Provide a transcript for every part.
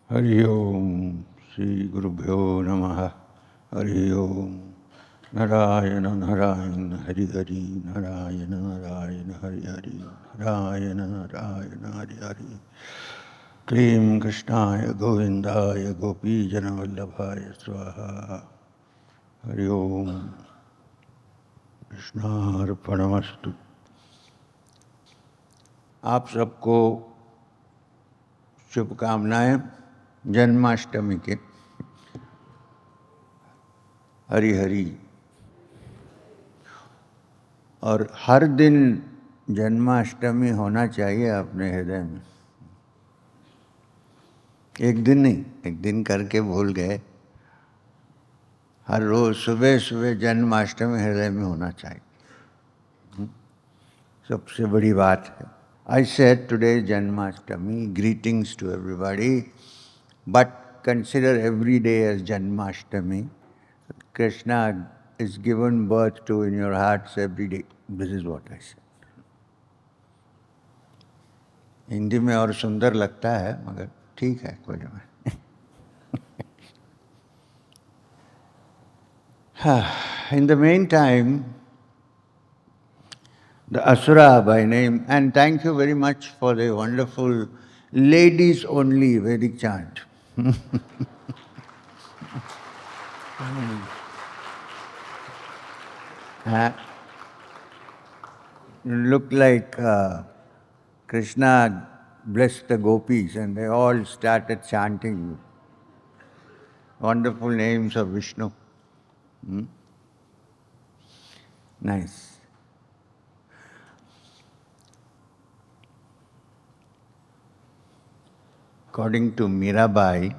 Hari Om Sri Gurubhyo Namaha Hari Om Narayana Narayana Hari Hari Narayana Narayana Hari Hari Narayana Narayana Hari Hari Klim Krishnaya Govindaya Gopi Janavallabhaya Swaha Hari Om Krishnarpanamastu. आप सबको शुभकामनाएं जन्माष्टमी के। हरि हरि। और हर दिन जन्माष्टमी होना चाहिए अपने हृदय में। एक दिन नहीं, एक दिन करके भूल गए। हर रोज सुबह सुबह जन्माष्टमी हृदय में होना चाहिए। सबसे बड़ी बात है। I said today is Janmashtami, greetings to everybody, but consider every day as Janmashtami. Krishna is given birth to in your hearts every day. This is what I said. Hindi में और सुंदर लगता है, मगर ठीक है कोई बात। In the meantime, the asura by name, and thank you very much for the wonderful ladies only Vedic chant. Looked like Krishna blessed the Gopis and they all started chanting wonderful names of Vishnu. Nice. According to Mirabai,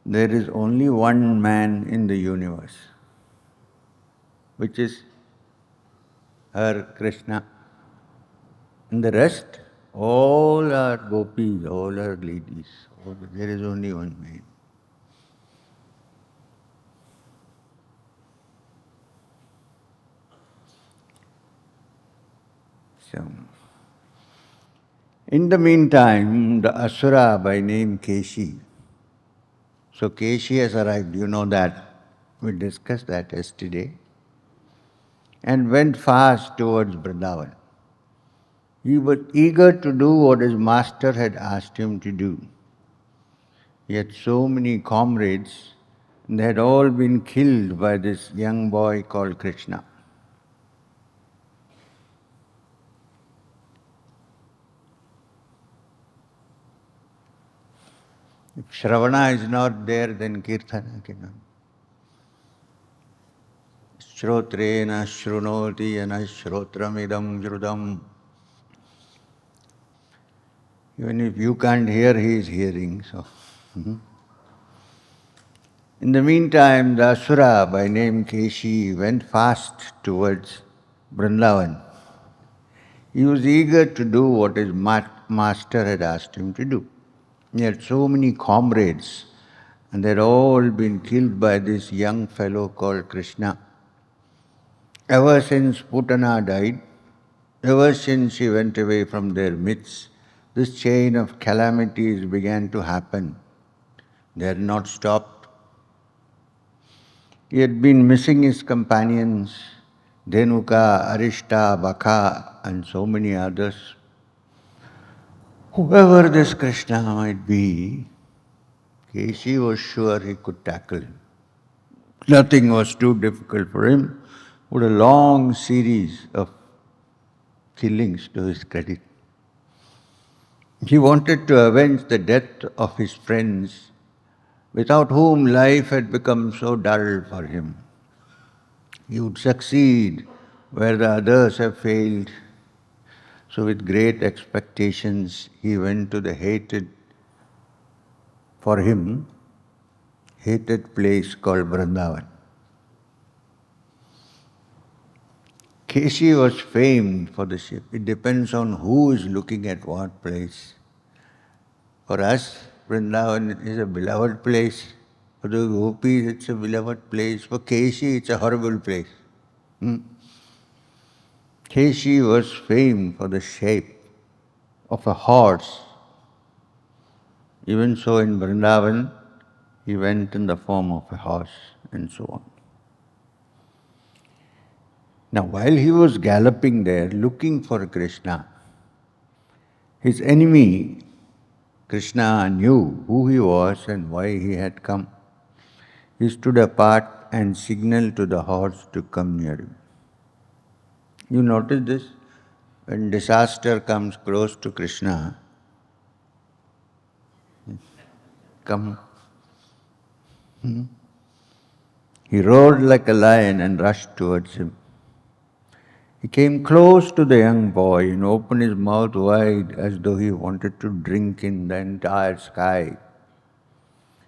there is only one man in the universe, which is her Krishna. And the rest, all are Gopis, all are ladies. There is only one man. So, in the meantime, the asura by name Keshi. So Keshi has arrived, you know that. We discussed that yesterday. And went fast towards Brindavan. He was eager to do what his master had asked him to do. He had so many comrades, and they had all been killed by this young boy called Krishna. If Shravana is not there, then Kirtana cannot. Shrotrena shrunoti yana shrotramidam jrudam. Even if you can't hear, he is hearing. So, In the meantime, the asura by name Keshi went fast towards Vrindavan. He was eager to do what his master had asked him to do. He had so many comrades, and they had all been killed by this young fellow called Krishna. Ever since Putana died, ever since she went away from their midst, this chain of calamities began to happen. They had not stopped. He had been missing his companions, Dhenuka, Arishta, Baka, and so many others. Whoever this Krishna might be, Keshi was sure he could tackle him. Nothing was too difficult for him. With a long series of killings to his credit. He wanted to avenge the death of his friends, without whom life had become so dull for him. He would succeed where the others have failed. So with great expectations, he went to the for him, hated place called Vrindavan. Keshi was famed for the ship. It depends on who is looking at what place. For us, Vrindavan is a beloved place. For the Gopis, it's a beloved place. For Keshi, it's a horrible place. Keshi was famed for the shape of a horse. Even so in Vrindavan, he went in the form of a horse and so on. Now while he was galloping there, looking for Krishna, his enemy, Krishna, knew who he was and why he had come. He stood apart and signaled to the horse to come near him. You notice this? When disaster comes close to Krishna, come. He roared like a lion and rushed towards him. He came close to the young boy and opened his mouth wide as though he wanted to drink in the entire sky.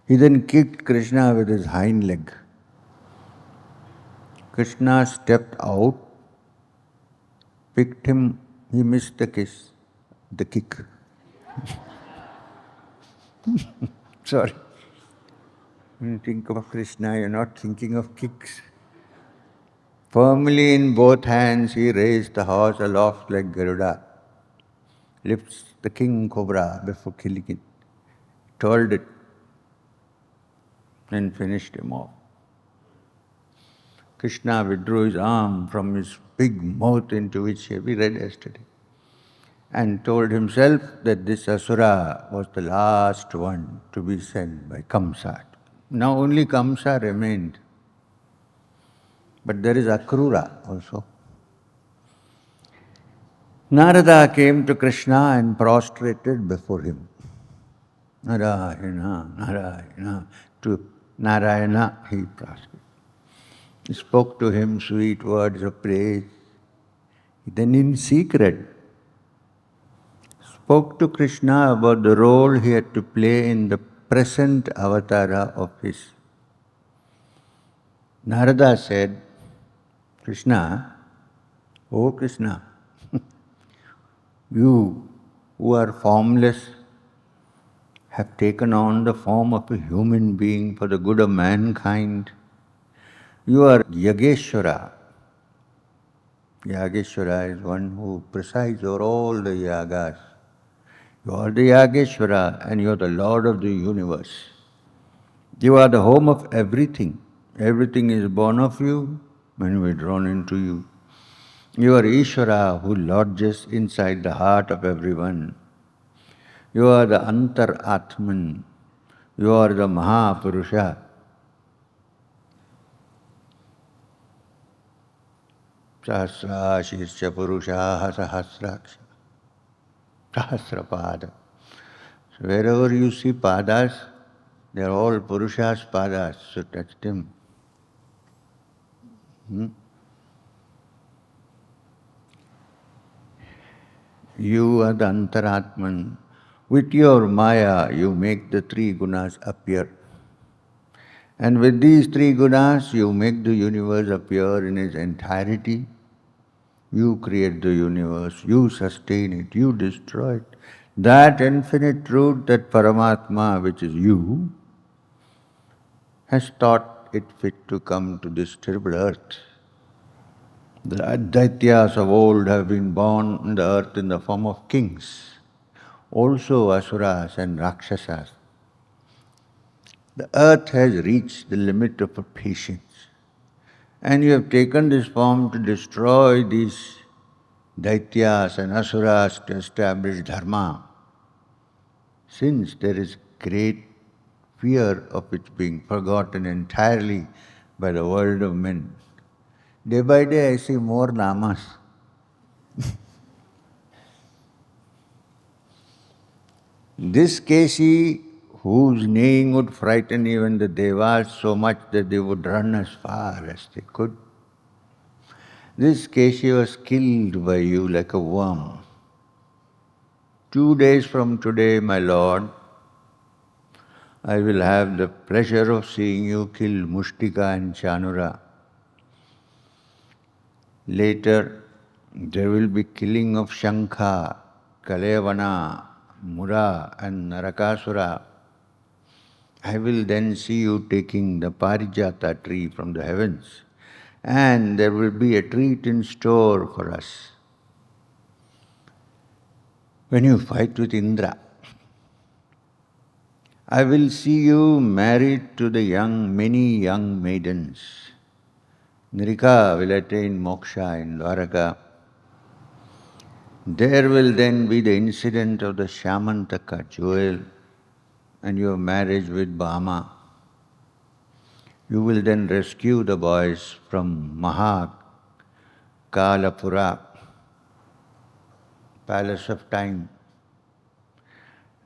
He then kicked Krishna with his hind leg. Krishna stepped out, picked him, he missed the kick. Sorry. When you think of Krishna, you're not thinking of kicks. Firmly in both hands, he raised the horse aloft like Garuda, lifts the king cobra before killing it, twirled it, and finished him off. Krishna withdrew his arm from his big mouth into which we read yesterday, and told himself that this asura was the last one to be sent by Kamsa. Now only Kamsa remained. But there is Akrura also. Narada came to Krishna and prostrated before him. Narayana, Narayana. To Narayana he prostrated. He spoke to him sweet words of praise. Then in secret spoke to Krishna about the role he had to play in the present avatara of his. Narada said, Krishna, oh Krishna, you who are formless have taken on the form of a human being for the good of mankind. You are Yageshwara. Yageshwara is one who presides over all the yagas. You are the Yageshwara and you are the Lord of the universe. You are the home of everything. Everything is born of you and withdrawn into you. You are Ishvara who lodges inside the heart of everyone. You are the Antar Atman. You are the Mahapurusha. Sahasrashircha Purusha Sahasraksha. Sahasrapada. So wherever you see padas, they are all Purusha's padas, so touch them. You are the Antaratman. With your Maya, you make the three gunas appear. And with these three gunas, you make the universe appear in its entirety. You create the universe, you sustain it, you destroy it. That infinite truth, that Paramatma, which is you, has thought it fit to come to this terrible earth. The Adaityas of old have been born on the earth in the form of kings, also asuras and rakshasas. The earth has reached the limit of her patience. And you have taken this form to destroy these Daityas and asuras to establish dharma. Since there is great fear of its being forgotten entirely by the world of men, day by day I see more namas. This Keshi, whose neighing would frighten even the devas so much that they would run as far as they could. This Keshi was killed by you like a worm. 2 days from today, my Lord, I will have the pleasure of seeing you kill Mushtika and Chanura. Later, there will be killing of Shankha, Kalevana, Mura and Narakasura. I will then see you taking the Parijata tree from the heavens, and there will be a treat in store for us. When you fight with Indra, I will see you married to the many young maidens. Nrika will attain moksha in Dwaraka. There will then be the incident of the Shamantaka jewel and your marriage with Bhama. You will then rescue the boys from Mahakalapura, palace of time.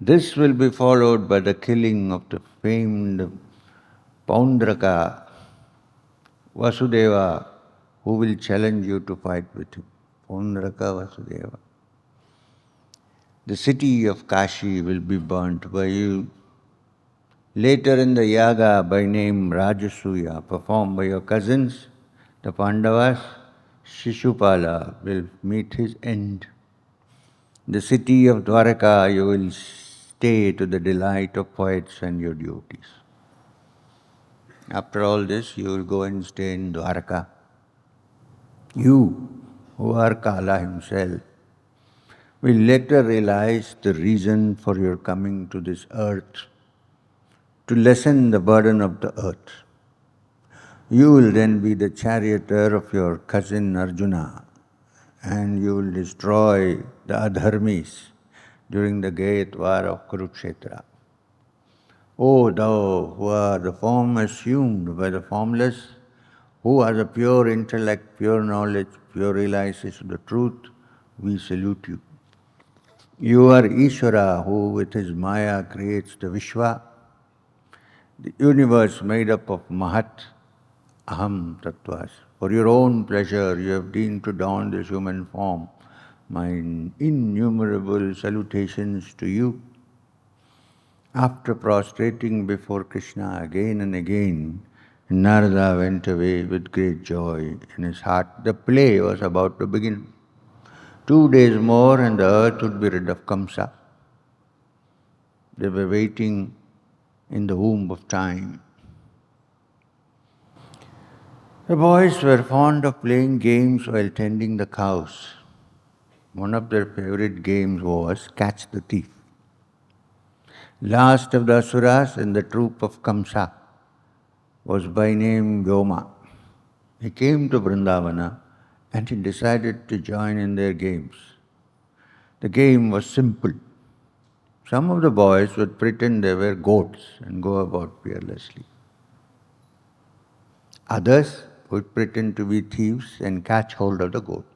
This will be followed by the killing of the famed Paundraka, Vasudeva, who will challenge you to fight with him. Paundraka Vasudeva. The city of Kashi will be burnt by you. Later in the yaga by name Rajasuya, performed by your cousins, the Pandavas, Shishupala will meet his end. The city of Dwaraka you will stay to the delight of poets and your devotees. After all this, you will go and stay in Dwaraka. You, who are Kala himself, will later realize the reason for your coming to this earth, to lessen the burden of the earth. You will then be the charioteer of your cousin Arjuna, and you will destroy the adharmis during the great war of Kurukshetra. O thou who are the form assumed by the formless, who are the pure intellect, pure knowledge, pure realization of the truth, we salute you. You are Ishvara, who with his Maya creates the Vishwa, the universe made up of Mahat, Aham Tattvas. For your own pleasure, you have deigned to don this human form. My innumerable salutations to you. After prostrating before Krishna again and again, Narada went away with great joy in his heart. The play was about to begin. 2 days more and the earth would be rid of Kamsa. They were waiting in the womb of time. The boys were fond of playing games while tending the cows. One of their favorite games was catch the thief. Last of the asuras in the troop of Kamsa was by name Vyoma. He came to Vrindavana and he decided to join in their games. The game was simple. Some of the boys would pretend they were goats and go about fearlessly. Others would pretend to be thieves and catch hold of the goats.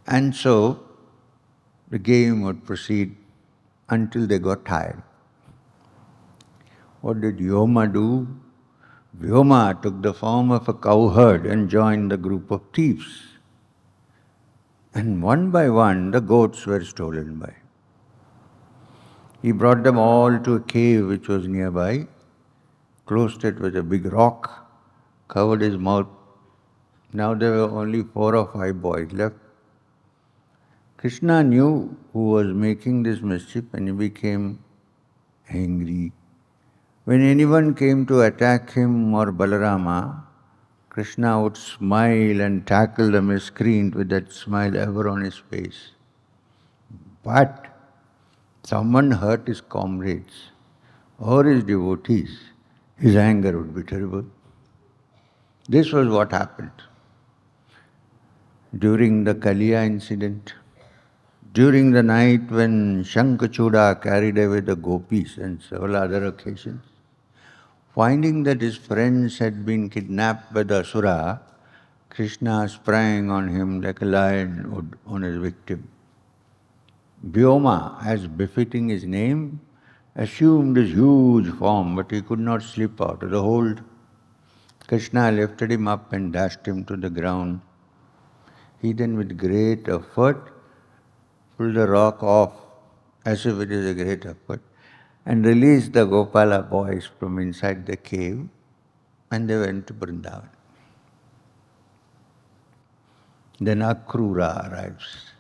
And so the game would proceed until they got tired. What did Vyoma do? Vyoma took the form of a cowherd and joined the group of thieves. And one by one the goats were stolen by. He brought them all to a cave which was nearby, closed it with a big rock, covered his mouth. Now there were only 4 or 5 boys left. Krishna knew who was making this mischief and he became angry. When anyone came to attack him or Balarama, Krishna would smile and tackle the miscreant with that smile ever on his face. But someone hurt his comrades or his devotees, his anger would be terrible. This was what happened during the Kaliya incident. During the night when Shankachuda carried away the Gopis and several other occasions, finding that his friends had been kidnapped by the asura, Krishna sprang on him like a lion would on his victim. Vyoma, as befitting his name, assumed his huge form, but he could not slip out of the hold. Krishna lifted him up and dashed him to the ground. He then, with great effort, pulled the rock off, as if it is a great effort, and released the Gopala boys from inside the cave, and they went to Brindavan. Then Akrura arrives.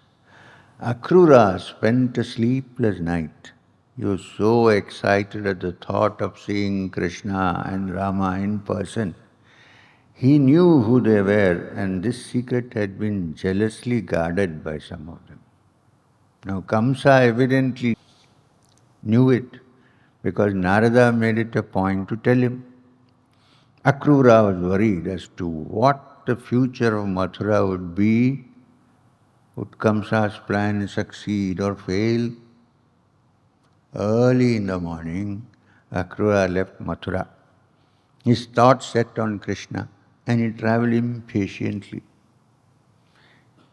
Akrura spent a sleepless night. He was so excited at the thought of seeing Krishna and Rama in person. He knew who they were, and this secret had been jealously guarded by some of them. Now Kamsa evidently knew it because Narada made it a point to tell him. Akrura was worried as to what the future of Mathura would be. Would Kamsa's plan succeed or fail? Early in the morning, Akrura left Mathura. His thoughts set on Krishna and he travelled impatiently.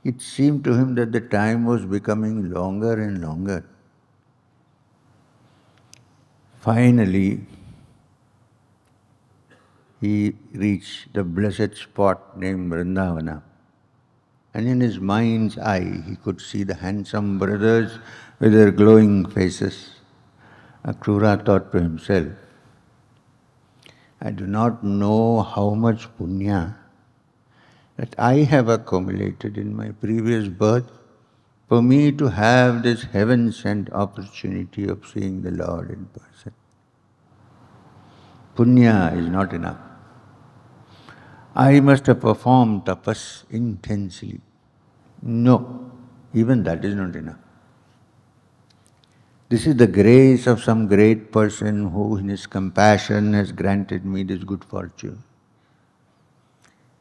It seemed to him that the time was becoming longer and longer. Finally, he reached the blessed spot named Vrindavan. And in his mind's eye, he could see the handsome brothers with their glowing faces. Akrura thought to himself, I do not know how much punya that I have accumulated in my previous birth for me to have this heaven-sent opportunity of seeing the Lord in person. Punya is not enough. I must have performed tapas intensely. No, even that is not enough. This is the grace of some great person who in his compassion has granted me this good fortune.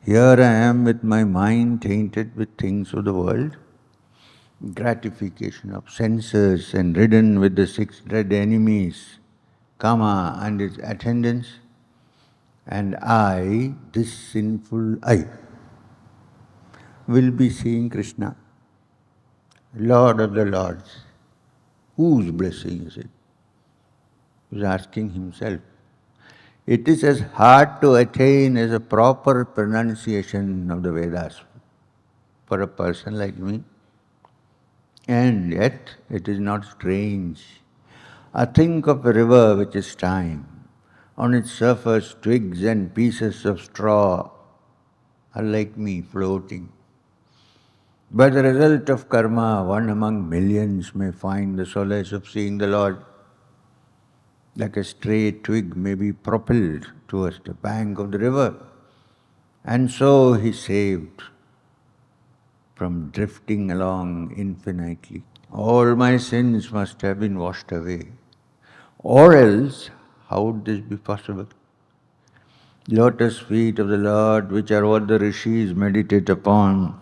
Here I am with my mind tainted with things of the world, gratification of senses and ridden with the 6 dread enemies, Kama and its attendants, and I, this sinful I, will be seeing Krishna, Lord of the Lords. Whose blessing is it? He was asking himself. It is as hard to attain as a proper pronunciation of the Vedas for a person like me. And yet, it is not strange. Think of a river which is time. On its surface, twigs and pieces of straw are like me floating. By the result of karma, one among millions may find the solace of seeing the Lord. Like a stray twig may be propelled towards the bank of the river. And so he saved from drifting along infinitely. All my sins must have been washed away. Or else, how would this be possible? Lotus feet of the Lord, which are what the rishis meditate upon,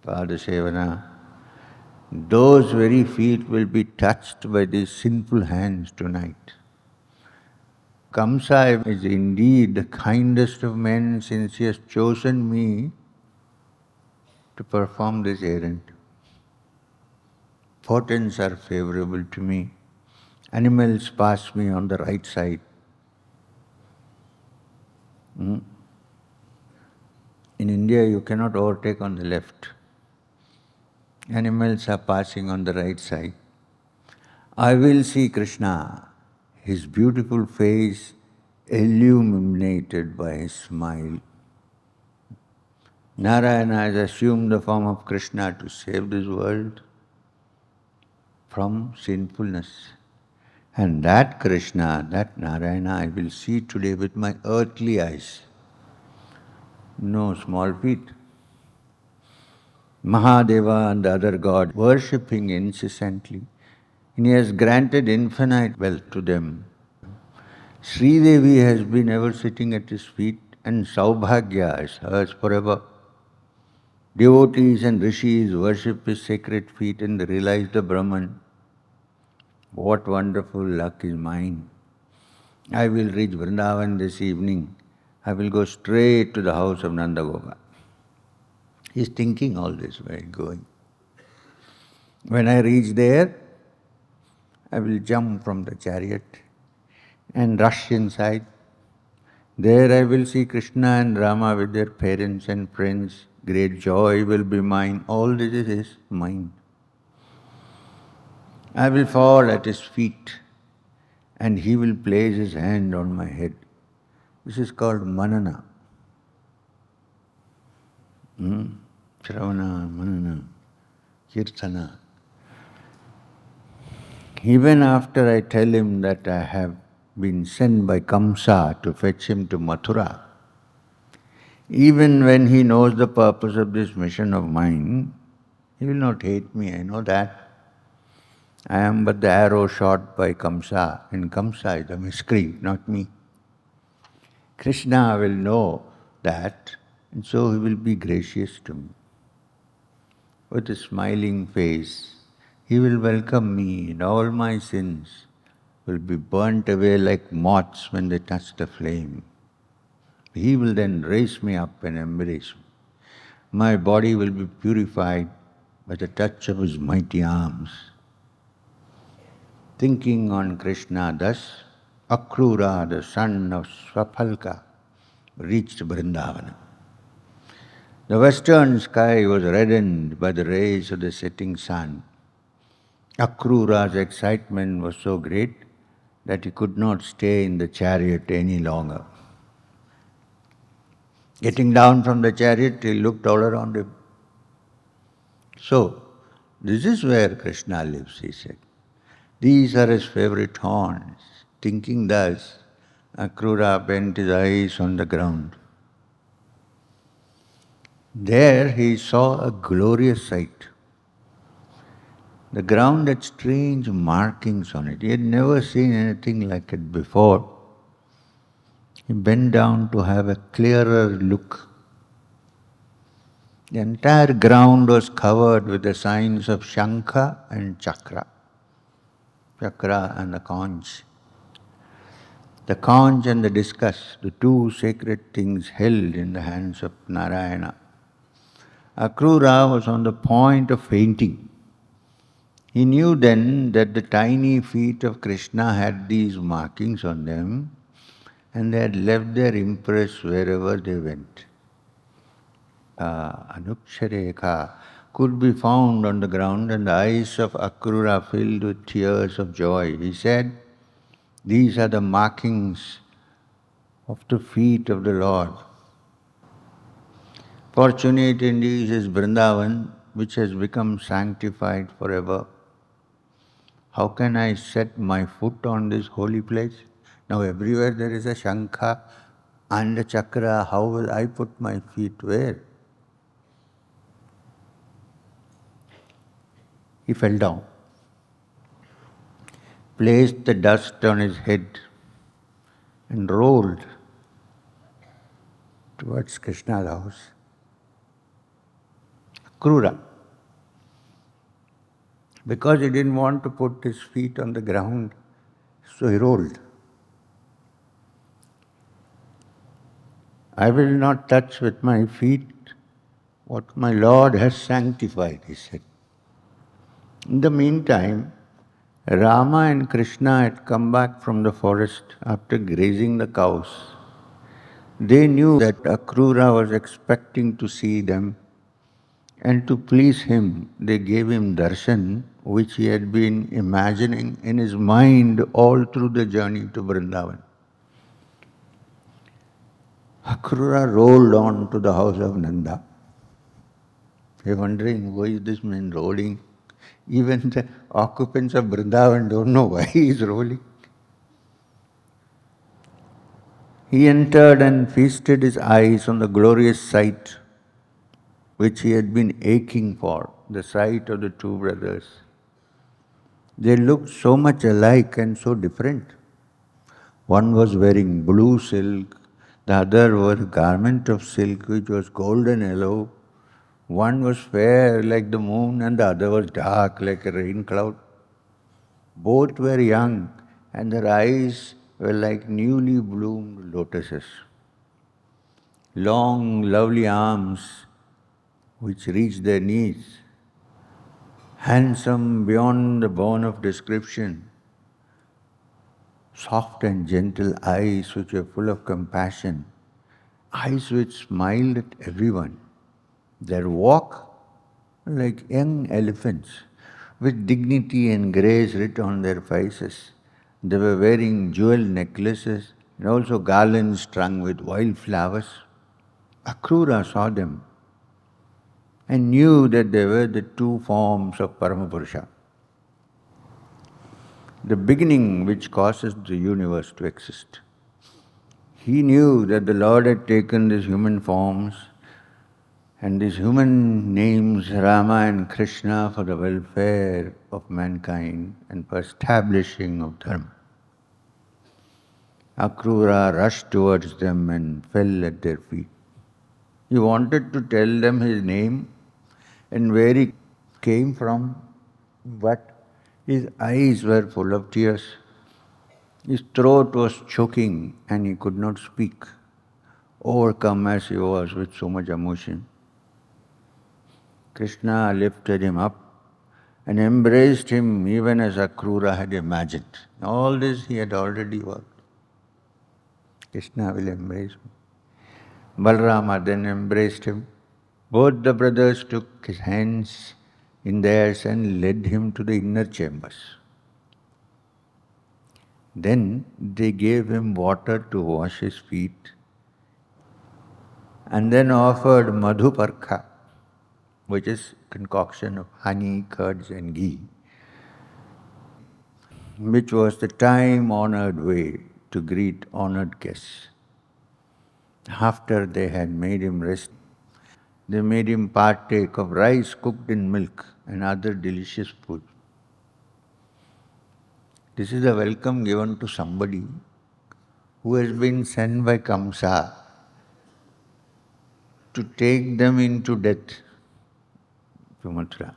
Padasevana, those very feet will be touched by these sinful hands tonight. Kamsa is indeed the kindest of men since he has chosen me to perform this errand. Portents are favorable to me. Animals pass me on the right side. In India, you cannot overtake on the left. Animals are passing on the right side. I will see Krishna, his beautiful face illuminated by his smile. Narayana has assumed the form of Krishna to save this world from sinfulness. And that Krishna, that Narayana, I will see today with my earthly eyes. No small feat. Mahadeva and the other god worshipping incessantly. And he has granted infinite wealth to them. Sridevi has been ever sitting at his feet, and Saubhagya is hers forever. Devotees and rishis worship his sacred feet and realize the Brahman. What wonderful luck is mine. I will reach Vrindavan this evening. I will go straight to the house of Nanda Gopa. He is thinking all this while going. When I reach there, I will jump from the chariot and rush inside. There I will see Krishna and Rama with their parents and friends. Great joy will be mine. All this is mine. I will fall at his feet and he will place his hand on my head. This is called manana. Shravana, manana, kirtana. Even after I tell him that I have been sent by Kamsa to fetch him to Mathura, even when he knows the purpose of this mission of mine, he will not hate me, I know that. I am but the arrow shot by Kamsa, and Kamsa is the mystery, not me. Krishna will know that, and so he will be gracious to me. With a smiling face, he will welcome me, and all my sins will be burnt away like moths when they touch the flame. He will then raise me up and embrace me. My body will be purified by the touch of his mighty arms. Thinking on Krishna thus, Akrura, the son of Swaphalka, reached Brindavan. The western sky was reddened by the rays of the setting sun. Akrura's excitement was so great that he could not stay in the chariot any longer. Getting down from the chariot, he looked all around him. So, this is where Krishna lives, he said. These are his favorite haunts. Thinking thus, Akrura bent his eyes on the ground. There he saw a glorious sight. The ground had strange markings on it. He had never seen anything like it before. He bent down to have a clearer look. The entire ground was covered with the signs of Shankha and Chakra. Chakra and the conch. The conch and the discus, the two sacred things held in the hands of Narayana. Akrura was on the point of fainting. He knew then that the tiny feet of Krishna had these markings on them and they had left their impress wherever they went. Anukshareka could be found on the ground, and the eyes of Akrura filled with tears of joy. He said, "These are the markings of the feet of the Lord. Fortunate indeed is Vrindavan, which has become sanctified forever. How can I set my foot on this holy place? Now everywhere there is a Shankha and a Chakra. How will I put my feet where?" He fell down, placed the dust on his head and rolled towards Krishna's house. Akrura, because he didn't want to put his feet on the ground, so he rolled. I will not touch with my feet what my Lord has sanctified, he said. In the meantime, Rama and Krishna had come back from the forest after grazing the cows. They knew that Akrura was expecting to see them, and to please him, they gave him darshan, which he had been imagining in his mind all through the journey to Brindavan. Akrura rolled on to the house of Nanda. You're wondering, why is this man rolling? Even the occupants of Brindavan don't know why he is rolling. He entered and feasted his eyes on the glorious sight which he had been aching for, the sight of the two brothers. They looked so much alike and so different. One was wearing blue silk, the other wore a garment of silk which was golden yellow. One was fair like the moon and the other was dark like a rain cloud. Both were young and their eyes were like newly bloomed lotuses. Long, lovely arms which reached their knees. Handsome beyond the bound of description. Soft and gentle eyes which were full of compassion. Eyes which smiled at everyone. Their walk like young elephants, with dignity and grace written on their faces. They were wearing jewel necklaces and also garlands strung with wild flowers. Akrura saw them and knew that they were the two forms of Paramapurusha, the beginning which causes the universe to exist. He knew that the Lord had taken these human forms And these human names, Rama and Krishna, for the welfare of mankind and for establishing of dharma. Akrura rushed towards them and fell at their feet. He wanted to tell them his name and where he came from, but his eyes were full of tears. His throat was choking and he could not speak, overcome as he was with so much emotion. Krishna lifted him up and embraced him even as Akrura had imagined. All this he had already worked. Krishna will embrace me. Balarama then embraced him. Both the brothers took his hands in theirs and led him to the inner chambers. Then they gave him water to wash his feet and then offered madhuparkha, which is concoction of honey, curds and ghee, which was the time-honored way to greet honored guests. After they had made him rest, they made him partake of rice cooked in milk and other delicious food. This is a welcome given to somebody who has been sent by Kamsa to take them into death to Mathura.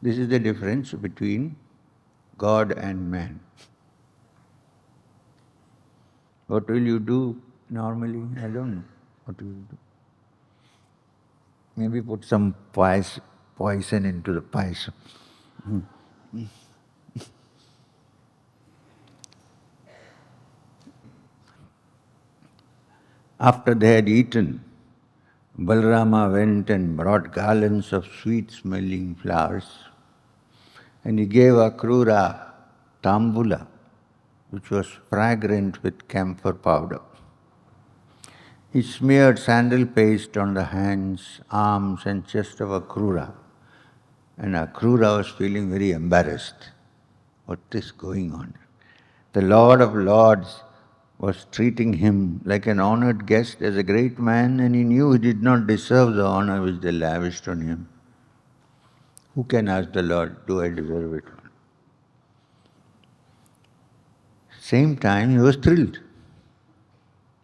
This is the difference between God and man. What will you do normally? I don't know. What will you do? Maybe put some poison into the pies. After they had eaten, Balarama went and brought garlands of sweet-smelling flowers, and he gave Akrura tambula, which was fragrant with camphor powder. He smeared sandal paste on the hands, arms and chest of Akrura, and Akrura was feeling very embarrassed. What is going on? The Lord of Lords was treating him like an honored guest as a great man, and he knew he did not deserve the honor which they lavished on him. Who can ask the Lord, do I deserve it? Same time, he was thrilled.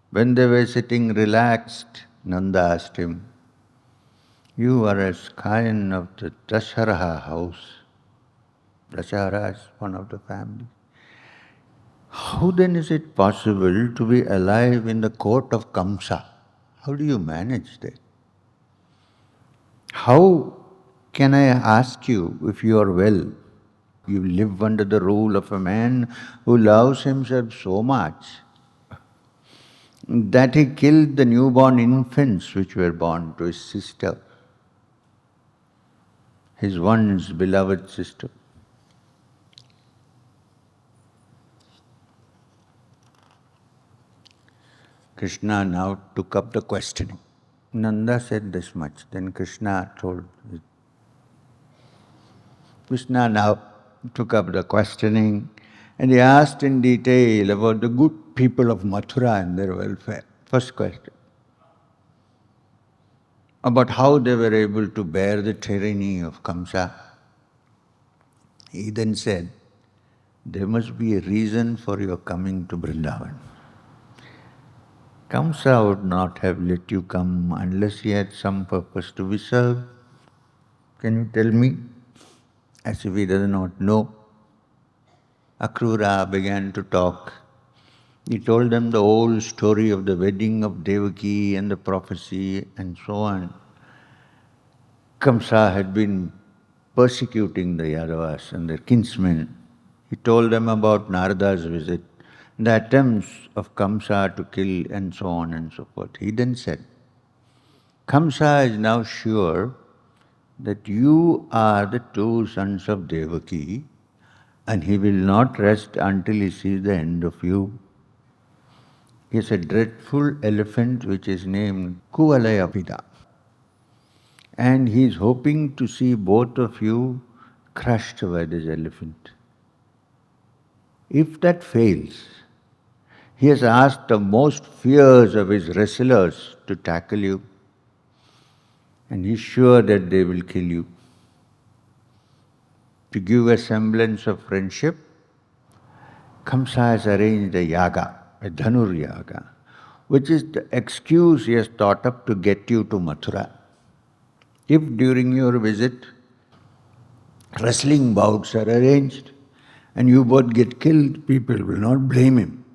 When they were sitting relaxed, Nanda asked him, "You are a scion of the Dasharaha house." Dashara is one of the family. How then is it possible to be alive in the court of Kamsa? How do you manage that? How can I ask you if you are well? You live under the rule of a man who loves himself so much that he killed the newborn infants which were born to his sister, his once beloved sister. Krishna now took up the questioning. Nanda said this much, then Krishna told. Krishna now took up the questioning and he asked in detail about the good people of Mathura and their welfare. First question. About how they were able to bear the tyranny of Kamsa. He then said, there must be a reason for your coming to Brindavan. Kamsa would not have let you come unless he had some purpose to be served. Can you tell me? As if he does not know. Akrura began to talk. He told them the whole story of the wedding of Devaki and the prophecy and so on. Kamsa had been persecuting the Yadavas and their kinsmen. He told them about Narada's visit, the attempts of Kamsa to kill and so on and so forth. He then said, Kamsa is now sure that you are the two sons of Devaki, and he will not rest until he sees the end of you. He has a dreadful elephant which is named Kuvalayapida, and he is hoping to see both of you crushed by this elephant. If that fails, He has asked the most fierce of his wrestlers to tackle you, and he's sure that they will kill you. To give a semblance of friendship, Kamsa has arranged a yaga, a Dhanur yaga, which is the excuse he has thought up to get you to Mathura. If during your visit wrestling bouts are arranged and you both get killed, people will not blame him.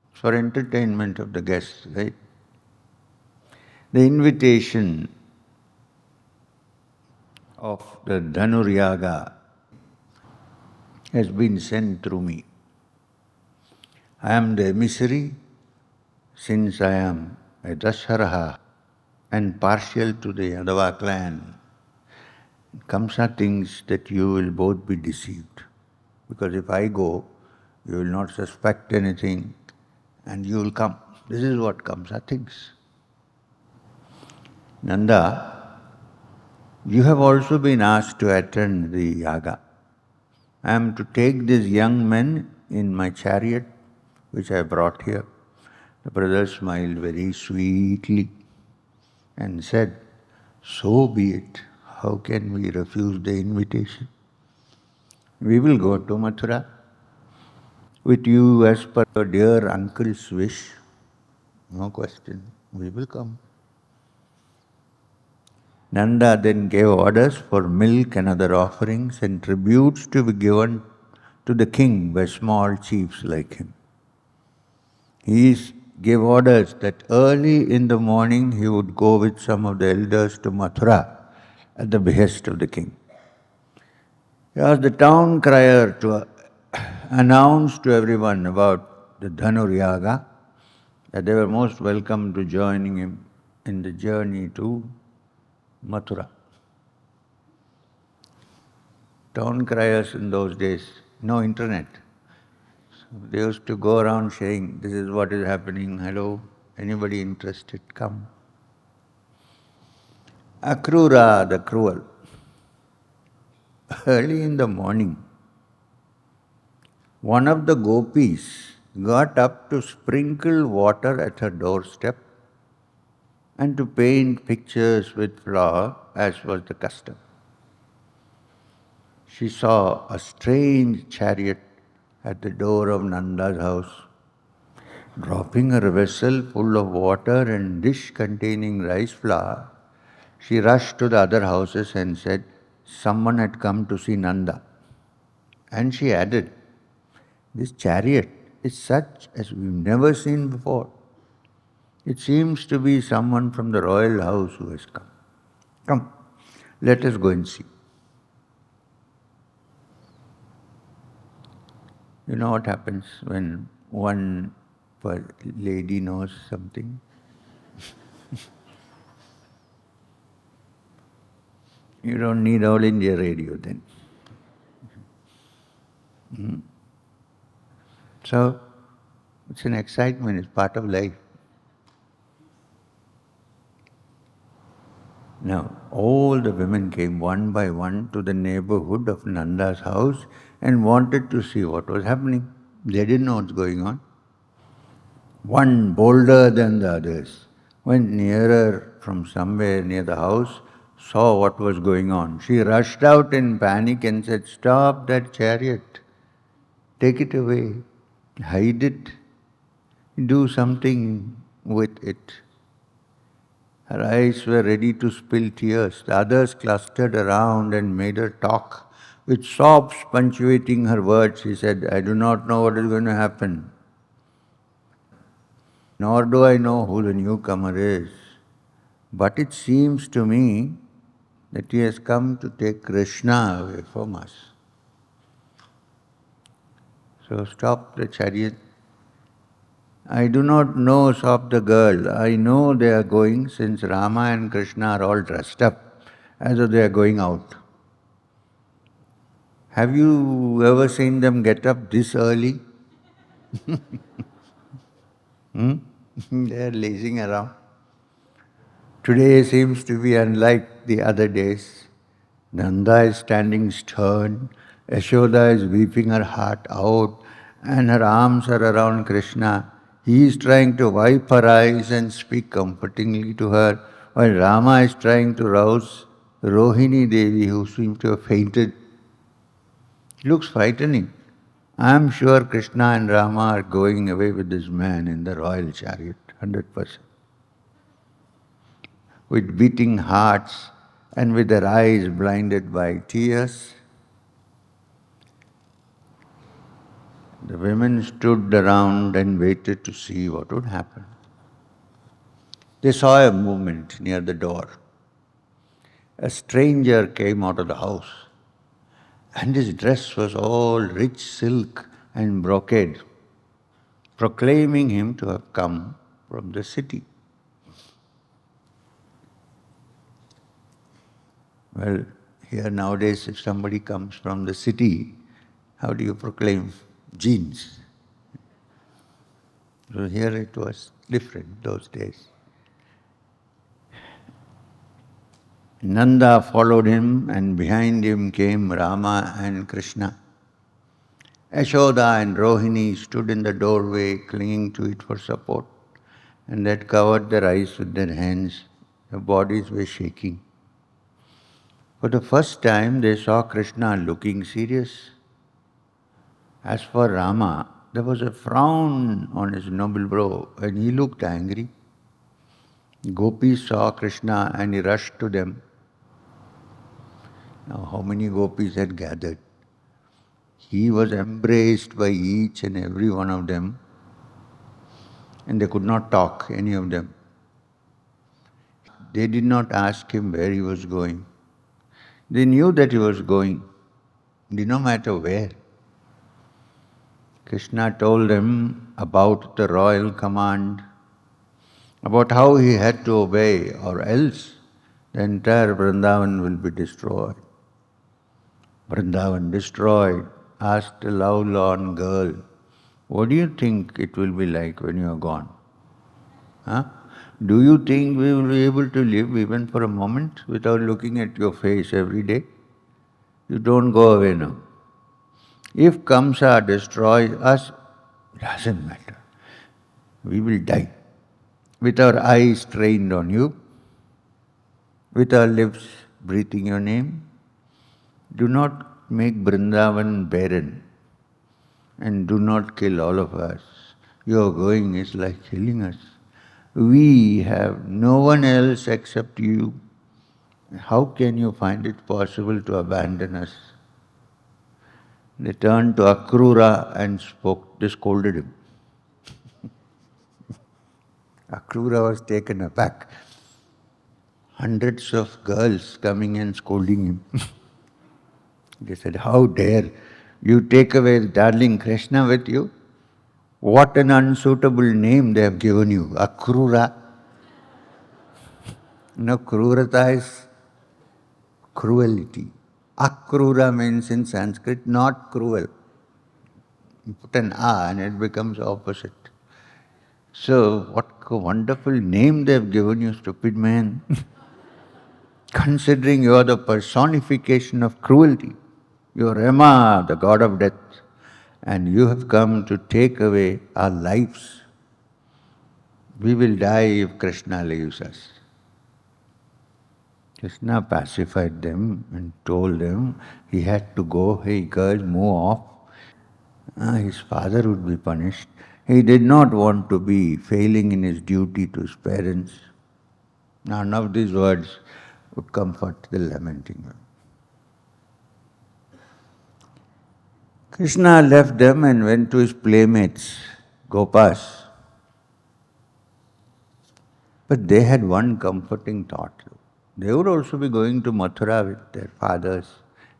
It's for entertainment of the guests, right? The invitation of the Dhanur yaga has been sent through me. I am the emissary since I am a Dasharaha and partial to the Uddhava clan. Kamsa thinks that you will both be deceived, because if I go, you will not suspect anything and you will come. This is what Kamsa thinks. Nanda, you have also been asked to attend the yaga. I am to take these young men in my chariot, which I brought here. The brother smiled very sweetly and said, "So be it. How can we refuse the invitation? We will go to Mathura with you as per your dear uncle's wish. No question. We will come." Nanda then gave orders for milk and other offerings and tributes to be given to the king by small chiefs like him. He gave orders that early in the morning he would go with some of the elders to Mathura at the behest of the king. He asked the town crier to announce to everyone about the Dhanur yaga, that they were most welcome to joining him in the journey to Mathura. Town criers in those days, no internet. So they used to go around saying, "This is what is happening, hello, anybody interested, come." Akrura the cruel, early in the morning, one of the Gopis got up to sprinkle water at her doorstep and to paint pictures with flour, as was the custom. She saw a strange chariot at the door of Nanda's house. Dropping her vessel full of water and dish containing rice flour, she rushed to the other houses and said, someone had come to see Nanda. And she added, "This chariot is such as we've never seen before. It seems to be someone from the royal house who has come. Come, let us go and see." You know what happens when one lady knows something? You don't need All India Radio then. So, it's an excitement, it's part of life. Now, all the women came one by one to the neighborhood of Nanda's house and wanted to see what was happening. They didn't know what's going on. One, bolder than the others, went nearer from somewhere near the house, saw what was going on. She rushed out in panic and said, "Stop that chariot. Take it away. Hide it. Do something with it." Her eyes were ready to spill tears. The others clustered around and made her talk. With sobs punctuating her words, she said, "I do not know what is going to happen. Nor do I know who the newcomer is. But it seems to me that he has come to take Krishna away from us. So stop the chariot." "I do not know," sobbed the girl. "I know they are going since Rama and Krishna are all dressed up as though they are going out. Have you ever seen them get up this early?" They are lazing around. Today seems to be unlike the other days. Nanda is standing stern, Yashoda is weeping her heart out, and her arms are around Krishna. He is trying to wipe her eyes and speak comfortingly to her, while Rama is trying to rouse Rohini Devi, who seems to have fainted. It looks frightening. I am sure Krishna and Rama are going away with this man in the royal chariot, 100%. With beating hearts and with their eyes blinded by tears, the women stood around and waited to see what would happen. They saw a movement near the door. A stranger came out of the house, and his dress was all rich silk and brocade, proclaiming him to have come from the city. Well, here nowadays, if somebody comes from the city, how do you proclaim? Jeans. So here it was different those days. Nanda followed him, and behind him came Rama and Krishna. Yashoda and Rohini stood in the doorway, clinging to it for support, and they had covered their eyes with their hands. Their bodies were shaking. For the first time, they saw Krishna looking serious. As for Rama, there was a frown on his noble brow, and he looked angry. Gopis saw Krishna and he rushed to them. Now, how many gopis had gathered? He was embraced by each and every one of them, and they could not talk, any of them. They did not ask him where he was going. They knew that he was going. It did not matter where. Krishna told them about the royal command, about how he had to obey, or else the entire Vrindavan will be destroyed. Vrindavan destroyed, asked a love-lorn girl, what do you think it will be like when you are gone? Huh? Do you think we will be able to live even for a moment without looking at your face every day? You don't go away now. If Kamsa destroys us, it doesn't matter. We will die. With our eyes trained on you, with our lips breathing your name, do not make Brindavan barren, and do not kill all of us. Your going is like killing us. We have no one else except you. How can you find it possible to abandon us? They turned to Akrura and they scolded him. Akrura was taken aback. Hundreds of girls coming and scolding him. They said, how dare you take away darling Krishna with you? What an unsuitable name they have given you, Akrura. No, Krurata is cruelty. Akrura means in Sanskrit not cruel. You put an A and it becomes opposite. So, what a wonderful name they have given you, stupid man. Considering you are the personification of cruelty. You are Yama, the god of death, and you have come to take away our lives. We will die if Krishna leaves us. Krishna pacified them and told them he had to go. Hey girls, move off. His father would be punished. He did not want to be failing in his duty to his parents. None of these words would comfort the lamenting one. Krishna left them and went to his playmates, Gopas. But they had one comforting thought. They would also be going to Mathura with their fathers.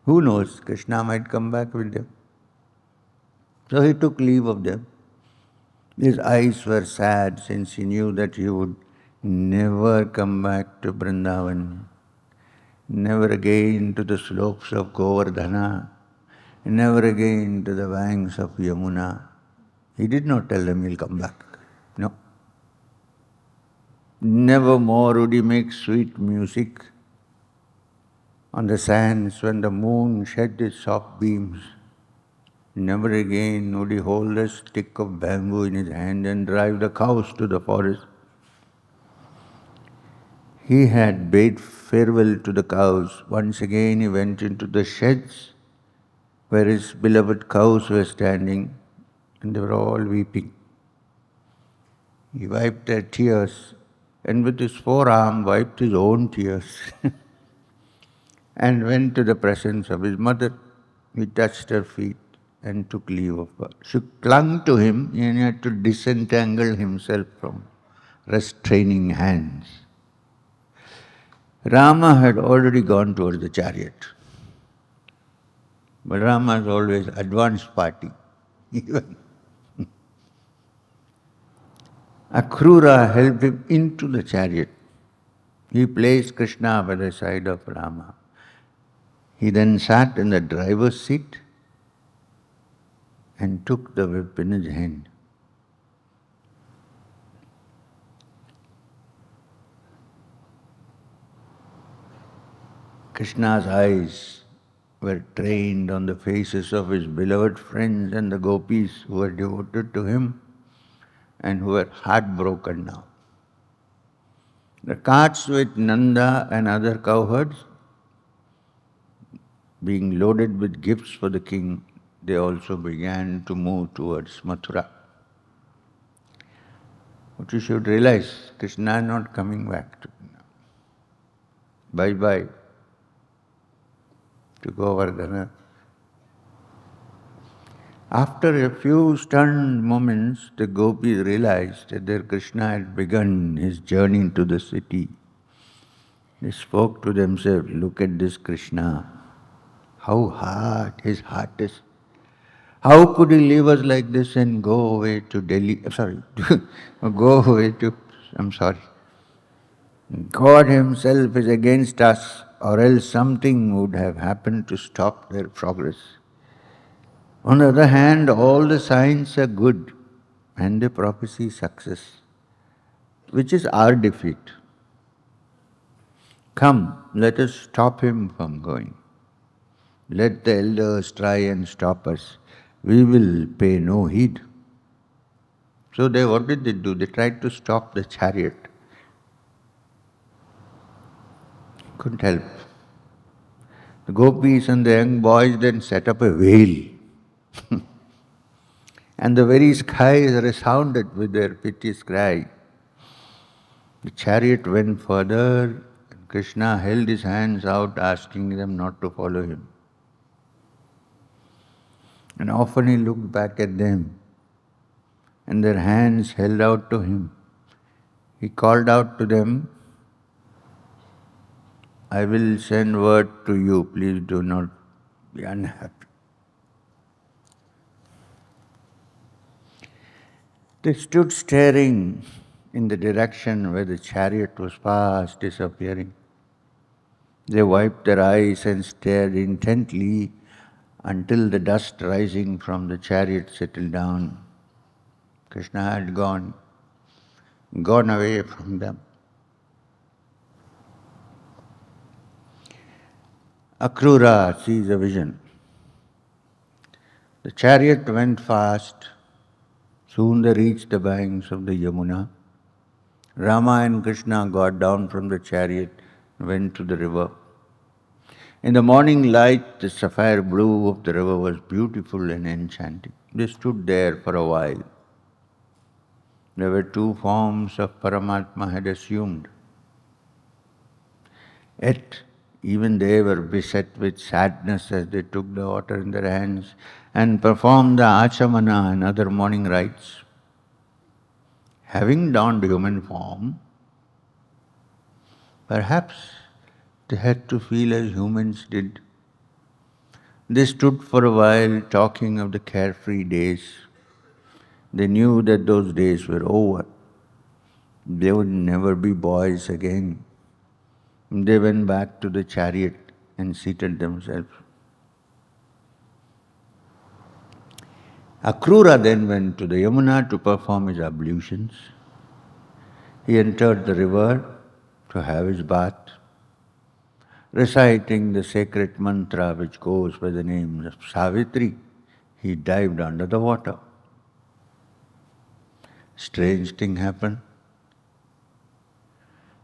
Who knows, Krishna might come back with them. So he took leave of them. His eyes were sad since he knew that he would never come back to Brindavan, never again to the slopes of Govardhana, never again to the banks of Yamuna. He did not tell them he'll come back. No. Never more would he make sweet music on the sands when the moon shed its soft beams. Never again would he hold a stick of bamboo in his hand and drive the cows to the forest. He had bade farewell to the cows. Once again he went into the sheds where his beloved cows were standing, and they were all weeping. He wiped their tears and with his forearm wiped his own tears and went to the presence of his mother. He touched her feet and took leave of her. She clung to him and he had to disentangle himself from restraining hands. Rama had already gone towards the chariot. But Rama is always advanced party. Even Akrura helped him into the chariot. He placed Krishna by the side of Rama. He then sat in the driver's seat and took the whip in his hand. Krishna's eyes were trained on the faces of his beloved friends and the Gopis who were devoted to him and who were heartbroken now. The carts with Nanda and other cowherds being loaded with gifts for the king, they also began to move towards Mathura. But you should realize, Krishna is not coming back to now. Bye-bye to Govardhana. After a few stunned moments, the Gopis realized that their Krishna had begun his journey to the city. They spoke to themselves, look at this Krishna, how hard his heart is. How could he leave us like this and go away to Delhi? God himself is against us, or else something would have happened to stop their progress. On the other hand, all the signs are good and they prophesy success, which is our defeat. Come, let us stop him from going. Let the elders try and stop us. We will pay no heed. So what did they do? They tried to stop the chariot. Couldn't help. The Gopis and the young boys then set up a wail. And the very skies resounded with their piteous cry. The chariot went further, and Krishna held his hands out, asking them not to follow him. And often he looked back at them, and their hands held out to him. He called out to them, I will send word to you, please do not be unhappy. They stood staring in the direction where the chariot was fast disappearing. They wiped their eyes and stared intently until the dust rising from the chariot settled down. Krishna had gone away from them. Akrura sees a vision. The chariot went fast. Soon they reached the banks of the Yamuna. Rama and Krishna got down from the chariot and went to the river. In the morning light, the sapphire blue of the river was beautiful and enchanting. They stood there for a while. There were two forms of Paramatma had assumed. Yet, even they were beset with sadness as they took the water in their hands and performed the achamana and other morning rites. Having donned human form, perhaps they had to feel as humans did. They stood for a while talking of the carefree days. They knew that those days were over. They would never be boys again. They went back to the chariot and seated themselves. Akrura then went to the Yamuna to perform his ablutions. He entered the river to have his bath, reciting the sacred mantra which goes by the name of Savitri. he dived under the water. Strange thing happened.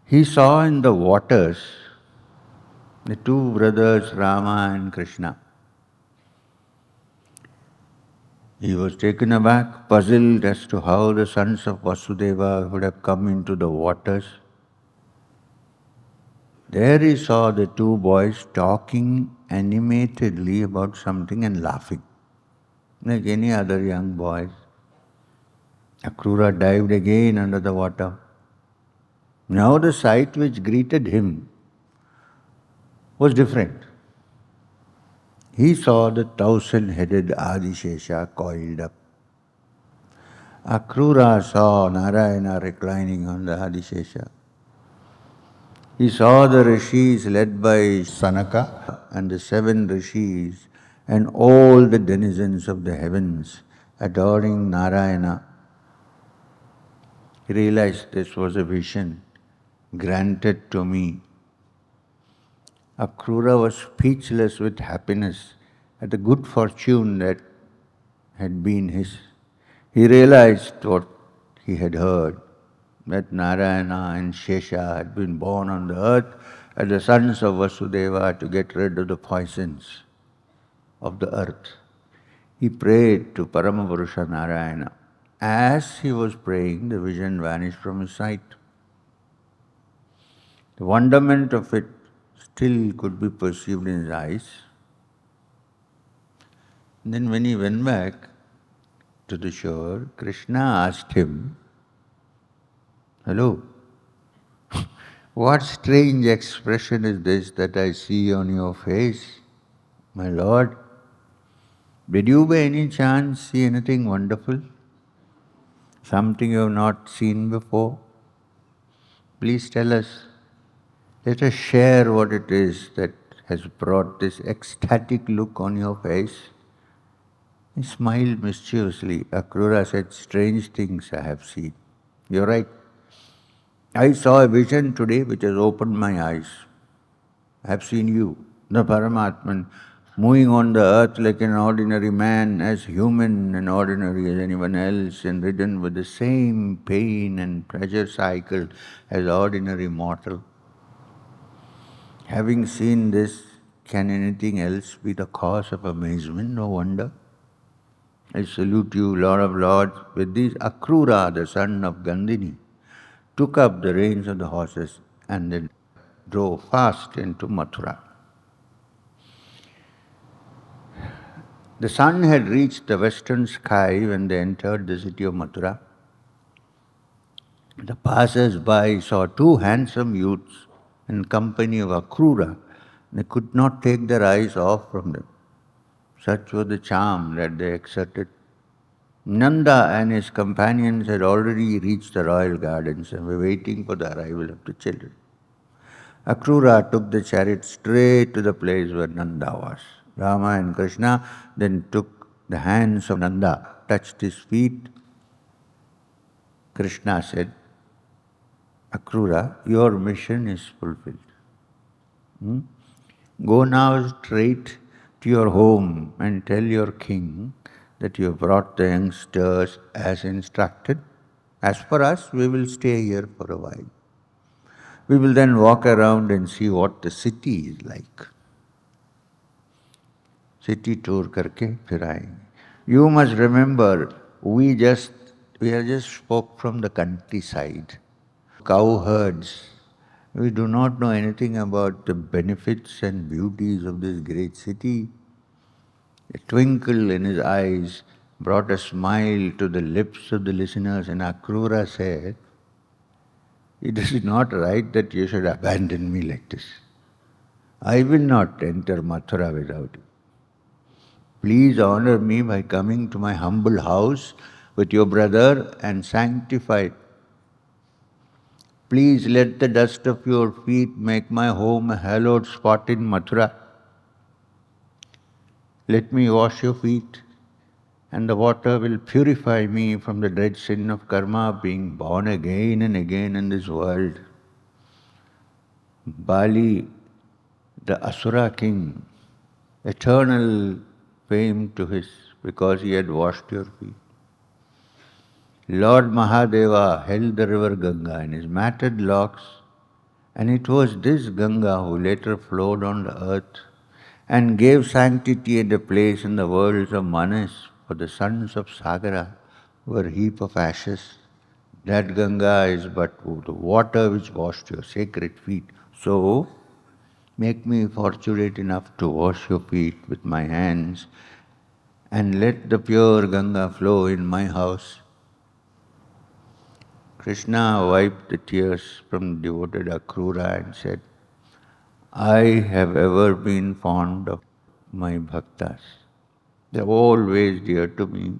He saw in the waters the two brothers Rama and Krishna. He was taken aback, puzzled as to how the sons of Vasudeva would have come into the waters. There he saw the two boys talking animatedly about something and laughing, like any other young boys. Akrura dived again under the water. Now the sight which greeted him was different. He saw the 1,000-headed Adishesha coiled up. Akrura saw Narayana reclining on the Adishesha. He saw the rishis led by Sanaka and the 7 rishis and all the denizens of the heavens adoring Narayana. He realized this was a vision granted to me. Akrura was speechless with happiness at the good fortune that had been his. He realized what he had heard, that Narayana and Shesha had been born on the earth as the sons of Vasudeva to get rid of the poisons of the earth. He prayed to Paramapurusha Narayana. As he was praying, the vision vanished from his sight. The wonderment of it still could be perceived in his eyes. And then when he went back to the shore, Krishna asked him, "Hello, what strange expression is this that I see on your face, my Lord? Did you by any chance see anything wonderful? Something you have not seen before? Please tell us. Let us share what it is that has brought this ecstatic look on your face." He smiled mischievously. Akrura said, "Strange things I have seen." "You're right. I saw a vision today which has opened my eyes. I have seen you, the Paramatman, moving on the earth like an ordinary man, as human and ordinary as anyone else, and ridden with the same pain and pleasure cycle as ordinary mortal. Having seen this, can anything else be the cause of amazement? No wonder. I salute you, Lord of Lords." With this, Akrura, the son of Gandhini, took up the reins of the horses and then drove fast into Mathura. The sun had reached the western sky when they entered the city of Mathura. The passers-by saw 2 handsome youths in company of Akrura. They could not take their eyes off from them. Such was the charm that they exerted. Nanda and his companions had already reached the royal gardens and were waiting for the arrival of the children. Akrura took the chariot straight to the place where Nanda was. Rama and Krishna then took the hands of Nanda, touched his feet. Krishna said, "Akrura, your mission is fulfilled. Go now straight to your home and tell your king that you have brought the youngsters as instructed. As for us, we will stay here for a while. We will then walk around and see what the city is like. City tour करके फिर आएंगे. You must remember, we are just folk from the countryside, cow herds. We do not know anything about the benefits and beauties of this great city." A twinkle in his eyes brought a smile to the lips of the listeners, and Akrura said, "It is not right that you should abandon me like this. I will not enter Mathura without you. Please honor me by coming to my humble house with your brother and sanctify it. Please let the dust of your feet make my home a hallowed spot in Mathura. Let me wash your feet, and the water will purify me from the dread sin of karma, being born again and again in this world." Bali, the Asura king, eternal fame to his because he had washed your feet. Lord Mahadeva held the river Ganga in his matted locks, and it was this Ganga who later flowed on the earth and gave sanctity and a place in the worlds of Manas, for the sons of Sagara were a heap of ashes. That Ganga is but the water which washed your sacred feet. So, make me fortunate enough to wash your feet with my hands, and let the pure Ganga flow in my house. Krishna wiped the tears from devoted Akrura and said, I have ever been fond of my bhaktas. They are always dear to me.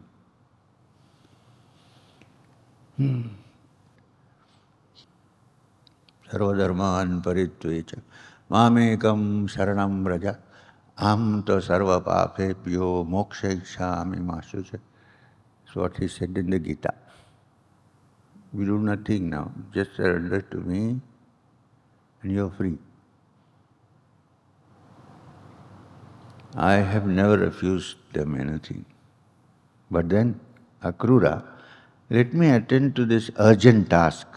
Sarvadharman paritvecha mamekam saranam vraja aham to sarva papebhyo mokshayishami masucha. That's what he said in the Gita. We do nothing now. Just surrender to me and you're free. I have never refused them anything. But then, Akrura, let me attend to this urgent task.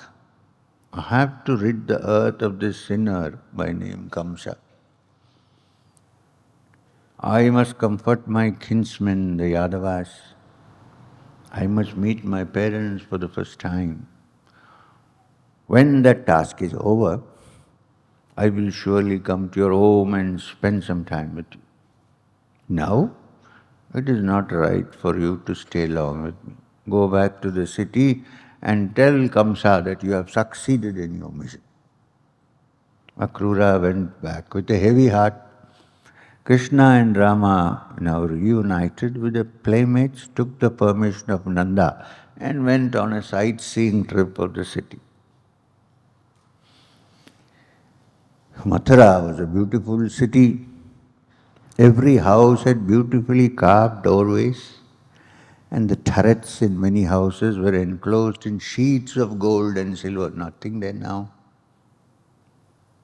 I have to rid the earth of this sinner by name Kamsa. I must comfort my kinsmen, the Yadavas. I must meet my parents for the first time. When that task is over, I will surely come to your home and spend some time with you. Now, it is not right for you to stay long with me. Go back to the city and tell Kamsa that you have succeeded in your mission. Akrura went back with a heavy heart. Krishna and Rama, now reunited with their playmates, took the permission of Nanda and went on a sightseeing trip of the city. Mathura was a beautiful city. Every house had beautifully carved doorways, and the turrets in many houses were enclosed in sheets of gold and silver. Nothing there now.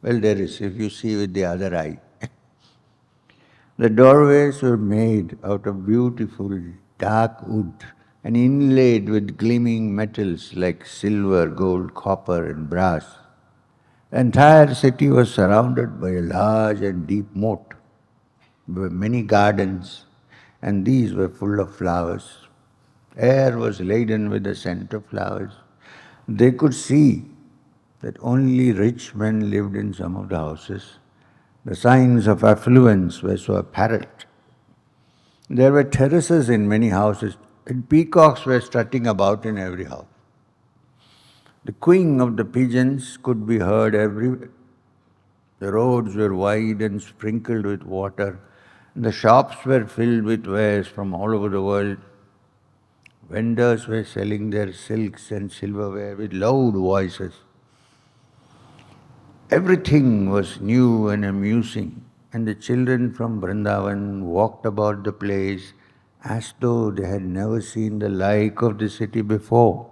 Well, there is, if you see with the other eye. The doorways were made out of beautiful dark wood and inlaid with gleaming metals like silver, gold, copper and brass. The entire city was surrounded by a large and deep moat. There were many gardens, and these were full of flowers. Air was laden with the scent of flowers. They could see that only rich men lived in some of the houses. The signs of affluence were so apparent. There were terraces in many houses, and peacocks were strutting about in every house. The cooing of the pigeons could be heard everywhere. The roads were wide and sprinkled with water. The shops were filled with wares from all over the world. Vendors were selling their silks and silverware with loud voices. Everything was new and amusing, and the children from Brindavan walked about the place as though they had never seen the like of the city before.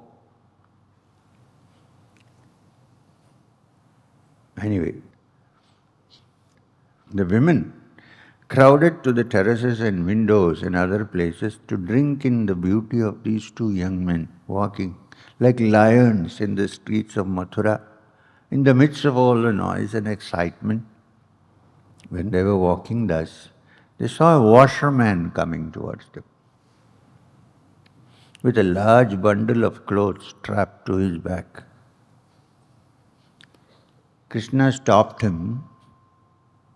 Anyway, the women crowded to the terraces and windows and other places to drink in the beauty of these two young men walking like lions in the streets of Mathura. In the midst of all the noise and excitement, when they were walking thus, they saw a washerman coming towards them with a large bundle of clothes strapped to his back. Krishna stopped him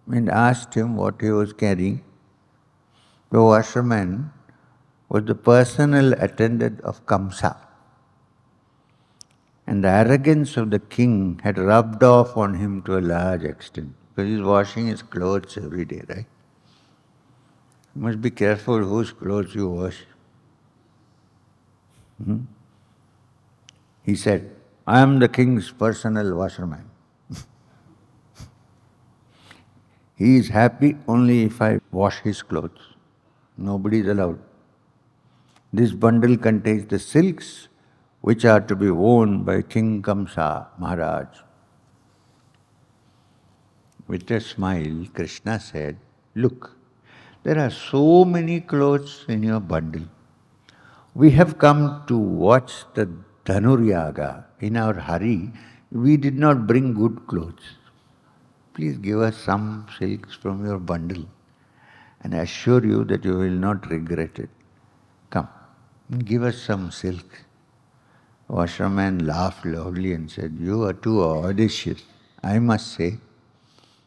and asked him what he was carrying. The washerman was the personal attendant of Kamsa. And the arrogance of the king had rubbed off on him to a large extent, because he's washing his clothes every day, right? You must be careful whose clothes you wash. He said, I am the king's personal washerman. He is happy only if I wash his clothes. Nobody is allowed. This bundle contains the silks which are to be worn by King Kamsa Maharaj. With a smile, Krishna said, look, There are so many clothes in your bundle. We have come to watch the Dhanuryaga. In our hurry, we did not bring good clothes. Please give us some silks from your bundle, and I assure you that you will not regret it. Come, give us some silk. Washerman laughed loudly and said, "You are too audacious, I must say.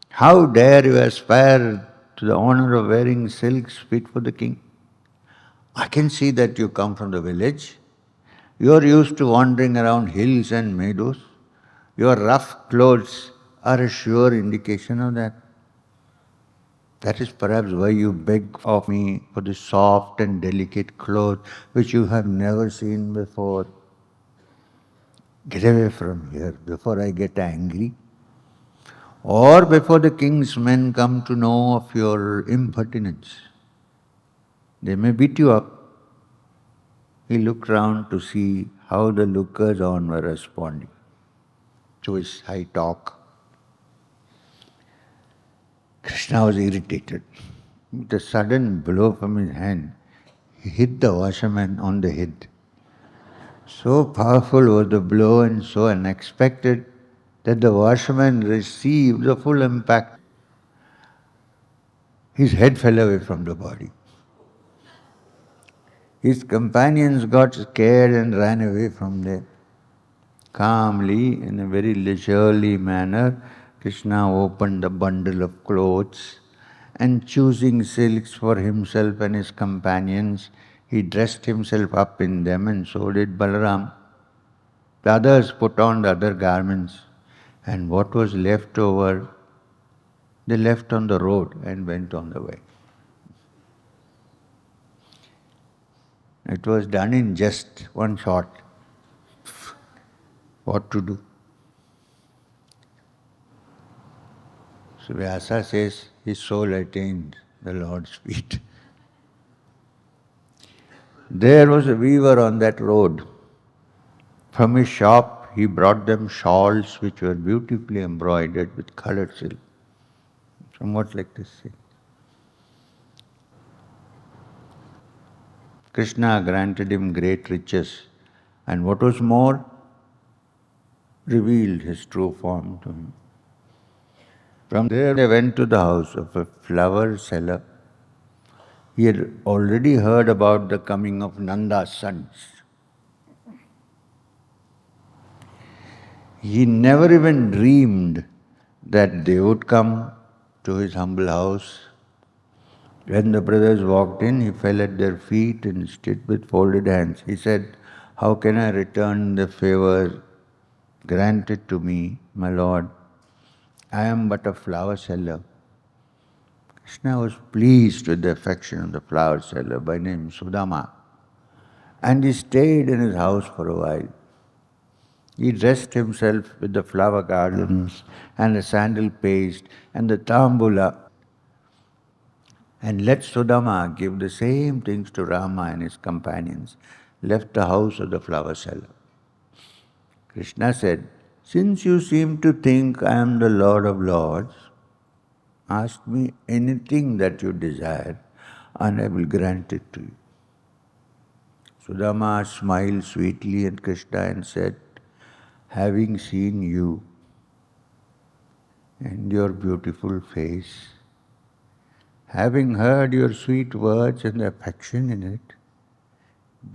How dare you aspire to the honor of wearing silks fit for the king? I can see that you come from the village. You are used to wandering around hills and meadows. Your rough clothes are a sure indication of that. That is perhaps why you beg of me for the soft and delicate clothes which you have never seen before. Get away from here before I get angry, or before the king's men come to know of your impertinence. They may beat you up." He looked round to see how the lookers on were responding to his high talk. Krishna was irritated. With a sudden blow from his hand, he hit the washerman on the head. So powerful was the blow and so unexpected that the washerman received the full impact. His head fell away from the body. His companions got scared and ran away from there. Calmly, in a very leisurely manner, Krishna opened the bundle of clothes and choosing silks for himself and his companions, he dressed himself up in them, and so did Balaram. The others put on the other garments, and what was left over, they left on the road and went on the way. It was done in just one shot. What to do? So Vyasa says his soul attained the Lord's feet. There was a weaver on that road. From his shop he brought them shawls which were beautifully embroidered with colored silk. Somewhat like this silk. Krishna granted him great riches, and what was more, revealed his true form to him. From there they went to the house of a flower seller. He had already heard about the coming of Nanda's sons. He never even dreamed that they would come to his humble house. When the brothers walked in, he fell at their feet and stood with folded hands. He said, "How can I return the favor granted to me, my Lord? I am but a flower seller." Krishna was pleased with the affection of the flower seller by name Sudama, and he stayed in his house for a while. He dressed himself with the flower garlands and the sandal paste and the tambula, and let Sudama give the same things to Rama and his companions, left the house of the flower seller. Krishna said, "Since you seem to think I am the Lord of Lords, ask me anything that you desire, and I will grant it to you." Sudama smiled sweetly at Krishna and said, "Having seen you and your beautiful face, having heard your sweet words and the affection in it,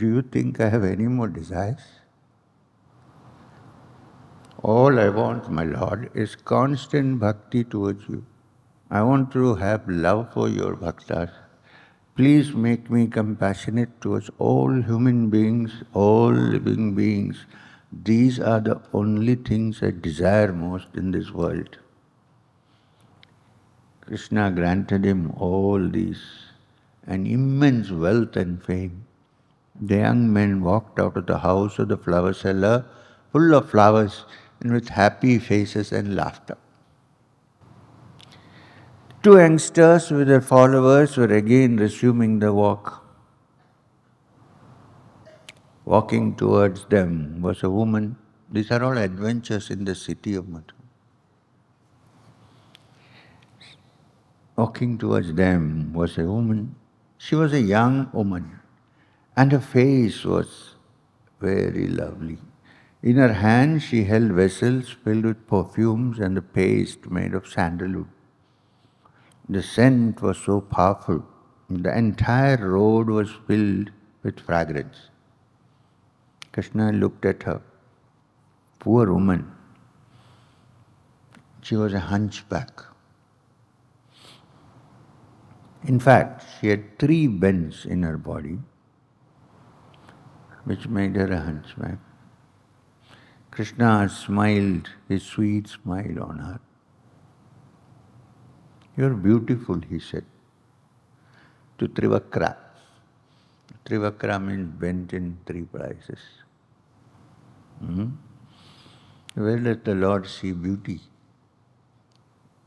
do you think I have any more desires? All I want, my Lord, is constant bhakti towards you. I want to have love for your bhaktas. Please make me compassionate towards all human beings, all living beings. These are the only things I desire most in this world." Krishna granted him all these, and immense wealth and fame. The young men walked out of the house of the flower seller, full of flowers and with happy faces and laughter. Two youngsters with their followers were again resuming the walk. Walking towards them was a woman. These are all adventures in the city of Mathura. walking towards them was a woman. She was a young woman, and her face was very lovely. In her hand she held vessels filled with perfumes and a paste made of sandalwood. The scent was so powerful, the entire road was filled with fragrance. Krishna looked at her. Poor woman. She was a hunchback. In fact, she had 3 bends in her body, which made her a hunchback. Krishna smiled his sweet smile on her. "You are beautiful," he said to Trivakra. Trivakra means bent in 3 places. Where does the Lord see beauty?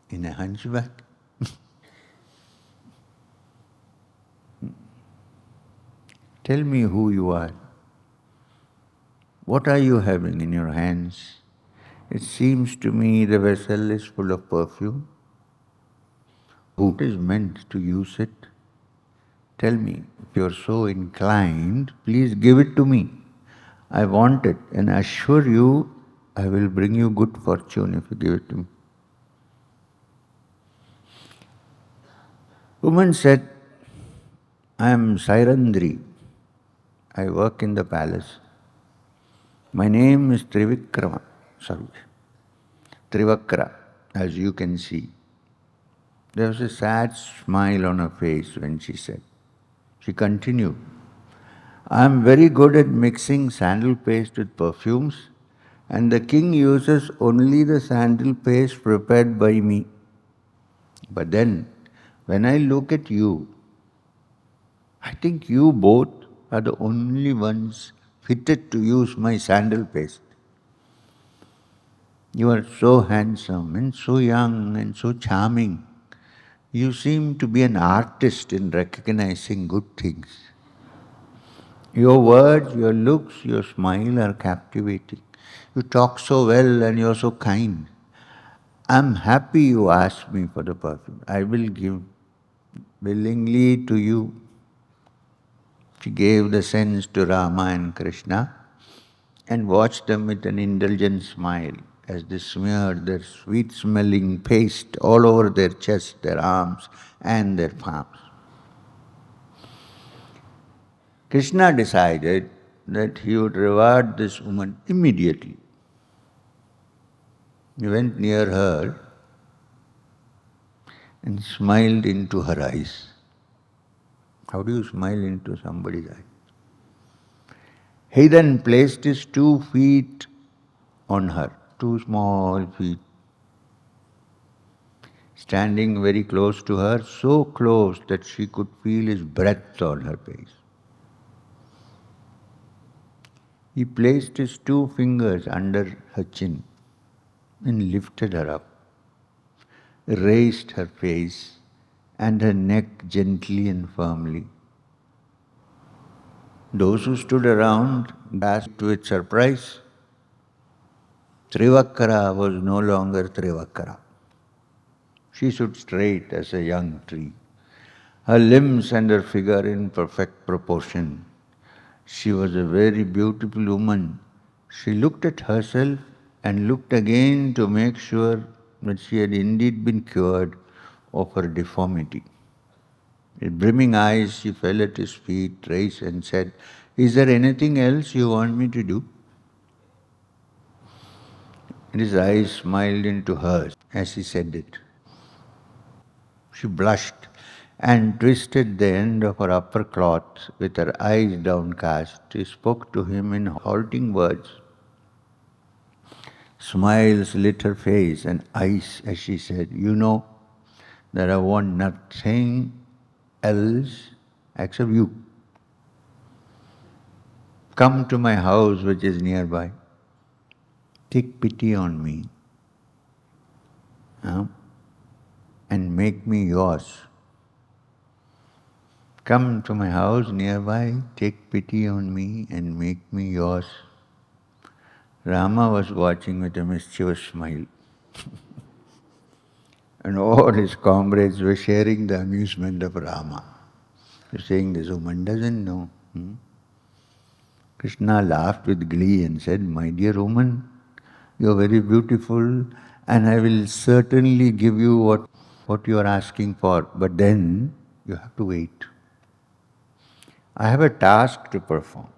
In a hunchback? Tell me who you are. What are you having in your hands? It seems to me the vessel is full of perfume. Who is meant to use it? Tell me, if you are so inclined, please give it to me. I want it, and I assure you I will bring you good fortune if you give it to me. Woman said, I am Sairandri. I work in the palace. My name is Trivakra, as you can see. There was a sad smile on her face when she said. She continued, I am very good at mixing sandal paste with perfumes, and the king uses only the sandal paste prepared by me. But then, when I look at you, I think you both are the only ones fitted to use my sandal paste. You are so handsome and so young and so charming. You seem to be an artist in recognizing good things. Your words, your looks, your smile are captivating. You talk so well and you are so kind. I am happy you asked me for the perfume. I will give willingly to you. She gave the scents to Rama and Krishna and watched them with an indulgent smile as they smeared their sweet-smelling paste all over their chest, their arms, and their palms. Krishna decided that he would reward this woman immediately. He went near her and smiled into her eyes. How do you smile into somebody's eyes? He then placed his 2 feet on her, 2 small feet, standing very close to her, so close that she could feel his breath on her face. He placed his 2 fingers under her chin and lifted her up, raised her face and her neck gently and firmly. Those who stood around gasped with surprise. Trivakra was no longer Trivakra. She stood straight as a young tree, her limbs and her figure in perfect proportion. She was a very beautiful woman. She looked at herself and looked again to make sure that she had indeed been cured of her deformity. With brimming eyes, she fell at his feet, raised and said, Is there anything else you want me to do? And his eyes smiled into hers as he said it. She blushed and twisted the end of her upper cloth with her eyes downcast. She spoke to him in halting words. Smiles lit her face and eyes as she said, You know that I want nothing else except you. Come to my house which is nearby. Take pity on me and make me yours. Come to my house nearby, take pity on me and make me yours. Rama was watching with a mischievous smile. And all his comrades were sharing the amusement of Rama. They're saying, this woman doesn't know. Krishna laughed with glee and said, my dear woman, you are very beautiful and I will certainly give you what you are asking for. But then you have to wait. I have a task to perform.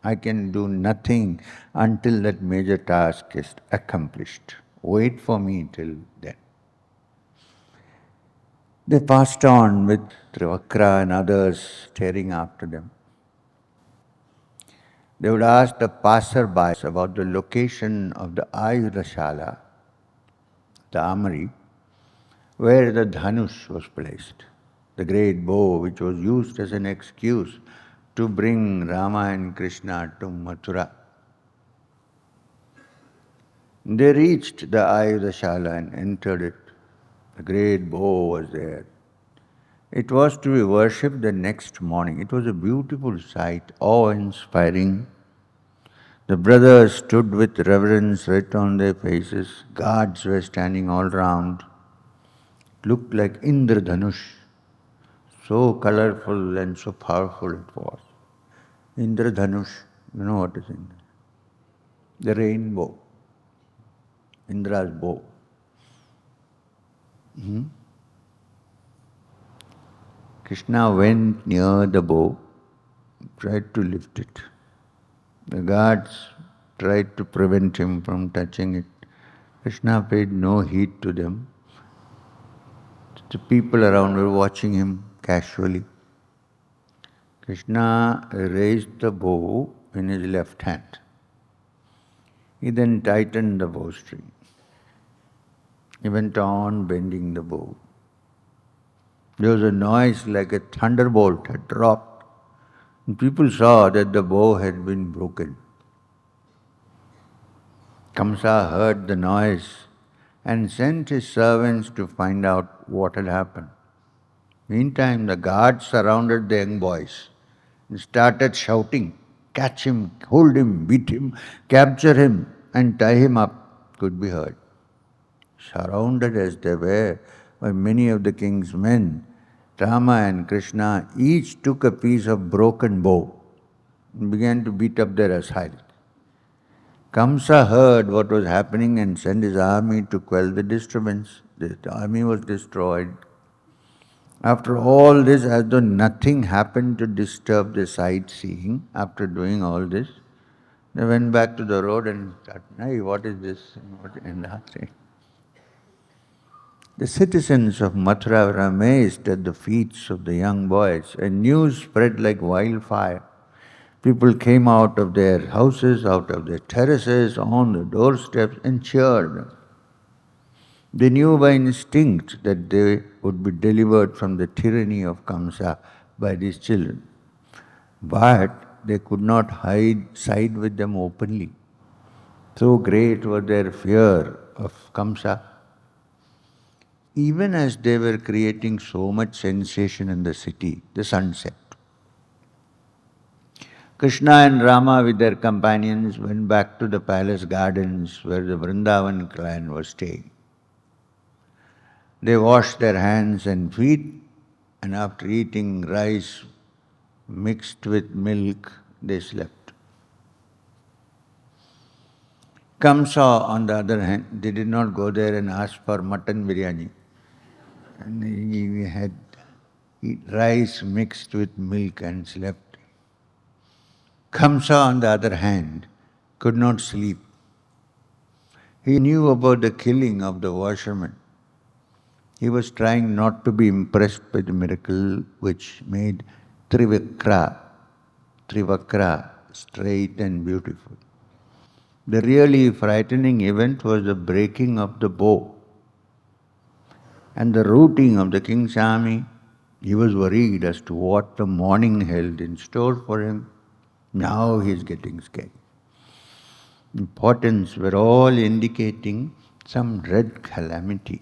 I can do nothing until that major task is accomplished. Wait for me till then. They passed on with Trivakra and others staring after them. They would ask the passerbys about the location of the Ayudhashala, the armory, where the Dhanush was placed, the great bow which was used as an excuse to bring Rama and Krishna to Mathura. They reached the Ayudhashala and entered it. The great bow was there. It was to be worshipped the next morning. It was a beautiful sight, awe-inspiring. The brothers stood with reverence writ on their faces. Guards were standing all round. It looked like Indradhanush. So colorful and so powerful it was. Indradhanush, you know what is Indra? The rainbow. Indra's bow. Krishna went near the bow, tried to lift it. The guards tried to prevent him from touching it. Krishna paid no heed to them. The people around were watching him casually. Krishna raised the bow in his left hand. He then tightened the bowstring. He went on bending the bow. There was a noise like a thunderbolt had dropped. And people saw that the bow had been broken. Kamsa heard the noise and sent his servants to find out what had happened. Meantime, the guards surrounded the young boys and started shouting, catch him, hold him, beat him, capture him and tie him up, could be heard. Surrounded as they were by many of the king's men, Rama and Krishna each took a piece of broken bow and began to beat up their assailants. Kamsa heard what was happening and sent his army to quell the disturbance. The army was destroyed. After all this, as though nothing happened to disturb the sightseeing, after doing all this, they went back to the road and started, hey, what is this? And the citizens of Mathura were amazed at the feats of the young boys, and news spread like wildfire. People came out of their houses, out of their terraces, on the doorsteps and cheered them. They knew by instinct that they would be delivered from the tyranny of Kamsa by these children. But they could not side with them openly. So great was their fear of Kamsa. Even as they were creating so much sensation in the city, the sun set. Krishna and Rama with their companions went back to the palace gardens where the Vrindavan clan was staying. They washed their hands and feet, and after eating rice mixed with milk, they slept. Kamsa, on the other hand, they did not go there and ask for mutton biryani. And he had rice mixed with milk and slept. Kamsa, on the other hand, could not sleep. He knew about the killing of the washerman. He was trying not to be impressed by the miracle which made Trivakra straight and beautiful. The really frightening event was the breaking of the bow and the routing of the king's army. He was worried as to what the morning held in store for him. Now he is getting scared. Portents were all indicating some dread calamity.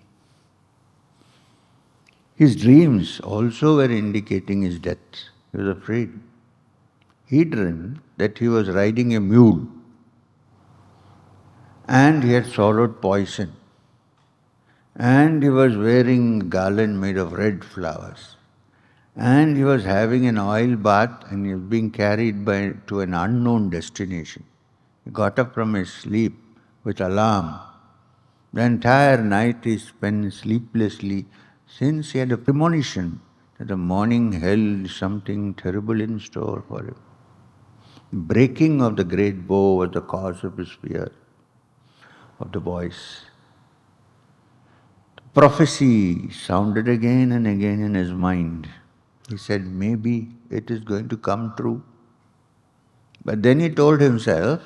His dreams also were indicating his death. He was afraid. He dreamed that he was riding a mule and he had swallowed poison. And he was wearing a garland made of red flowers. And he was having an oil bath and he was being carried to an unknown destination. He got up from his sleep with alarm. The entire night he spent sleeplessly since he had a premonition that the morning held something terrible in store for him. Breaking of the great bow was the cause of his fear of the voice. Prophecy sounded again and again in his mind. He said, maybe it is going to come true. But then he told himself,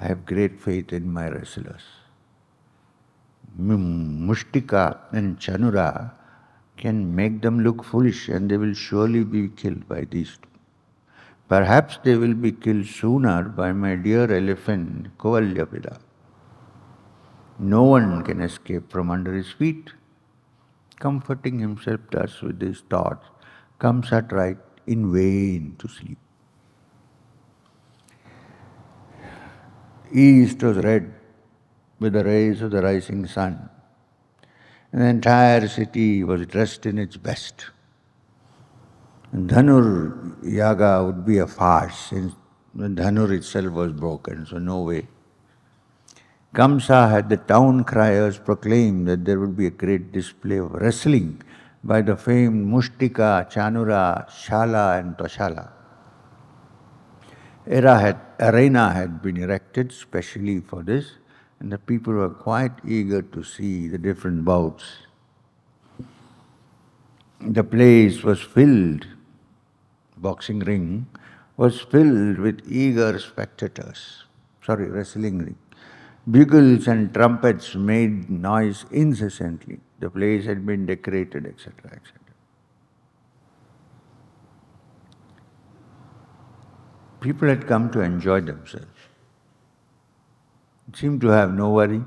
I have great faith in my wrestlers. Mushtika and Chanura can make them look foolish and they will surely be killed by these two. Perhaps they will be killed sooner by my dear elephant Kuvalayapida. No one can escape from under his feet. Comforting himself thus with these thoughts, Kamsa tried in vain to sleep. East was red with the rays of the rising sun. And the entire city was dressed in its best. Dhanur Yaga would be a farce since the Dhanur itself was broken, so no way. Kamsa had the town criers proclaim that there would be a great display of wrestling by the famed Mushtika, Chanura, Shala and Toshala. Arena had been erected specially for this, and the people were quite eager to see the different bouts. The place was filled, boxing ring was filled with eager spectators. Wrestling ring. Bugles and trumpets made noise incessantly. The place had been decorated, etc., etc. People had come to enjoy themselves. It seemed to have no worry.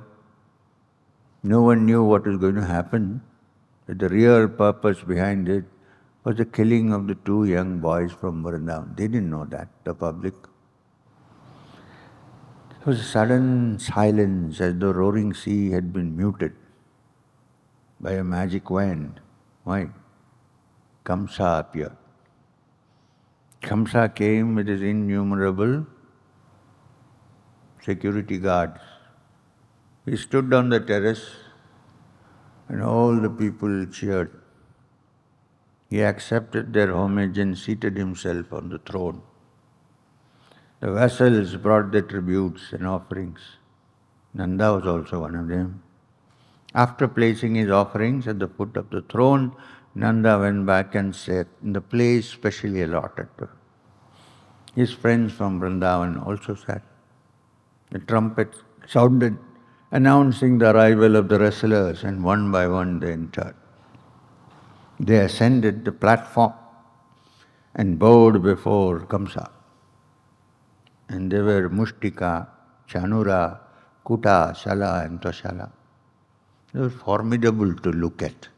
No one knew what was going to happen. But the real purpose behind it was the killing of the two young boys from Vrindavan. They didn't know that, the public. There was a sudden silence as though roaring sea had been muted by a magic wand. Why? Kamsa appeared. Kamsa came with his innumerable security guards. He stood on the terrace and all the people cheered. He accepted their homage and seated himself on the throne. The vassals brought their tributes and offerings. Nanda was also one of them. After placing his offerings at the foot of the throne, Nanda went back and sat in the place specially allotted to him. His friends from Brindavan also sat. The trumpets sounded, announcing the arrival of the wrestlers, and one by one they entered. They ascended the platform and bowed before Kamsa. And they were Mushtika, Chanura, Kuta, Shala and Toshala. They were formidable to look at.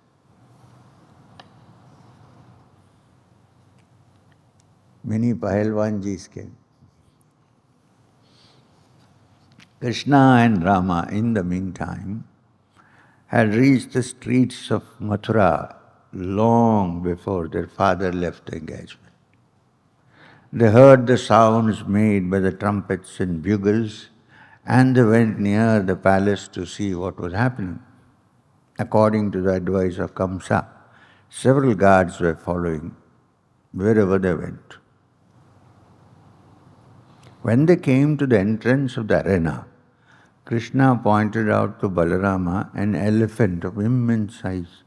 Many Pahalwanjis came. Krishna and Rama, in the meantime, had reached the streets of Mathura long before their father left the engagement. They heard the sounds made by the trumpets and bugles, and they went near the palace to see what was happening. According to the advice of Kamsa, several guards were following wherever they went. When they came to the entrance of the arena, Krishna pointed out to Balarama an elephant of immense size.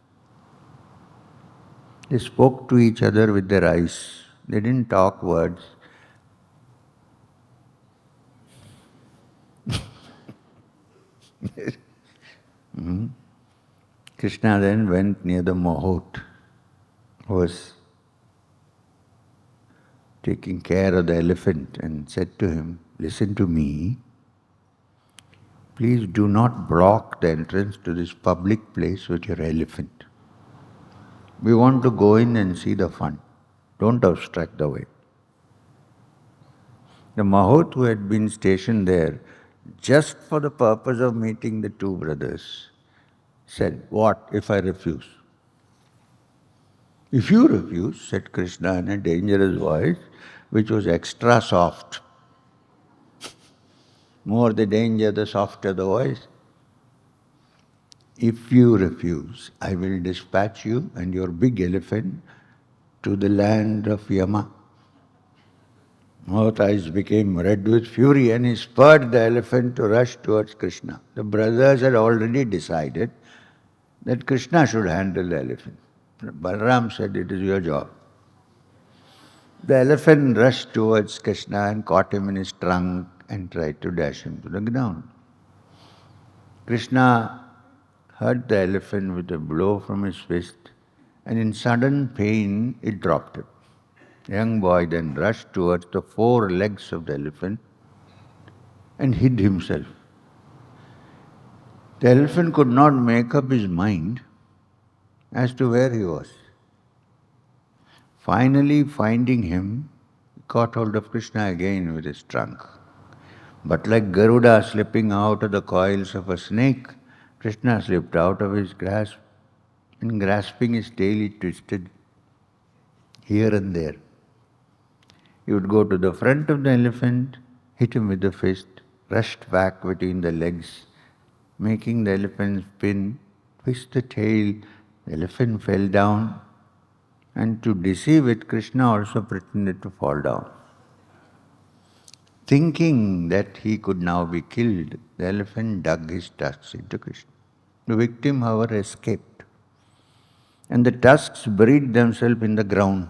They spoke to each other with their eyes. They didn't talk words. Krishna then went near the Mahot, who was taking care of the elephant, and said to him, listen to me. Please do not block the entrance to this public place with your elephant. We want to go in and see the fun. Don't obstruct the way. The Mahot, who had been stationed there just for the purpose of meeting the two brothers, said, "What if I refuse?" "If you refuse," said Krishna in a dangerous voice, which was extra soft. More the danger, the softer the voice. "If you refuse, I will dispatch you and your big elephant to the land of Vyoma." Both eyes became red with fury and he spurred the elephant to rush towards Krishna. The brothers had already decided that Krishna should handle the elephant. Balaram said, "It is your job." The elephant rushed towards Krishna and caught him in his trunk and tried to dash him to the ground. Krishna hurt the elephant with a blow from his fist, and in sudden pain it dropped him. The young boy then rushed towards the four legs of the elephant and hid himself. The elephant could not make up his mind as to where he was. Finally, finding him, he caught hold of Krishna again with his trunk. But like Garuda slipping out of the coils of a snake, Krishna slipped out of his grasp, and grasping his tail, he twisted here and there. He would go to the front of the elephant, hit him with the fist, rushed back between the legs, making the elephant spin, twist the tail, the elephant fell down, and to deceive it, Krishna also pretended to fall down. Thinking that he could now be killed, the elephant dug his tusks into Krishna. The victim, however, escaped, and the tusks buried themselves in the ground.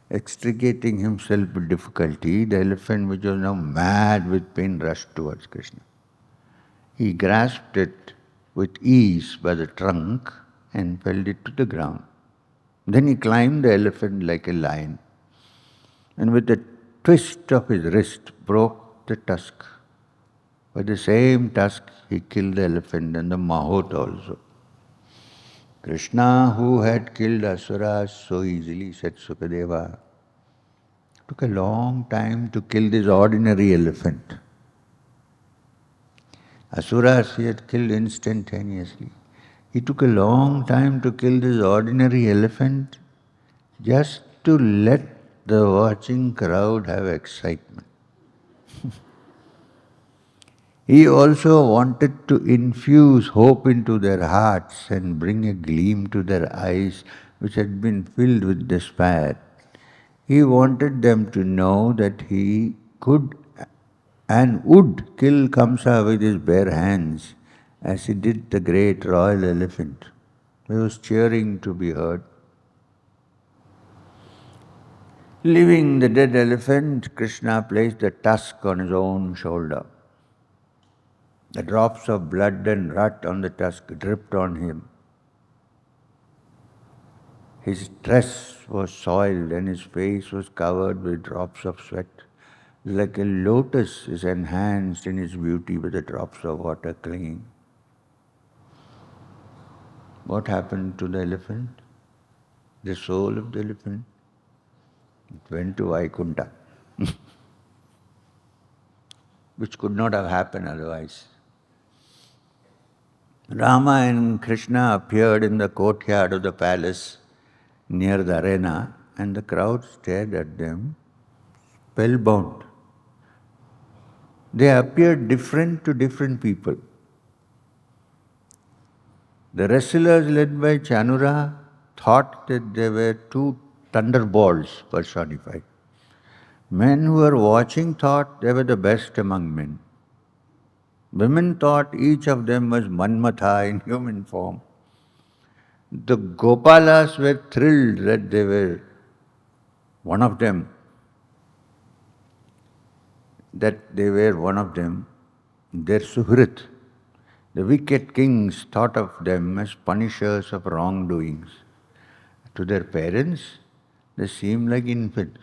Extricating himself with difficulty, the elephant, which was now mad with pain, rushed towards Krishna. He grasped it with ease by the trunk and felled it to the ground. Then he climbed the elephant like a lion, and with a twist of his wrist broke the tusk. By the same tusk he killed the elephant and the mahout also. Krishna, who had killed asuras so easily, said Sukadeva, took a long time to kill this ordinary elephant. Asuras he had killed instantaneously. He took a long time to kill this ordinary elephant just to let the watching crowd have excitement. He also wanted to infuse hope into their hearts and bring a gleam to their eyes which had been filled with despair. He wanted them to know that he could and would kill Kamsa with his bare hands, as he did the great royal elephant. He was cheering to be heard. Leaving the dead elephant, Krishna placed the tusk on his own shoulder. The drops of blood and rot on the tusk dripped on him. His dress was soiled and his face was covered with drops of sweat. Like a lotus is enhanced in its beauty by the drops of water clinging. What happened to the elephant? The soul of the elephant? It went to Vaikuntha, which could not have happened otherwise. Rama and Krishna appeared in the courtyard of the palace near the arena, and the crowd stared at them, spellbound. They appeared different to different people. The wrestlers led by Chanura thought that they were two thunderbolts personified. Men who were watching thought they were the best among men. Women thought each of them was Manmatha in human form. The Gopalas were thrilled that they were one of them, Their Suhrit. The wicked kings thought of them as punishers of wrongdoings. To their parents, they seemed like infants.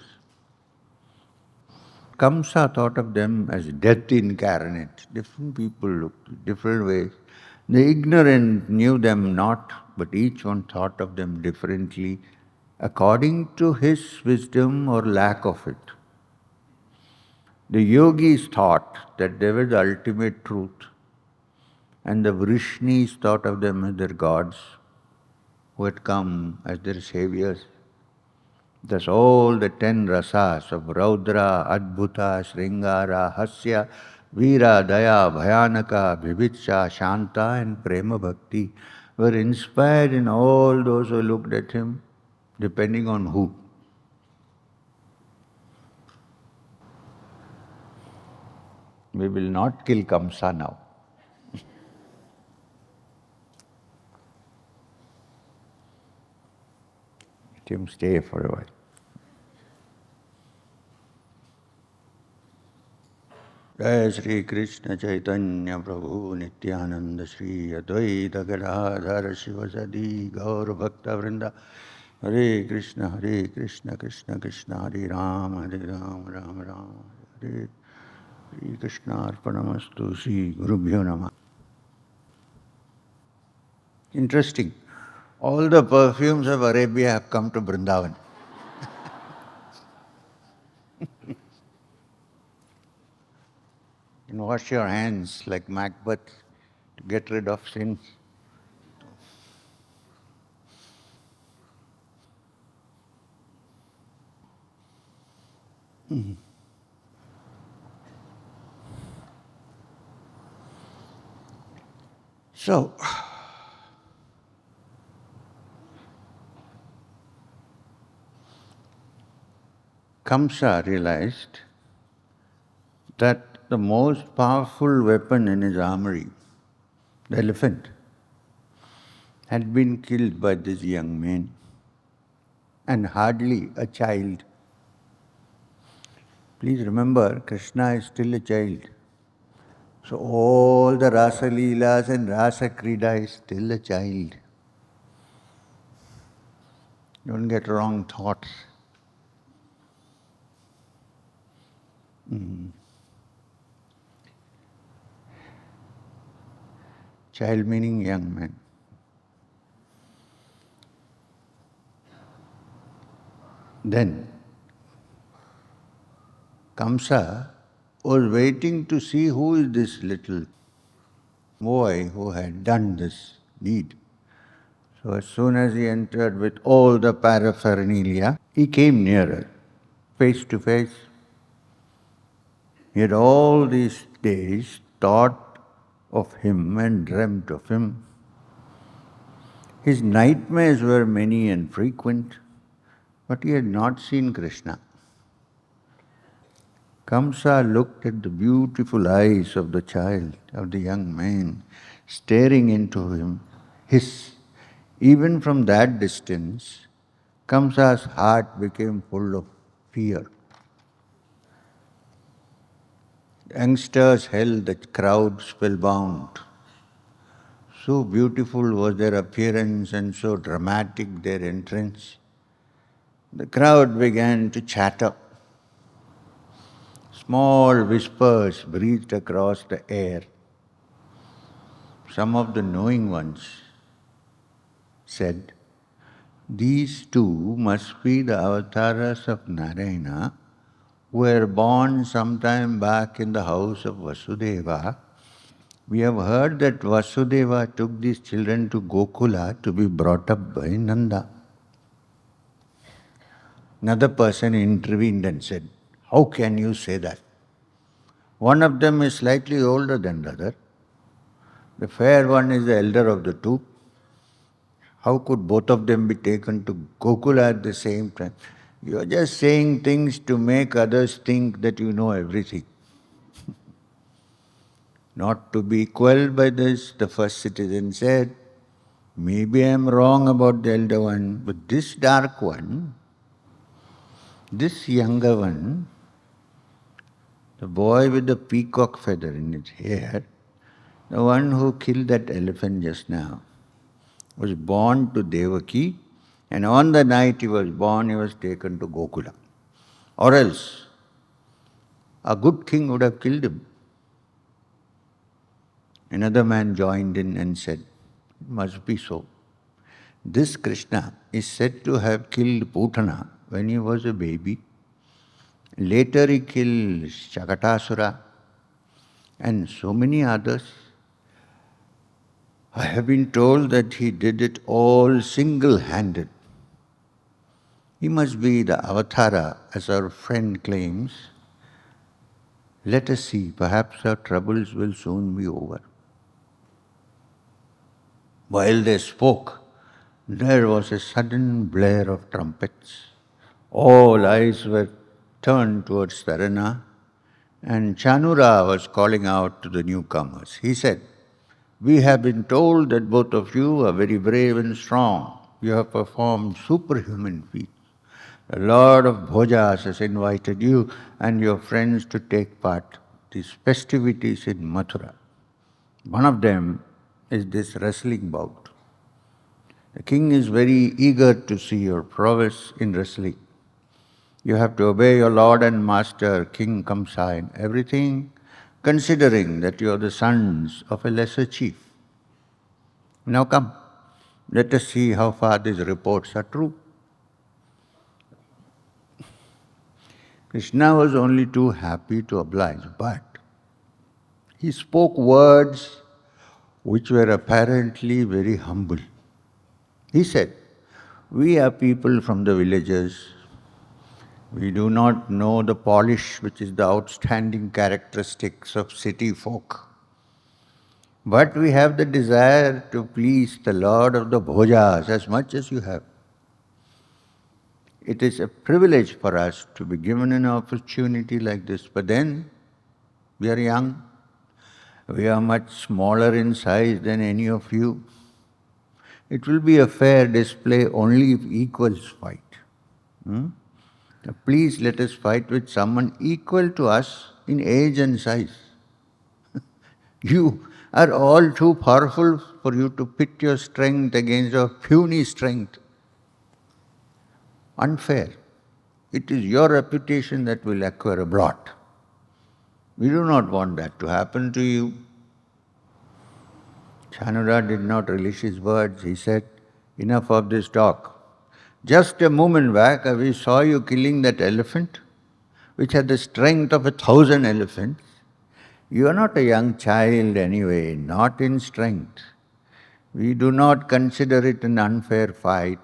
Kamsa thought of them as death incarnate. Different people looked different ways. The ignorant knew them not, but each one thought of them differently, according to his wisdom or lack of it. The yogis thought that they were the ultimate truth, And the Vrishnis thought of them as their gods who had come as their saviors. Thus all the 10 rasas of Raudra, Adbhuta, Sringara, Hasya, Veera, Daya, Bhayanaka, Vivitsha, Shanta and Prema Bhakti were inspired in all those who looked at him, depending on who. We will not kill Kamsa now. Let him stay for a while. Jai Shri Krishna Chaitanya Prabhu Nityananda Shri Advaita Gadadhara Shivasadi Gaur Bhakta Vrinda Hare Krishna Krishna Krishna Hare Ram Ram Ram Hare Shri Krishna Arpanamastu Shri Gurubhyo Namah. Interesting. All the perfumes of Arabia have come to Brindavan. You wash your hands like Macbeth to get rid of sins. So, Kamsa realized that the most powerful weapon in his armory, the elephant, had been killed by this young man, and hardly a child. Please remember, Krishna is still a child. So all the Rasa Leelas and Rasa Krida is still a child. Don't get wrong thoughts. Child meaning young man. Then Kamsa was waiting to see who is this little boy who had done this deed. So as soon as he entered with all the paraphernalia, he came nearer, face to face. He had all these days thought of him and dreamt of him. His nightmares were many and frequent, but he had not seen Krishna. Kamsa looked at the beautiful eyes of the child, of the young man, staring into him. Even from that distance, Kamsa's heart became full of fear. Youngsters held the crowd spellbound. So beautiful was their appearance and so dramatic their entrance. The crowd began to chatter. Small whispers breathed across the air. Some of the knowing ones said, "These two must be the avatars of Narayana who were born sometime back in the house of Vasudeva. We have heard that Vasudeva took these children to Gokula to be brought up by Nanda." Another person intervened and said, "How can you say that? One of them is slightly older than the other. The fair one is the elder of the two. How could both of them be taken to Gokula at the same time? You are just saying things to make others think that you know everything." Not to be quelled by this, the first citizen said, "Maybe I am wrong about the elder one, but this dark one, this younger one, the boy with the peacock feather in his hair, the one who killed that elephant just now, was born to Devaki, and on the night he was born, he was taken to Gokula. Or else, a good king would have killed him." Another man joined in and said, "It must be so. This Krishna is said to have killed Putana when he was a baby. Later he killed Shakatasura and so many others. I have been told that he did it all single-handed. He must be the avatara, as our friend claims. Let us see, perhaps our troubles will soon be over. While they spoke, there was a sudden blare of trumpets. All eyes were turned towards the arena, and Chanura was calling out to the newcomers. He said, "We have been told that both of you are very brave and strong. You have performed superhuman feats. The Lord of Bhojas has invited you and your friends to take part in these festivities in Mathura. One of them is this wrestling bout. The king is very eager to see your prowess in wrestling. You have to obey your lord and master, King Kamsa, in everything, considering that you are the sons of a lesser chief. Now come, let us see how far these reports are true." Krishna was only too happy to oblige, but he spoke words which were apparently very humble. He said, "We are people from the villages. We do not know the polish which is the outstanding characteristics of city folk. But we have the desire to please the Lord of the Bhojas as much as you have. It is a privilege for us to be given an opportunity like this. But then, we are young. We are much smaller in size than any of you. It will be a fair display only if equals fight. Please let us fight with someone equal to us in age and size. You are all too powerful for you to pit your strength against our puny strength. Unfair. It is your reputation that will acquire a blot. We do not want that to happen to you." Chanura did not relish his words. He said, "Enough of this talk. Just a moment back, we saw you killing that elephant, which had the strength of 1,000 elephants. You are not a young child anyway, not in strength. We do not consider it an unfair fight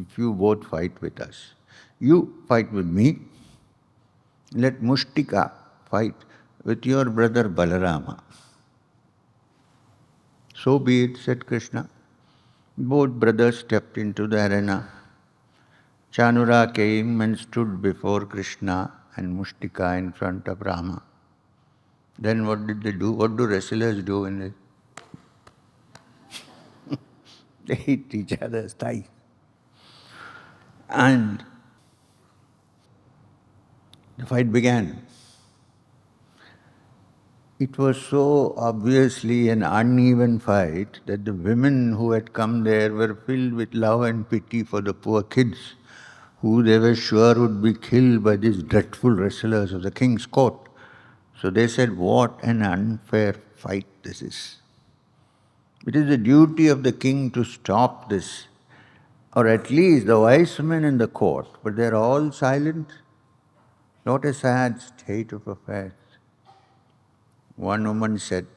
if you both fight with us. You fight with me. Let Mushtika fight with your brother Balarama." "So be it," said Krishna. Both brothers stepped into the arena. Chanura came and stood before Krishna and Mushtika in front of Rama. Then what did they do? What do wrestlers do in it? They hit each other's thighs. And the fight began. It was so obviously an uneven fight that the women who had come there were filled with love and pity for the poor kids, who they were sure would be killed by these dreadful wrestlers of the king's court. So they said, "What an unfair fight this is. It is the duty of the king to stop this, or at least the wise men in the court, but they are all silent. What a sad state of affairs." One woman said,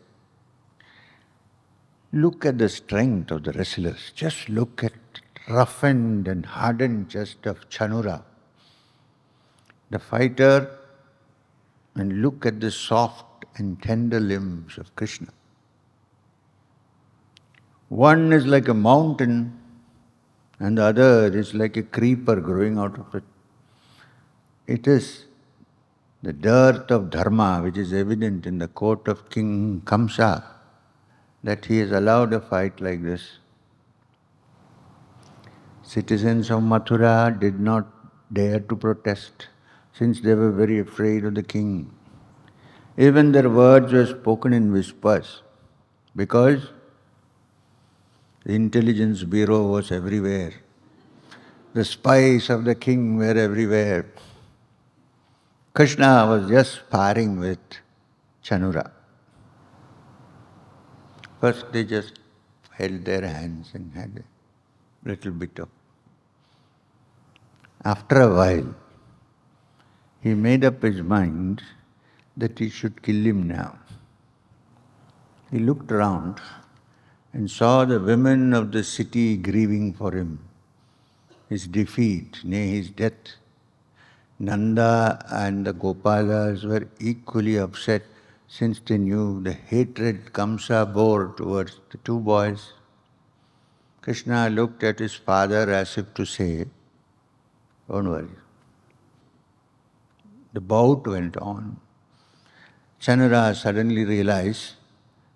"Look at the strength of the wrestlers. Just look at roughened and hardened chest of Chanura, the fighter, and look at the soft and tender limbs of Krishna. One is like a mountain and the other is like a creeper growing out of it. It is the dearth of dharma which is evident in the court of King Kamsa, that he has allowed a fight like this." Citizens of Mathura did not dare to protest, since they were very afraid of the king. Even their words were spoken in whispers, because the intelligence bureau was everywhere. The spies of the king were everywhere. Krishna was just sparring with Chanura. First they just held their hands and had a little bit of. After a while, he made up his mind that he should kill him now. He looked around and saw the women of the city grieving for him, his defeat, nay, his death. Nanda and the Gopalas were equally upset since they knew the hatred Kamsa bore towards the two boys. Krishna looked at his father as if to say, "Don't worry." The bout went on. Chanura suddenly realized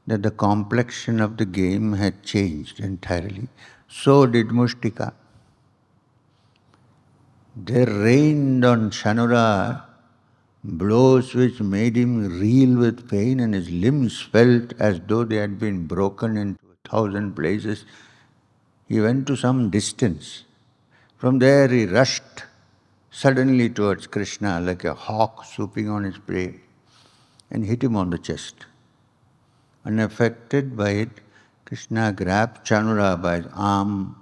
that the complexion of the game had changed entirely. So did Mushtika. There rained on Chanura blows which made him reel with pain, and his limbs felt as though they had been broken into 1,000 places. He went to some distance. From there he rushed suddenly towards Krishna like a hawk swooping on his prey and hit him on the chest. Unaffected by it, Krishna grabbed Chanura by his arm,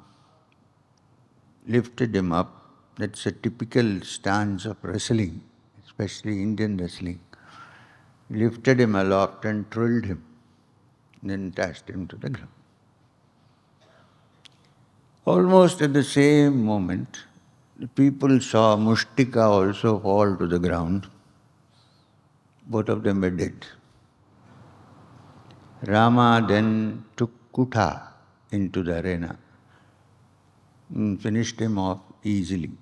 lifted him up. That's a typical stance of wrestling, especially Indian wrestling. Lifted him aloft and twirled him, then dashed him to the ground. Almost at the same moment, the people saw Mushtika also fall to the ground. Both of them were dead. Rama then took Kutha into the arena and finished him off easily.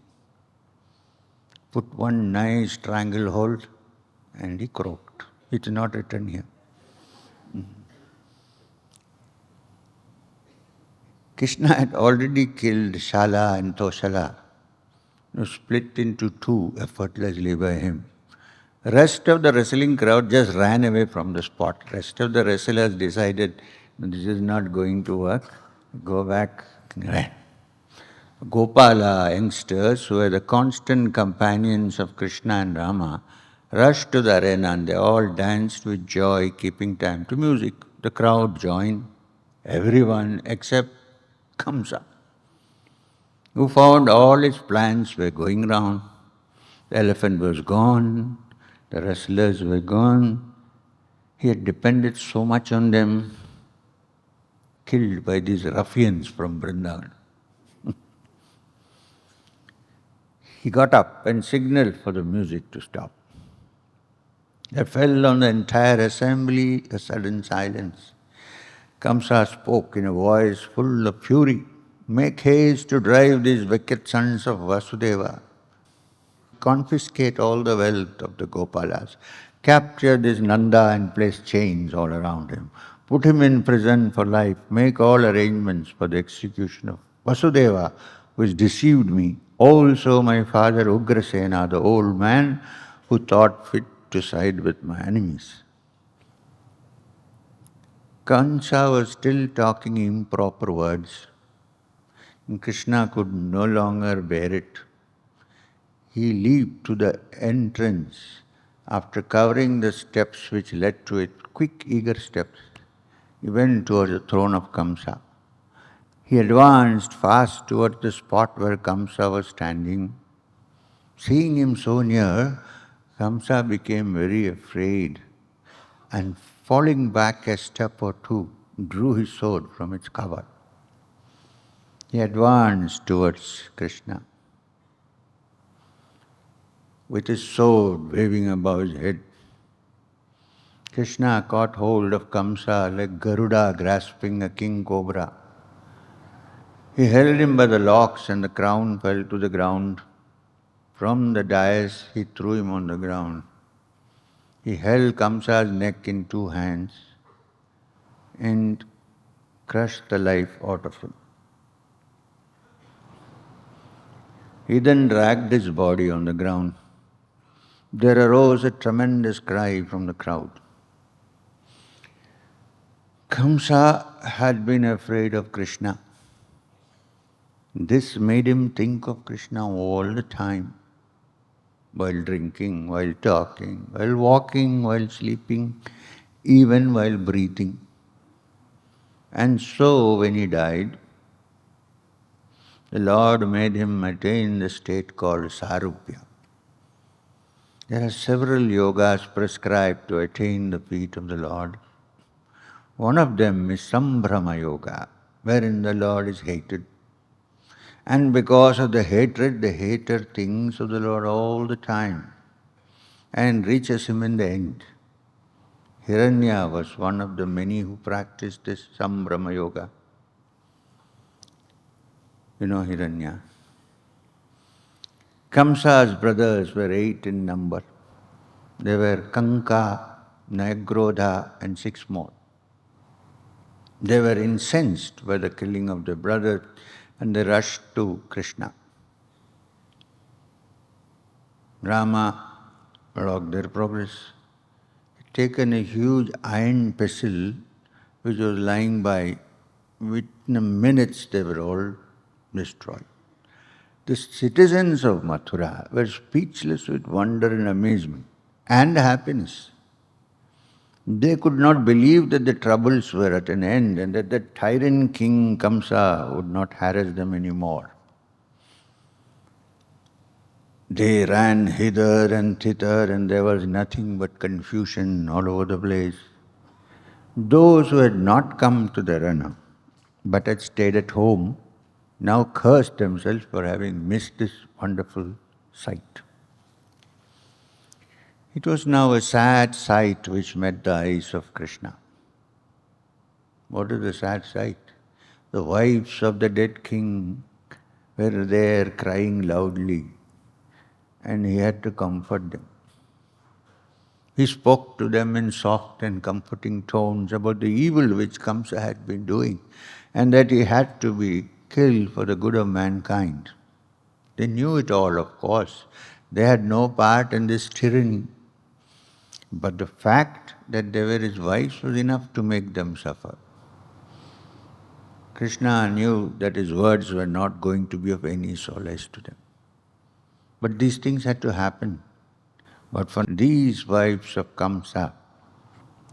Put one nice stranglehold and he croaked. It's not written here. Krishna had already killed Shala and Toshala, split into two effortlessly by him. Rest of the wrestling crowd just ran away from the spot. Rest of the wrestlers decided, this is not going to work, go back, ran. Gopala youngsters, who were the constant companions of Krishna and Rama, rushed to the arena and they all danced with joy, keeping time to music. The crowd joined, everyone except Kamsa, who found all his plans were going wrong. The elephant was gone, the wrestlers were gone. He had depended so much on them, killed by these ruffians from Vrindavan. He got up and signaled for the music to stop. There fell on the entire assembly a sudden silence. Kamsa spoke in a voice full of fury. Make haste to drive these wicked sons of Vasudeva. Confiscate all the wealth of the Gopalas. Capture this Nanda and place chains all around him. Put him in prison for life. Make all arrangements for the execution of Vasudeva, which deceived me. Also my father Ugrasena, the old man who thought fit to side with my enemies. Kamsa was still talking improper words, and Krishna could no longer bear it. He leaped to the entrance after covering the steps which led to it, quick, eager steps. He went towards the throne of Kamsa. He advanced fast towards the spot where Kamsa was standing. Seeing him so near, Kamsa became very afraid and falling back a step or two, drew his sword from its cover. He advanced towards Krishna with his sword waving above his head. Krishna caught hold of Kamsa like Garuda grasping a king cobra. He held him by the locks and the crown fell to the ground. From the dais he threw him on the ground. He held Kamsa's neck in two hands and crushed the life out of him. He then dragged his body on the ground. There arose a tremendous cry from the crowd. Kamsa had been afraid of Krishna. This made him think of Krishna all the time, while drinking, while talking, while walking, while sleeping, even while breathing. And so when he died, the Lord made him attain the state called Sarupya. There are several yogas prescribed to attain the feet of the Lord. One of them is Sambrama Yoga, wherein the Lord is hated. And because of the hatred, the hater thinks of the Lord all the time and reaches him in the end. Hiranya was one of the many who practiced this Sambrama Yoga. You know Hiranya. Kamsa's brothers were 8 in number. They were Kanka, Nagrodha, and 6 more. They were incensed by the killing of their brother and they rushed to Krishna. Rama blocked their progress. He'd taken a huge iron pestle which was lying by. Within minutes they were all destroyed. The citizens of Mathura were speechless with wonder and amazement and happiness. They could not believe that the troubles were at an end and that the tyrant king Kamsa would not harass them anymore. They ran hither and thither and there was nothing but confusion all over the place. Those who had not come to the Rana but had stayed at home now cursed themselves for having missed this wonderful sight. It was now a sad sight which met the eyes of Krishna. What is the sad sight? The wives of the dead king were there crying loudly, and he had to comfort them. He spoke to them in soft and comforting tones about the evil which Kamsa had been doing, and that he had to be killed for the good of mankind. They knew it all, of course. They had no part in this tyranny. But the fact that they were his wives was enough to make them suffer. Krishna knew that his words were not going to be of any solace to them. But these things had to happen. But for these wives of Kamsa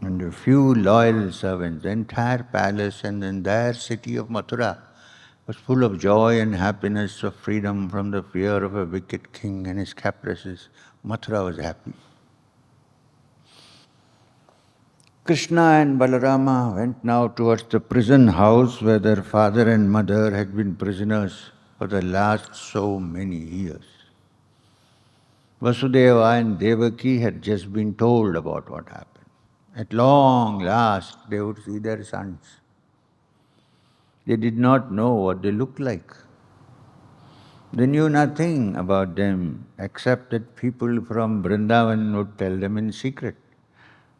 and a few loyal servants, the entire palace and the entire city of Mathura was full of joy and happiness of freedom from the fear of a wicked king and his caprices. Mathura was happy. Krishna and Balarama went now towards the prison house where their father and mother had been prisoners for the last so many years. Vasudeva and Devaki had just been told about what happened. At long last, they would see their sons. They did not know what they looked like. They knew nothing about them except that people from Brindavan would tell them in secret.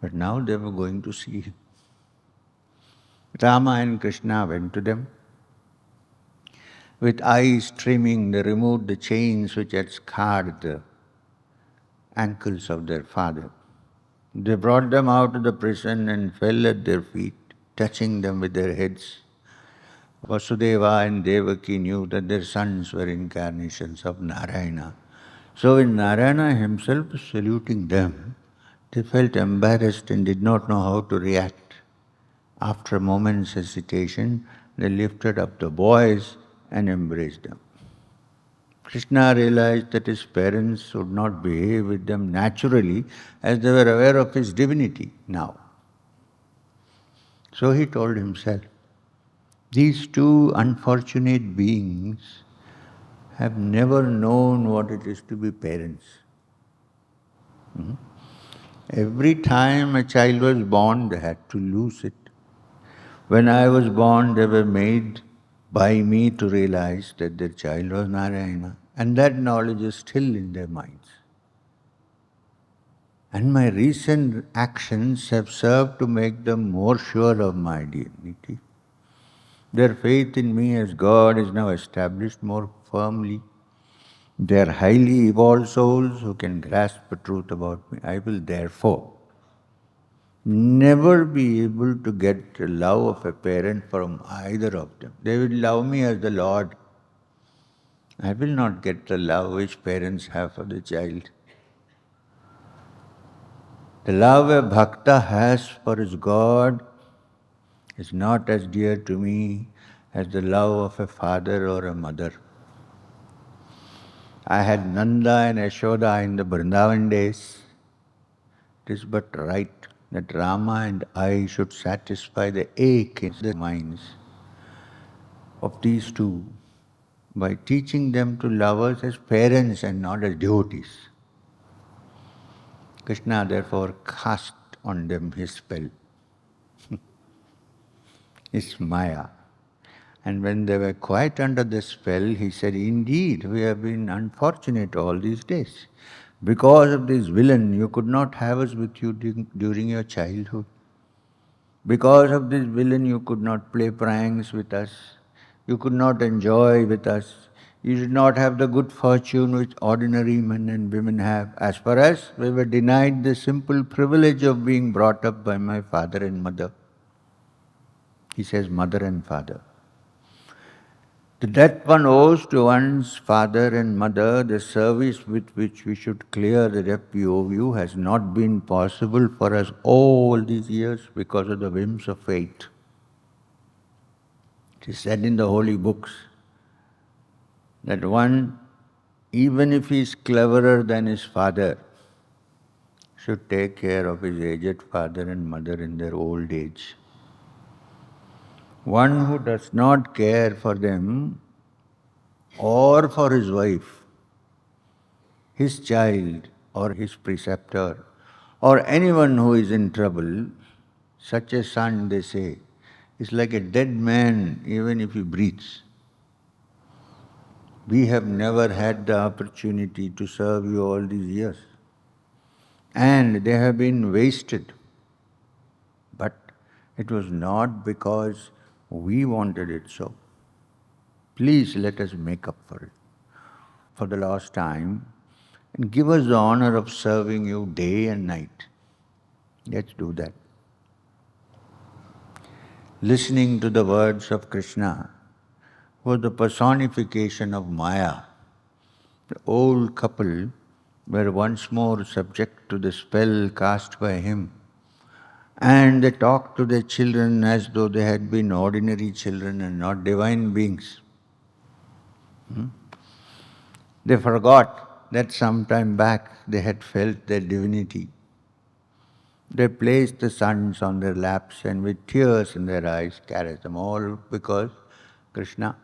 But now they were going to see him. Rama and Krishna went to them. With eyes streaming, they removed the chains which had scarred the ankles of their father. They brought them out of the prison and fell at their feet, touching them with their heads. Vasudeva and Devaki knew that their sons were incarnations of Narayana. So when Narayana himself was saluting them, they felt embarrassed and did not know how to react. After a moment's hesitation, they lifted up the boys and embraced them. Krishna realized that his parents would not behave with them naturally as they were aware of his divinity now. So he told himself, these two unfortunate beings have never known what it is to be parents. Every time a child was born, they had to lose it. When I was born, they were made by me to realize that their child was Narayana. And that knowledge is still in their minds. And my recent actions have served to make them more sure of my divinity. Their faith in me as God is now established more firmly. They are highly evolved souls who can grasp the truth about me. I will therefore never be able to get the love of a parent from either of them. They will love me as the Lord. I will not get the love which parents have for the child. The love a bhakta has for his God is not as dear to me as the love of a father or a mother. I had Nanda and Yashoda in the Brindavan days. It is but right that Rama and I should satisfy the ache in the minds of these two by teaching them to love us as parents and not as devotees. Krishna therefore cast on them his spell, his Maya. And when they were quite under the spell, he said, indeed, we have been unfortunate all these days. Because of this villain, you could not have us with you during your childhood. Because of this villain, you could not play pranks with us. You could not enjoy with us. You did not have the good fortune which ordinary men and women have. As for us, we were denied the simple privilege of being brought up by my father and mother. He says mother and father. That one owes to one's father and mother the service with which we should clear the debt we owe you has not been possible for us all these years because of the whims of fate. It is said in the holy books that one, even if he is cleverer than his father, should take care of his aged father and mother in their old age. One who does not care for them or for his wife, his child or his preceptor, or anyone who is in trouble, such a son, they say, is like a dead man even if he breathes. We have never had the opportunity to serve you all these years, and they have been wasted. But it was not because we wanted it so. Please let us make up for it for the last time and give us the honor of serving you day and night. Let's do that. Listening to the words of Krishna was the personification of Maya. The old couple were once more subject to the spell cast by him, and they talked to their children as though they had been ordinary children and not divine beings. They forgot that some time back they had felt their divinity. They placed the sons on their laps and with tears in their eyes carried them, all because Krishna.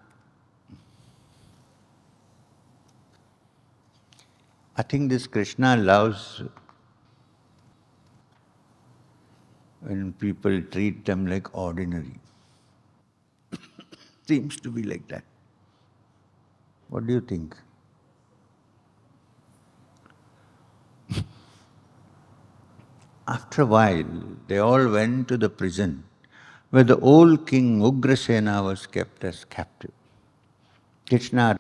I think this Krishna loves when people treat them like ordinary. Seems to be like that. What do you think? After a while, they all went to the prison where the old king Ugrasena was kept as captive. Krishna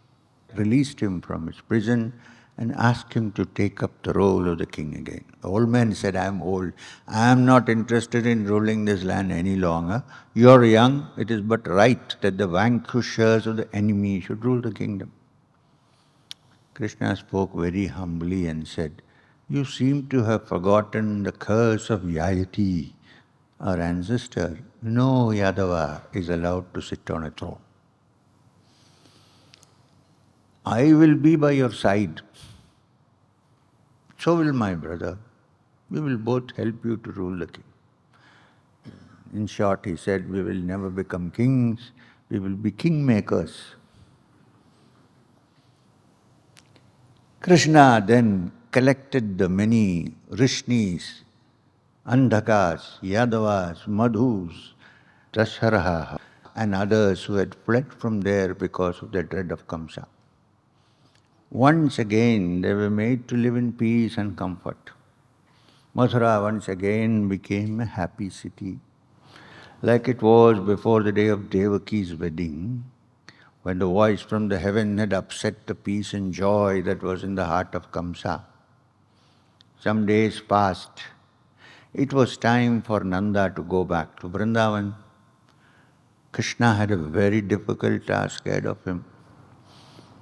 released him from his prison and asked him to take up the role of the king again. The old man said, I am old. I am not interested in ruling this land any longer. You are young. It is but right that the vanquishers of the enemy should rule the kingdom. Krishna spoke very humbly and said, you seem to have forgotten the curse of Yayati, our ancestor. No Yadava is allowed to sit on a throne. I will be by your side. So will my brother. We will both help you to rule the king. In short, he said, we will never become kings, we will be kingmakers. Krishna then collected the many Rishnis, Andhakas, Yadavas, Madhus, Dasharaha, and others who had fled from there because of the dread of Kamsa. Once again, they were made to live in peace and comfort. Mathura once again became a happy city, like it was before the day of Devaki's wedding, when the voice from the heaven had upset the peace and joy that was in the heart of Kamsa. Some days passed. It was time for Nanda to go back to Vrindavan. Krishna had a very difficult task ahead of him.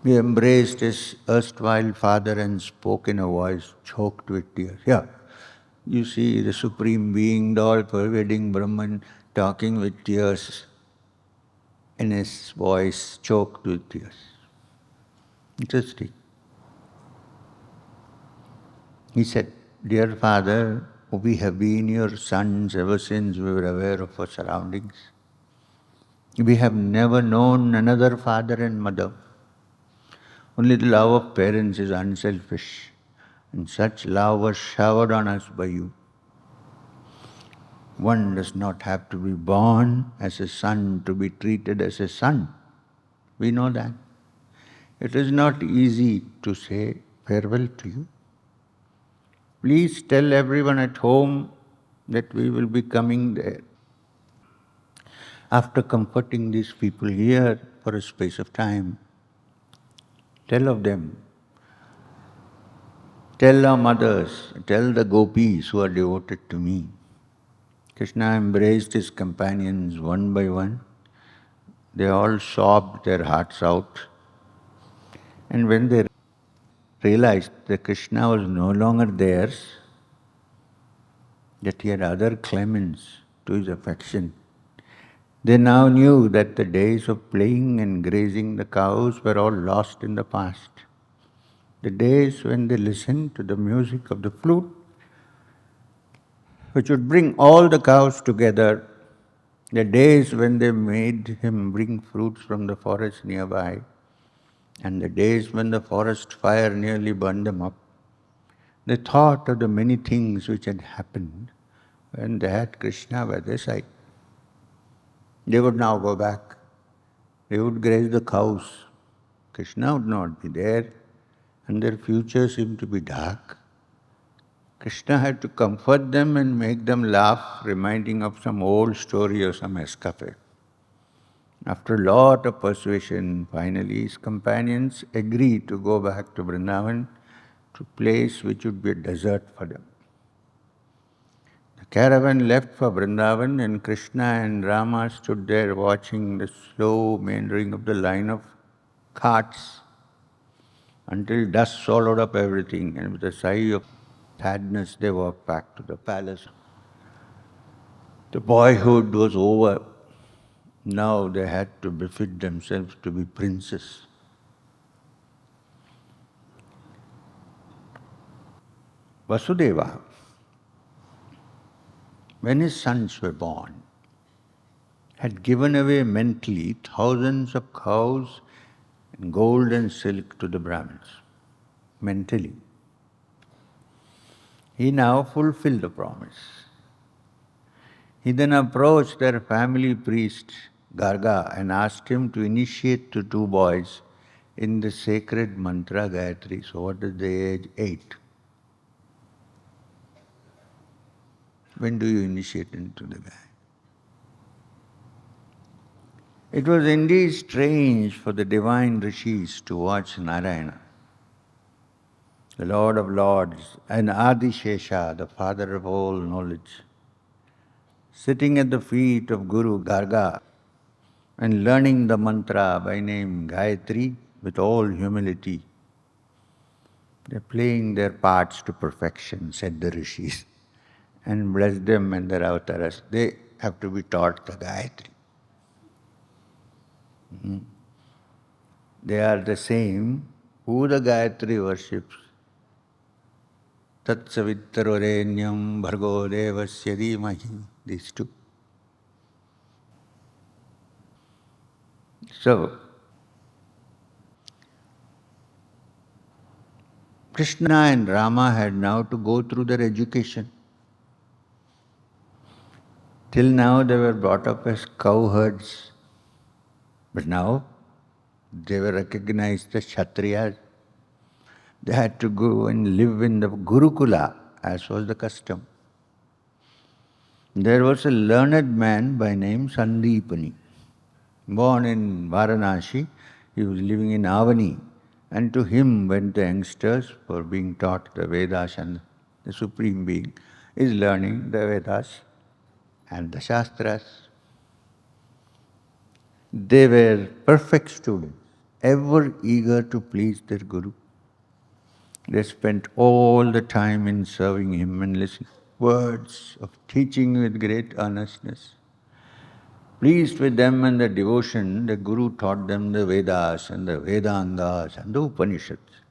He embraced his erstwhile father and spoke in a voice choked with tears. Yeah, you see the Supreme Being, the all-pervading Brahman, talking with tears, and his voice choked with tears. Interesting. He said, dear father, We have been your sons ever since we were aware of our surroundings. We have never known another father and mother. Only the love of parents is unselfish, and such love was showered on us by you. One does not have to be born as a son to be treated as a son. We know that. It is not easy to say farewell to you. Please tell everyone at home that we will be coming there. After comforting these people here for a space of time, tell of them. Tell our mothers, tell the Gopis who are devoted to me. Krishna embraced his companions one by one. They all sobbed their hearts out. And when they realized that Krishna was no longer theirs, that he had other claimants to his affection, they now knew that the days of playing and grazing the cows were all lost in the past. The days when they listened to the music of the flute, which would bring all the cows together, the days when they made him bring fruits from the forest nearby, and the days when the forest fire nearly burned them up, they thought of the many things which had happened when they had Krishna by their side. They would now go back. They would graze the cows. Krishna would not be there, and their future seemed to be dark. Krishna had to comfort them and make them laugh, reminding of some old story or some escapade. After a lot of persuasion, finally his companions agreed to go back to Vrindavan, to a place which would be a desert for them. The caravan left for Vrindavan, and Krishna and Rama stood there watching the slow meandering of the line of carts until dust swallowed up everything, and with a sigh of sadness they walked back to the palace. The boyhood was over. Now they had to befit themselves to be princes. Vasudeva, when his sons were born, had given away mentally thousands of cows and gold and silk to the Brahmins. Mentally. He now fulfilled the promise. He then approached their family priest, Garga, and asked him to initiate the two boys in the sacred mantra Gayatri. So what is the age? 8. When do you initiate into the Gayatri? It was indeed strange for the divine rishis to watch Narayana, the Lord of Lords, and Adishesha, the father of all knowledge, sitting at the feet of Guru Garga and learning the mantra by name Gayatri with all humility. They're playing their parts to perfection, said the rishis, and bless them and their avatars. They have to be taught the Gayatri. They are the same who the Gayatri worships. Tat savittarorenyam bhargo devasya dhimahi. These two. So, Krishna and Rama had now to go through their education. Till now they were brought up as cowherds, but now they were recognized as Kshatriyas. They had to go and live in the Gurukula, as was the custom. There was a learned man by name Sandipani. Born in Varanasi, he was living in Avani, and to him went the youngsters for being taught the Vedas, and the Supreme Being is learning the Vedas and the Shastras. They were perfect students, ever eager to please their Guru. They spent all the time in serving him and listening. Words of teaching with great earnestness. Pleased with them and their devotion, the Guru taught them the Vedas and the Vedangas and the Upanishads.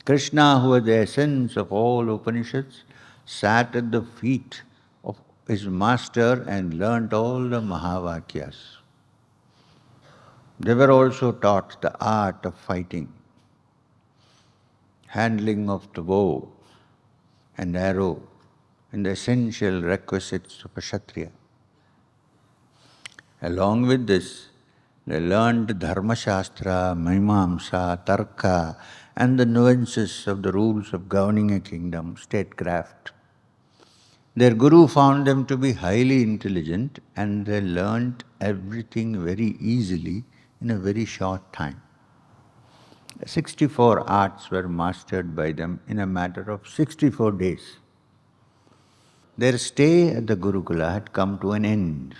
Krishna, who was the essence of all Upanishads, sat at the feet of his master and learnt all the Mahavakyas. They were also taught the art of fighting, handling of the bow and arrow, and the essential requisites of a Kshatriya. Along with this, they learned Dharma Shastra, Mimamsa, Tarka, and the nuances of the rules of governing a kingdom, statecraft. Their guru found them to be highly intelligent, and they learnt everything very easily in a very short time. 64 arts were mastered by them in a matter of 64 days. Their stay at the Gurukula had come to an end.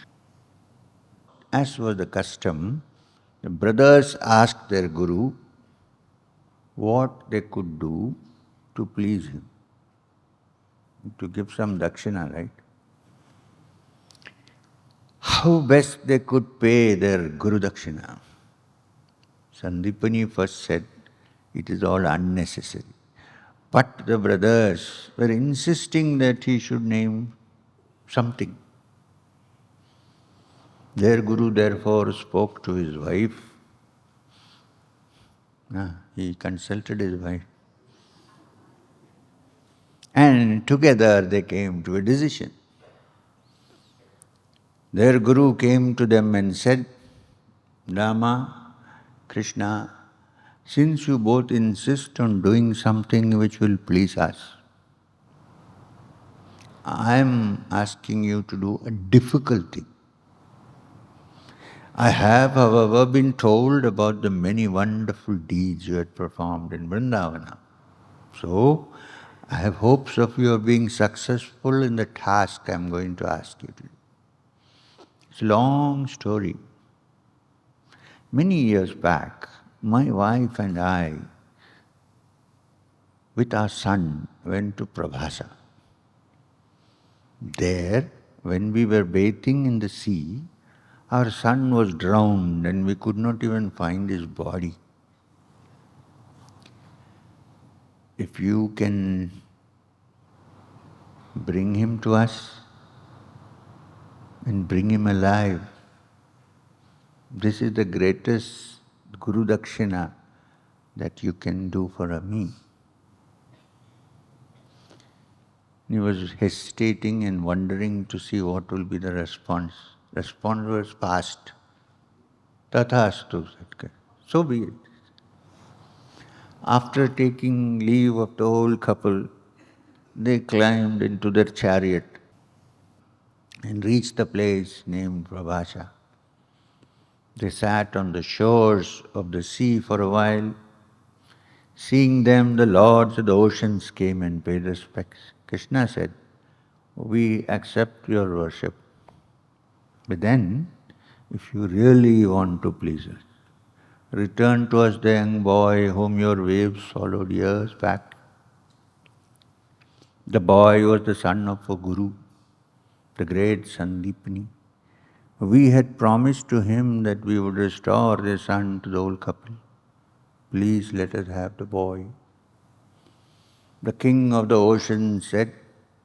As was the custom, the brothers asked their guru what they could do to please him, to give some dakshina, right? How best they could pay their guru dakshina. Sandipani first said, it is all unnecessary. But the brothers were insisting that he should name something. Their guru therefore spoke to his wife. He consulted his wife. And together they came to a decision. Their guru came to them and said, Rama, Krishna, since you both insist on doing something which will please us, I am asking you to do a difficult thing. I have, however, been told about the many wonderful deeds you had performed in Vrindavana. So, I have hopes of your being successful in the task I am going to ask you to do. It's a long story. Many years back, my wife and I, with our son, went to Prabhasa. There, when we were bathing in the sea, our son was drowned and we could not even find his body. If you can bring him to us and bring him alive, this is the greatest Guru Dakshina that you can do for me. He was hesitating and wondering to see what will be the response. Response was passed. Tathastu. So be it. After taking leave of the whole couple, they climbed into their chariot and reached the place named Prabhasa. They sat on the shores of the sea for a while. Seeing them, the lords of the oceans came and paid respects. Krishna said, we accept your worship. But then, if you really want to please us, return to us the young boy whom your waves swallowed years back. The boy was the son of a guru, the great Sandipani. We had promised to him that we would restore the son to the old couple. Please let us have the boy. The king of the ocean said,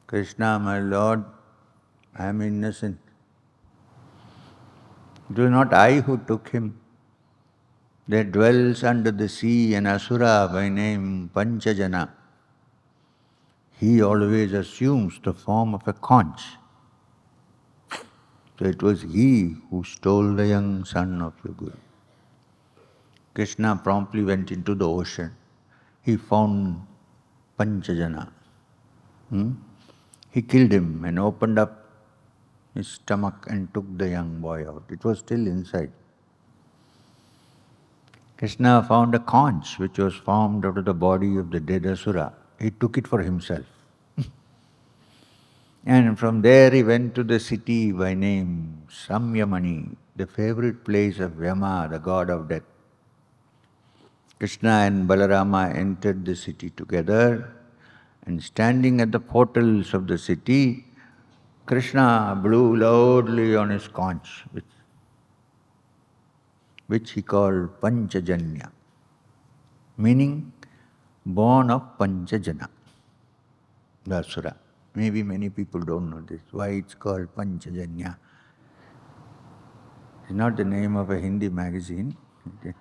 Krishna, my lord, I am innocent. It was not I who took him. There dwells under the sea an asura by name Panchajana. He always assumes the form of a conch. So it was he who stole the young son of your guru. Krishna promptly went into the ocean. He found Panchajana. He killed him and opened up his stomach and took the young boy out. It was still inside. Krishna found a conch which was formed out of the body of the dead asura. He took it for himself. And from there he went to the city by name Samyamani, the favorite place of Vyoma, the god of death. Krishna and Balarama entered the city together, and standing at the portals of the city, Krishna blew loudly on his conch, which he called Panchajanya, meaning born of Panchajana, the asura. Maybe many people don't know this, why it's called Panchajanya. It's not the name of a Hindi magazine. Okay.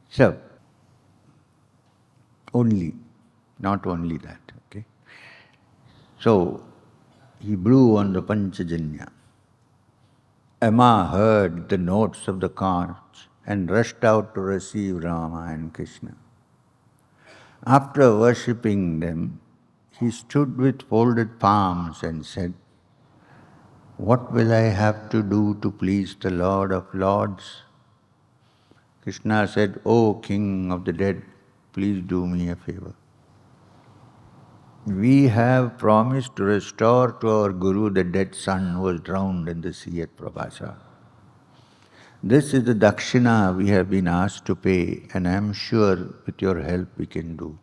So, not only that, okay. So, he blew on the Panchajanya. Emma heard the notes of the conch and rushed out to receive Rama and Krishna. After worshipping them, he stood with folded palms and said, "What will I have to do to please the Lord of Lords?" Krishna said, "O King of the dead, please do me a favor. We have promised to restore to our Guru the dead son who was drowned in the sea at Prabhasa. This is the dakshina we have been asked to pay, and I am sure with your help we can do."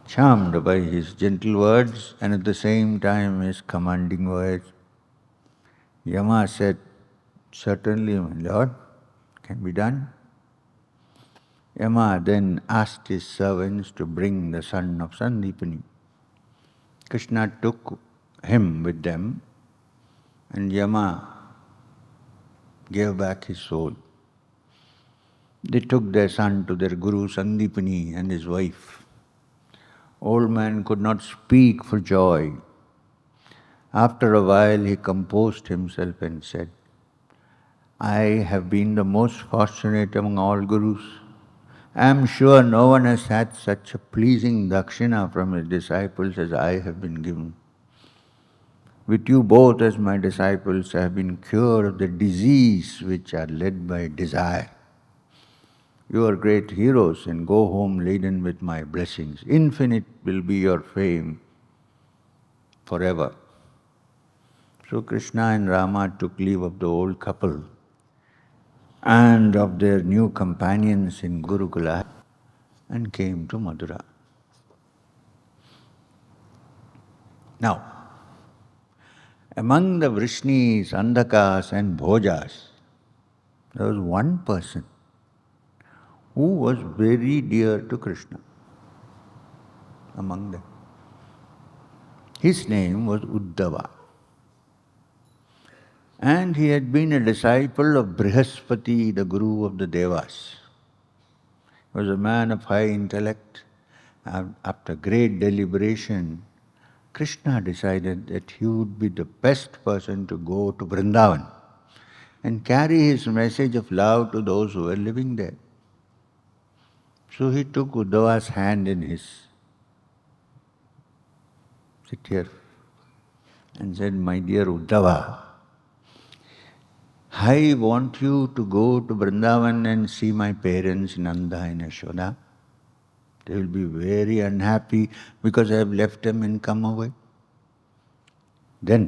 Charmed by his gentle words and at the same time his commanding words, Yama said, "Certainly, my lord, can be done." Yama then asked his servants to bring the son of Sandipani. Krishna took him with them, and Yama gave back his soul. They took their son to their guru Sandipani and his wife. Old man could not speak for joy. After a while he composed himself and said, "I have been the most fortunate among all gurus. I am sure no one has had such a pleasing dakshina from his disciples as I have been given. With you both as my disciples, I have been cured of the disease which are led by desire. You are great heroes and go home laden with my blessings. Infinite will be your fame forever." So Krishna and Rama took leave of the old couple and of their new companions in Gurukula and came to Mathura. Now, among the Vrishnis, Andhakas and Bhojas, there was one person who was very dear to Krishna among them. His name was Uddhava. And he had been a disciple of Brihaspati, the guru of the Devas. He was a man of high intellect. After great deliberation, Krishna decided that he would be the best person to go to Vrindavan and carry his message of love to those who were living there. So he took Uddhava's hand in his, "Sit here," and said, "My dear Uddhava, I want you to go to Brindavan and see my parents, Nanda and Yashoda. They will be very unhappy because I have left them and come away. Then,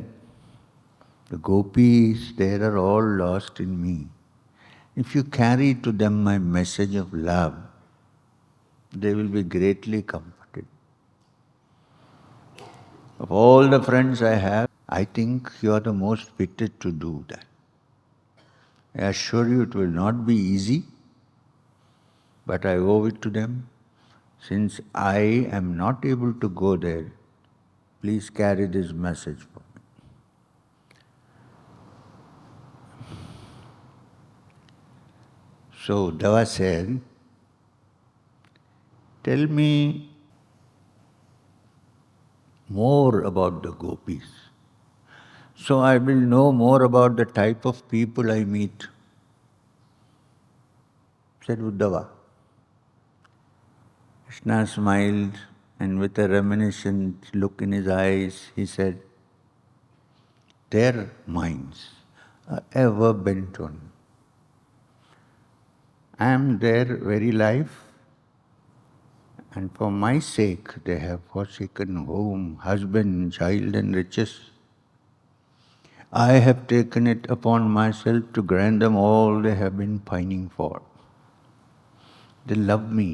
the Gopis there are all lost in me. If you carry to them my message of love, they will be greatly comforted. Of all the friends I have, I think you are the most fitted to do that. I assure you it will not be easy, but I owe it to them. Since I am not able to go there, please carry this message for me." So Uddhava said, "Tell me more about the Gopis, so I will know more about the type of people I meet," said Uddhava. Krishna smiled, and with a reminiscent look in his eyes, he said, "Their minds are ever bent on me. I am their very life, and for my sake they have forsaken home, husband, child, and riches. I have taken it upon myself to grant them all they have been pining for. They love me,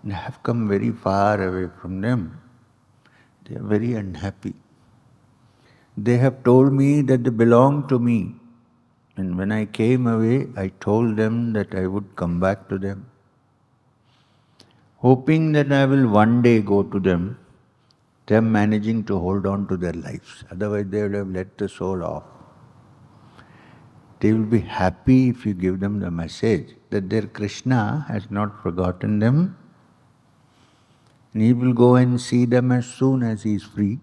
and I have come very far away from them. They are very unhappy. They have told me that they belong to me, and when I came away, I told them that I would come back to them. hoping that I will one day go to them, managing to hold on to their lives. Otherwise they would have let the soul off. They will be happy if you give them the message that their Krishna has not forgotten them, and he will go and see them as soon as he is free.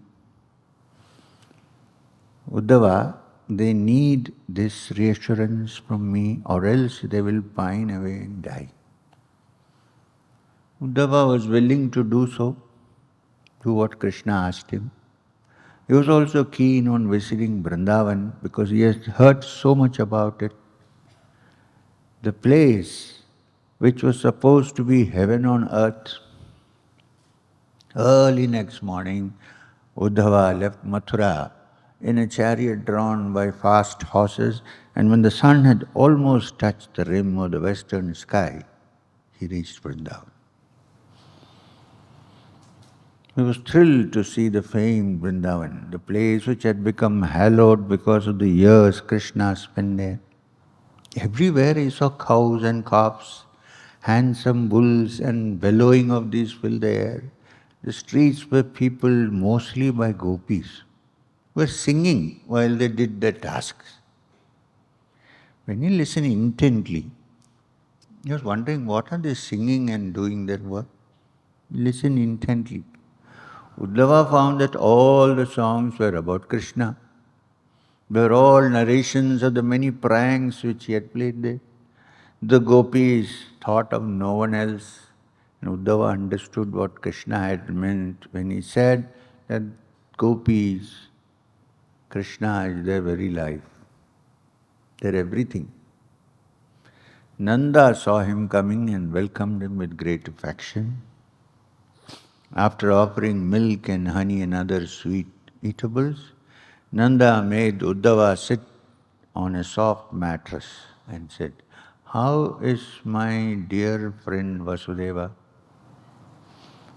Uddhava, they need this reassurance from me, or else they will pine away and die. Uddhava was willing to do so, do what Krishna asked him. He was also keen on visiting Brindavan because he has heard so much about it. The place which was supposed to be heaven on earth. Early next morning, Uddhava left Mathura in a chariot drawn by fast horses, and when the sun had almost touched the rim of the western sky, he reached Vrindavan. He was thrilled to see the famed Vrindavan, the place which had become hallowed because of the years Krishna spent there. Everywhere he saw cows and calves, handsome bulls and bellowing of these filled the air. The streets were peopled mostly by Gopis, who were singing while they did their tasks. When you listen intently, you was wondering what are they singing and doing their work? Listen intently. Uddhava found that all the songs were about Krishna. They were all narrations of the many pranks which he had played there. The Gopis thought of no one else, and Uddhava understood what Krishna had meant when he said that Gopis, Krishna is their very life, their everything. Nanda saw him coming and welcomed him with great affection. After offering milk and honey and other sweet eatables, Nanda made Uddhava sit on a soft mattress and said, "How is my dear friend Vasudeva?"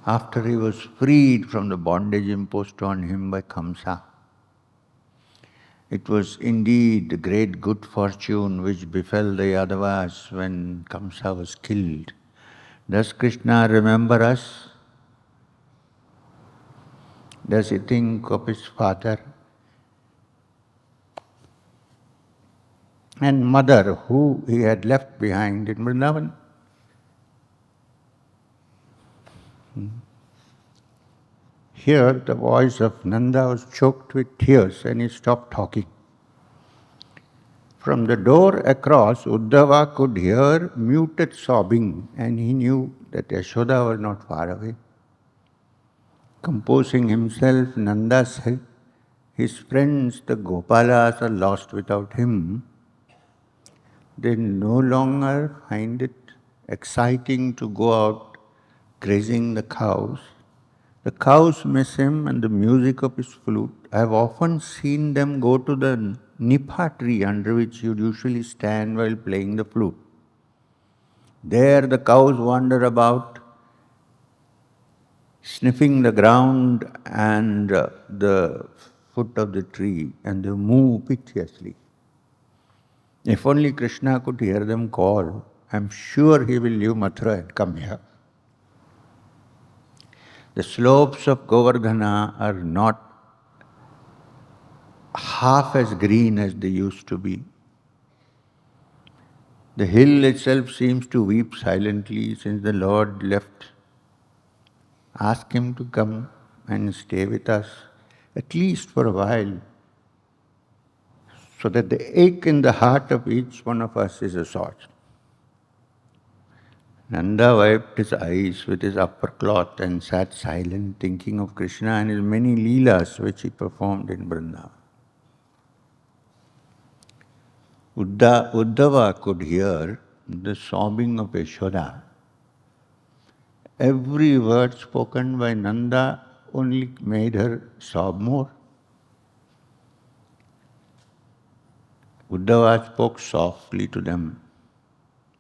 After he was freed from the bondage imposed on him by Kamsa. It was indeed the great good fortune which befell the Yadavas when Kamsa was killed. Does Krishna remember us? Does he think of his father and mother who he had left behind in Brindavan? Here the voice of Nanda was choked with tears and he stopped talking. From the door across, Uddhava could hear muted sobbing, and he knew that Yashoda was not far away. Composing himself, Nanda said, his friends, the Gopalas, are lost without him. They no longer find it exciting to go out grazing the cows. The cows miss him and the music of his flute. I have often seen them go to the nipa tree under which he would usually stand while playing the flute. There the cows wander about, sniffing the ground and the foot of the tree, and they move piteously. If only Krishna could hear them call, I am sure he will leave Mathura and come here. The slopes of Govardhana are not half as green as they used to be. The hill itself seems to weep silently since the Lord left. Ask him to come and stay with us, at least for a while, so that the ache in the heart of each one of us is assuaged. Nanda wiped his eyes with his upper cloth and sat silent, thinking of Krishna and his many leelas which he performed in Vrindavan. Uddhava could hear the sobbing of Yashoda. Every word spoken by Nanda only made her sob more. Uddhava spoke softly to them,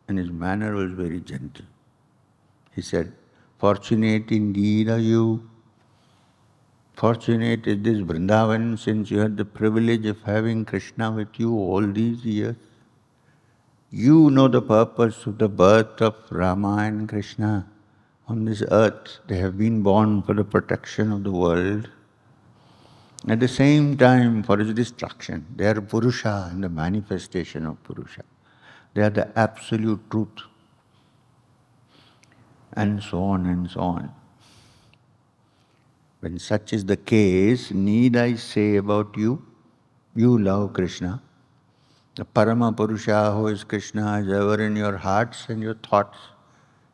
and his manner was very gentle. He said, "Fortunate indeed are you. Fortunate is this Vrindavan, since you had the privilege of having Krishna with you all these years. You know the purpose of the birth of Rama and Krishna. on this earth. They have been born for the protection of the world. At the same time, for its destruction. They are Purusha and the manifestation of Purusha. They are the absolute truth. And so on and so on. When such is the case, need I say about you? You love Krishna. The Parama Purusha, who is Krishna, is ever in your hearts and your thoughts.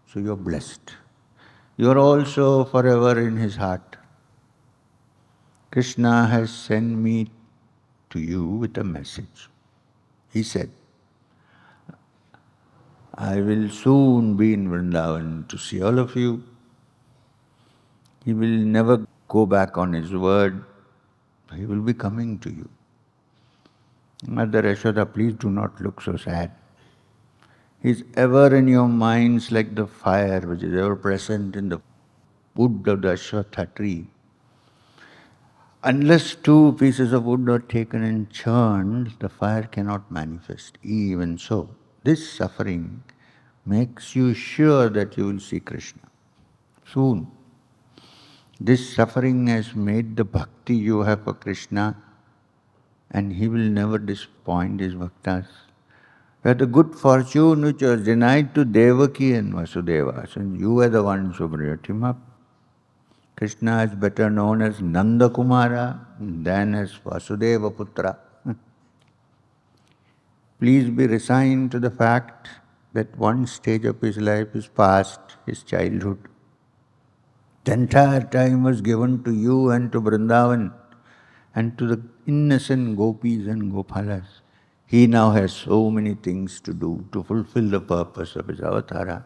So you are blessed. You are also forever in his heart. Krishna has sent me to you with a message. He said, I will soon be in Vrindavan to see all of you. He will never go back on his word. He will be coming to you. Mother Yashoda, please do not look so sad. He is ever in your minds like the fire which is ever present in the wood of the Ashwatha tree. Unless two pieces of wood are taken and churned, the fire cannot manifest. Even so, this suffering makes you sure that you will see Krishna soon. This suffering has made the bhakti you have for Krishna, and he will never disappoint his bhaktas. You had the good fortune which was denied to Devaki and Vasudeva, since you were the ones who brought him up. Krishna is better known as Nanda Kumara than as Vasudeva Putra. Please be resigned to the fact that one stage of his life is past, his childhood. The entire time was given to you and to Brindavan and to the innocent Gopis and Gopalas. He now has so many things to do to fulfill the purpose of his avatara.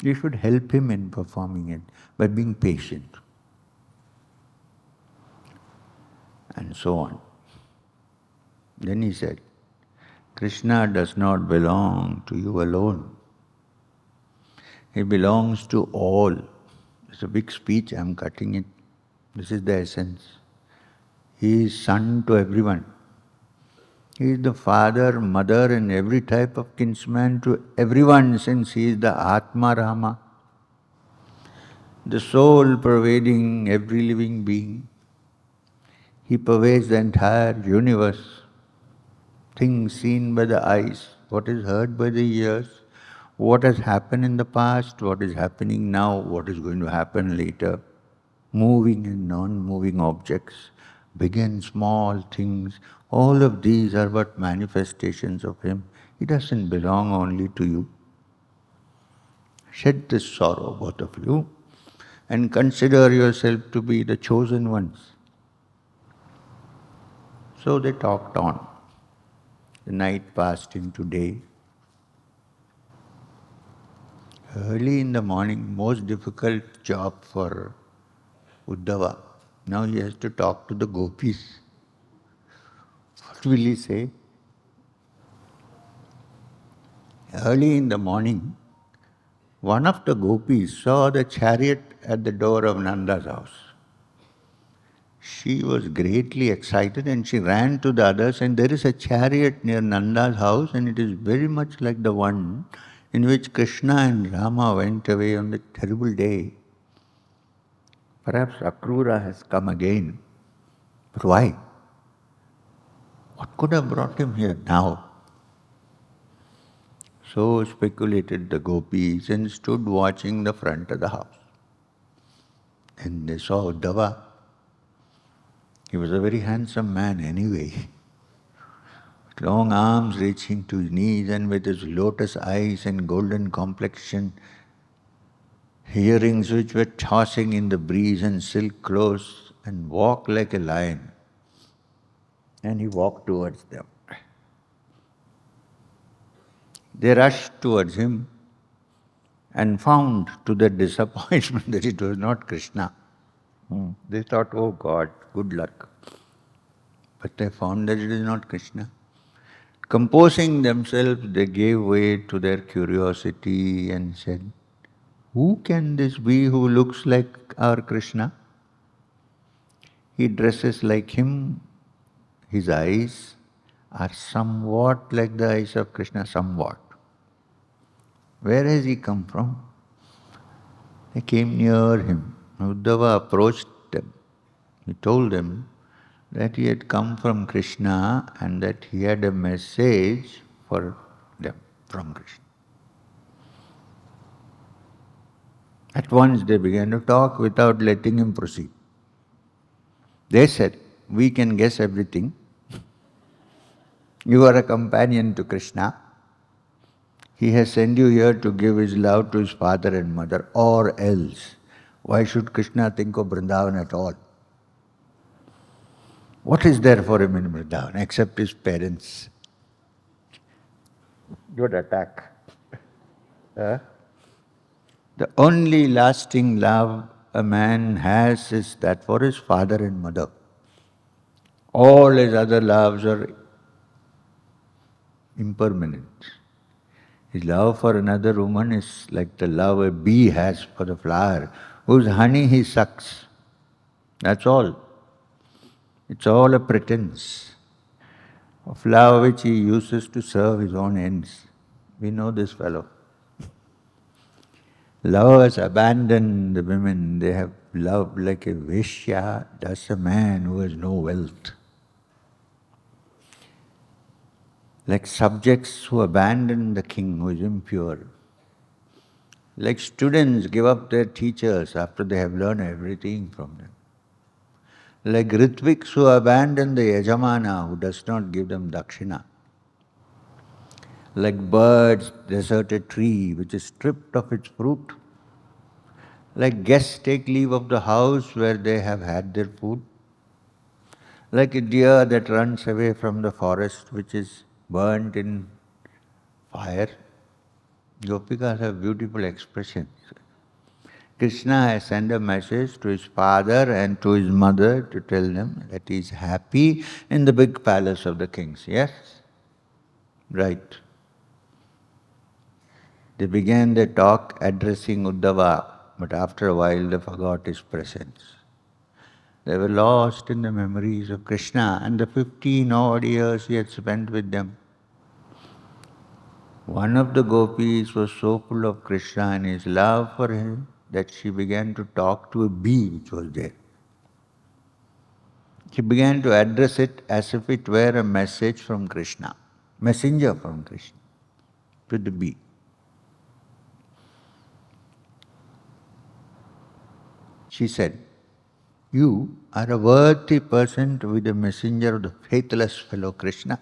You should help him in performing it by being patient. And so on. Then he said, Krishna does not belong to you alone. He belongs to all. It's a big speech, I'm cutting it. This is the essence. He is son to everyone. He is the father, mother and every type of kinsman to everyone, since he is the Atma Rama, the soul pervading every living being. He pervades the entire universe. Things seen by the eyes, what is heard by the ears, what has happened in the past, what is happening now, what is going to happen later. Moving and non-moving objects, big and small things, all of these are but manifestations of him. He doesn't belong only to you. Shed this sorrow, both of you, and consider yourself to be the chosen ones. So they talked on. The night passed into day. Early in the morning, most difficult job for Uddhava. Now he has to talk to the Gopis. What will he say? Early in the morning, one of the Gopis saw the chariot at the door of Nanda's house. She was greatly excited and she ran to the others, and there is a chariot near Nanda's house, and it is very much like the one in which Krishna and Rama went away on the terrible day. Perhaps Akrura has come again. But why? What could have brought him here now? So speculated the Gopis and stood watching the front of the house. And they saw Uddhava. He was a very handsome man anyway, with long arms reaching to his knees and with his lotus eyes and golden complexion, earrings which were tossing in the breeze and silk clothes, and walked like a lion. And he walked towards them. They rushed towards him and found to their disappointment that it was not Krishna. They thought, oh God, good luck. But they found that it is not Krishna. Composing themselves, they gave way to their curiosity and said, who can this be who looks like our Krishna? He dresses like him. His eyes are somewhat like the eyes of Krishna, somewhat. Where has he come from? They came near him. Uddhava approached them. He told them that he had come from Krishna and that he had a message for them from Krishna. At once they began to talk without letting him proceed. They said, "We can guess everything. You are a companion to Krishna. He has sent you here to give his love to his father and mother, or else. Why should Krishna think of Brindavan at all? What is there for him in Vrindavan except his parents?" Good attack. Huh? The only lasting love a man has is that for his father and mother. All his other loves are impermanent. His love for another woman is like the love a bee has for the flower, whose honey he sucks. That's all. It's all a pretense of love which he uses to serve his own ends. We know this fellow. Lovers abandon the women. They have love like a Vishya does a man who has no wealth. Like subjects who abandon the king who is impure. Like students give up their teachers after they have learned everything from them. Like Ritviks who abandon the Yajamana who does not give them dakshina. Like birds desert a tree which is stripped of its fruit. Like guests take leave of the house where they have had their food. Like a deer that runs away from the forest which is burnt in fire. Gopikas have beautiful expressions. Krishna has sent a message to his father and to his mother to tell them that he is happy in the big palace of the kings. Yes? Right. They began their talk addressing Uddhava, but after a while they forgot his presence. They were lost in the memories of Krishna and the 15 odd years he had spent with them. One of the gopis was so full of Krishna and his love for him that she began to talk to a bee which was there. She began to address it as if it were a message from Krishna, messenger from Krishna, to the bee. She said, "You are a worthy person to be the messenger of the faithless fellow Krishna.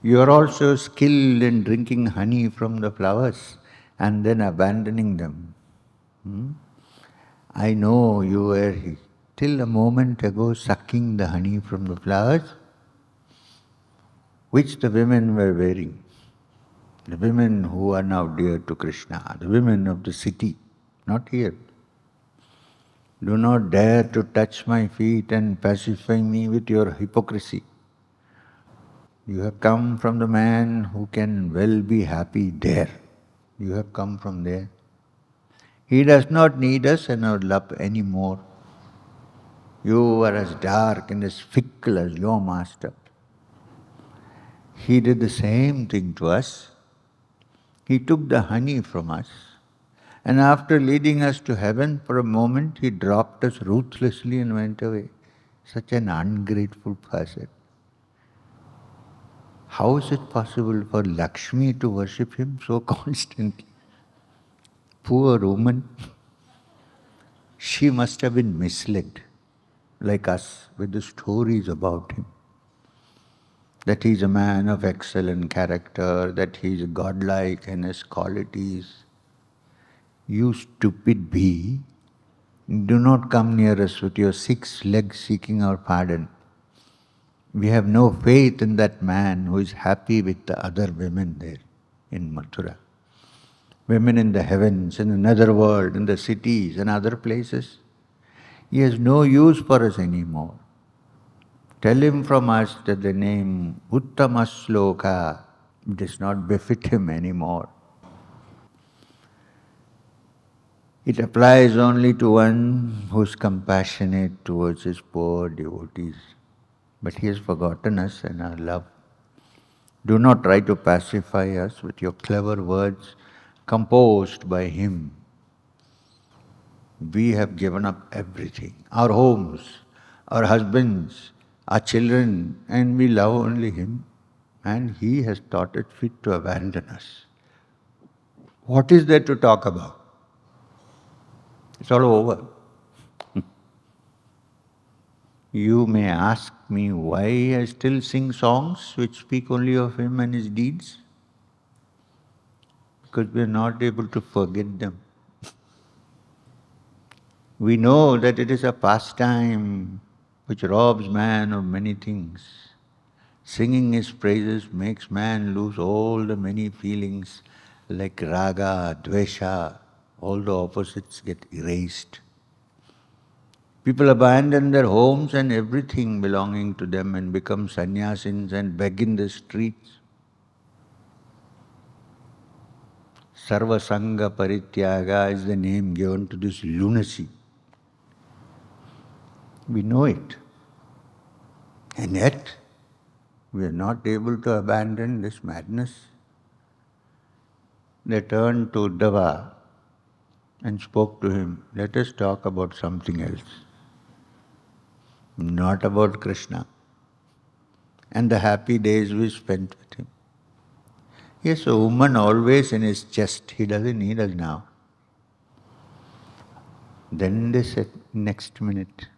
You are also skilled in drinking honey from the flowers and then abandoning them. I know you were till a moment ago sucking the honey from the flowers which the women were wearing. The women who are now dear to Krishna, the women of the city, not here. Do not dare to touch my feet and pacify me with your hypocrisy. You have come from the man who can well be happy there. You have come from there. He does not need us and our love any more. You are as dark and as fickle as your master. He did the same thing to us. He took the honey from us, and after leading us to heaven for a moment, he dropped us ruthlessly and went away. Such an ungrateful person. How is it possible for Lakshmi to worship him so constantly? Poor woman. She must have been misled, like us, with the stories about him. That he is a man of excellent character, that he is godlike and has qualities. You stupid bee, do not come near us with your 6 legs seeking our pardon. We have no faith in that man who is happy with the other women there in Mathura. Women in the heavens, in another world, in the cities and other places. He has no use for us anymore. Tell him from us that the name Uttamasloka does not befit him anymore. It applies only to one who is compassionate towards his poor devotees. But he has forgotten us and our love. Do not try to pacify us with your clever words. composed by him. We have given up everything, our homes, our husbands, our children, and we love only him. And he has thought it fit to abandon us. What is there to talk about? It's all over. You may ask me why I still sing songs which speak only of him and his deeds. Because we are not able to forget them. We know that it is a pastime which robs man of many things. Singing his praises makes man lose all the many feelings like raga, dvesha, all the opposites get erased. People abandon their homes and everything belonging to them and become sannyasins and beg in the streets. Sarva Sangha Parityaga is the name given to this lunacy. We know it. And yet, we are not able to abandon this madness. They turned to Uddhava and spoke to him, let us talk about something else. Not about Krishna and the happy days we spent with him. He has a woman always in his chest, he doesn't need us now. Then they said, next minute,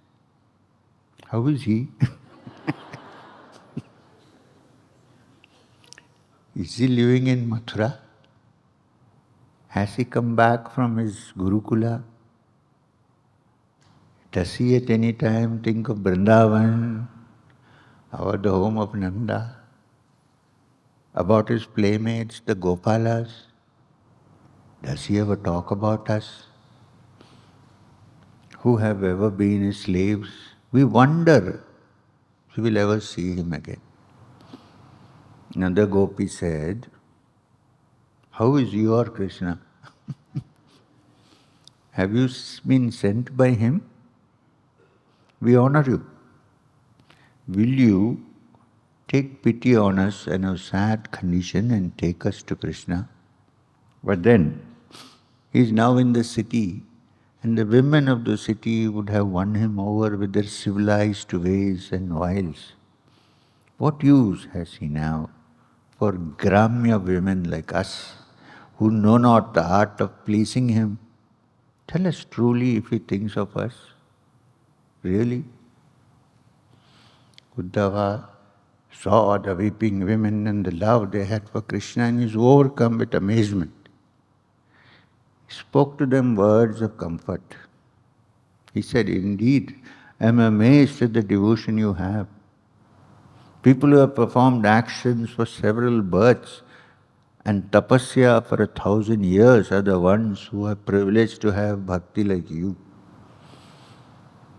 how is he? Is he living in Mathura? Has he come back from his Gurukula? Does he at any time think of Brindavan, about the home of Nanda, about his playmates, the Gopalas? Does he ever talk about us, who have ever been his slaves? We wonder if we will ever see him again. Another Gopi said, how is your Krishna? Have you been sent by him? We honor you. Will you take pity on us and our sad condition and take us to Krishna? But then, he is now in the city, and the women of the city would have won him over with their civilized ways and wiles. What use has he now for Gramya women like us, who know not the art of pleasing him? Tell us truly if he thinks of us. Really? Uddhava saw the weeping women and the love they had for Krishna and he was overcome with amazement. He spoke to them words of comfort. He said, indeed, I am amazed at the devotion you have. People who have performed actions for several births and tapasya for 1,000 years are the ones who are privileged to have bhakti like you.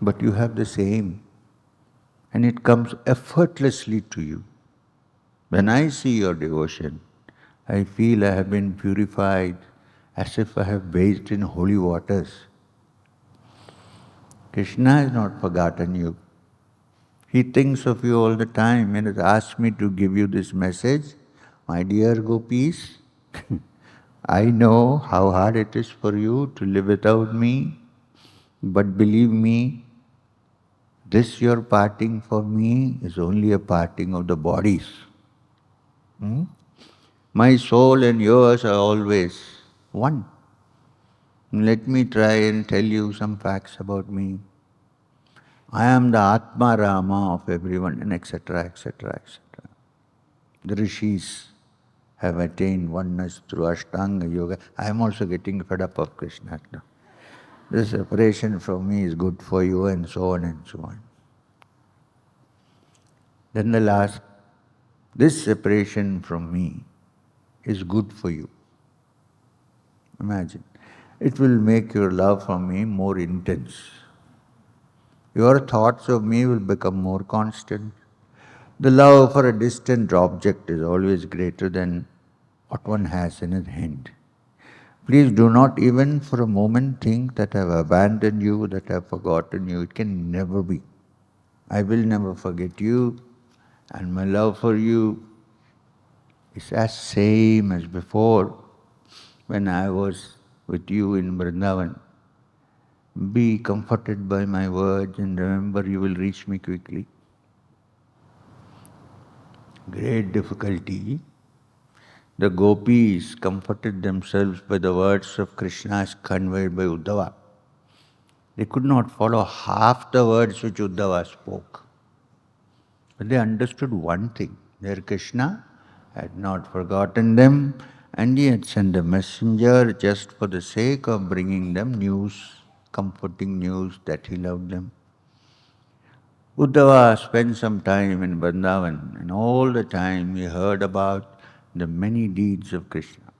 But you have the same, and it comes effortlessly to you. When I see your devotion, I feel I have been purified as if I have bathed in holy waters. Krishna has not forgotten you. He thinks of you all the time and has asked me to give you this message. My dear Gopis, I know how hard it is for you to live without me, but believe me, this your parting for me is only a parting of the bodies. My soul and yours are always one. Let me try and tell you some facts about me. I am the Atma Rama of everyone, and etc., etc., etc. The rishis have attained oneness through Ashtanga Yoga. I am also getting fed up of Krishna. This separation from me is good for you, and so on and so on. Then the last, this separation from me is good for you. Imagine. It will make your love for me more intense. Your thoughts of me will become more constant. The love for a distant object is always greater than what one has in his hand. Please do not even for a moment think that I have abandoned you, that I have forgotten you. It can never be. I will never forget you, and my love for you is as same as before. when I was with you in Brindavan. Be comforted by my words and remember you will reach me quickly. Great difficulty. The Gopis comforted themselves by the words of Krishna as conveyed by Uddhava. They could not follow half the words which Uddhava spoke. But they understood one thing. Their Krishna had not forgotten them and he had sent a messenger just for the sake of bringing them news, comforting news that he loved them. Uddhava spent some time in Vrindavan and all the time he heard about the many deeds of Krishna.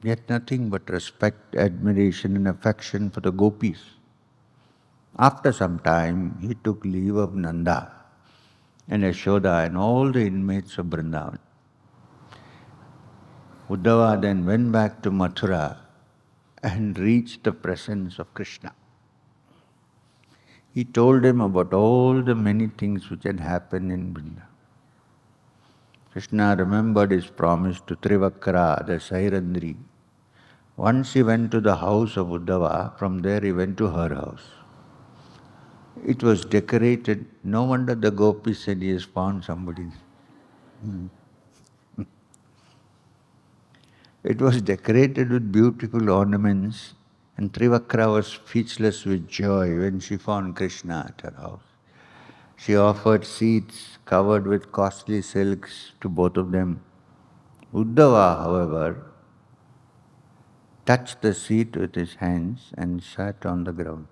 Yet nothing but respect, admiration and affection for the Gopis. After some time, he took leave of Nanda and Yashoda and all the inmates of Brindavan. Uddhava then went back to Mathura and reached the presence of Krishna. He told him about all the many things which had happened in Vrindavan. Krishna remembered his promise to Trivakra, the Sairandri. Once he went to the house of Uddhava, from there he went to her house. It was decorated. No wonder the Gopis said he has found somebody. It was decorated with beautiful ornaments, and Trivakra was speechless with joy when she found Krishna at her house. She offered seats covered with costly silks to both of them. Uddhava, however, touched the seat with his hands and sat on the ground.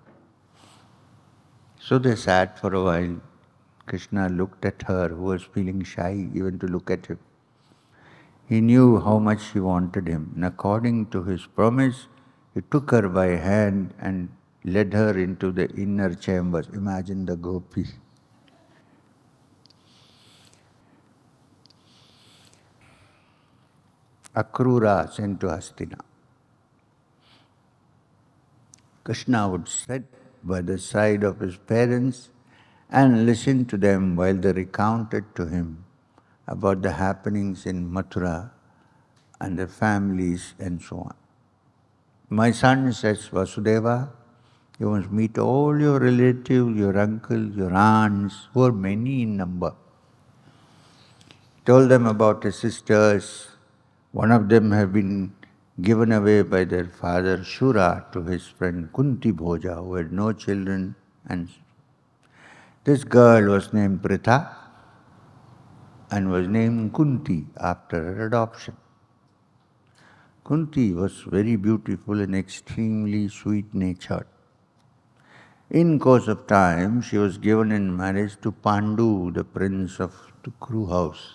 So they sat for a while. Krishna looked at her, who was feeling shy even to look at him. He knew how much she wanted him, and according to his promise, he took her by hand and led her into the inner chambers. Imagine the Gopis. Akrura sent to Hastina. Krishna would sit by the side of his parents and listen to them while they recounted to him about the happenings in Mathura and their families and so on. My son, says Vasudeva, you must meet all your relatives, your uncles, your aunts, who are many in number. He told them about his sisters. One of them had been given away by their father Shura to his friend Kunti Bhoja, who had no children. And this girl was named Pritha and was named Kunti after her adoption. Kunti was very beautiful and extremely sweet-natured. In course of time, she was given in marriage to Pandu, the prince of the Kuru house.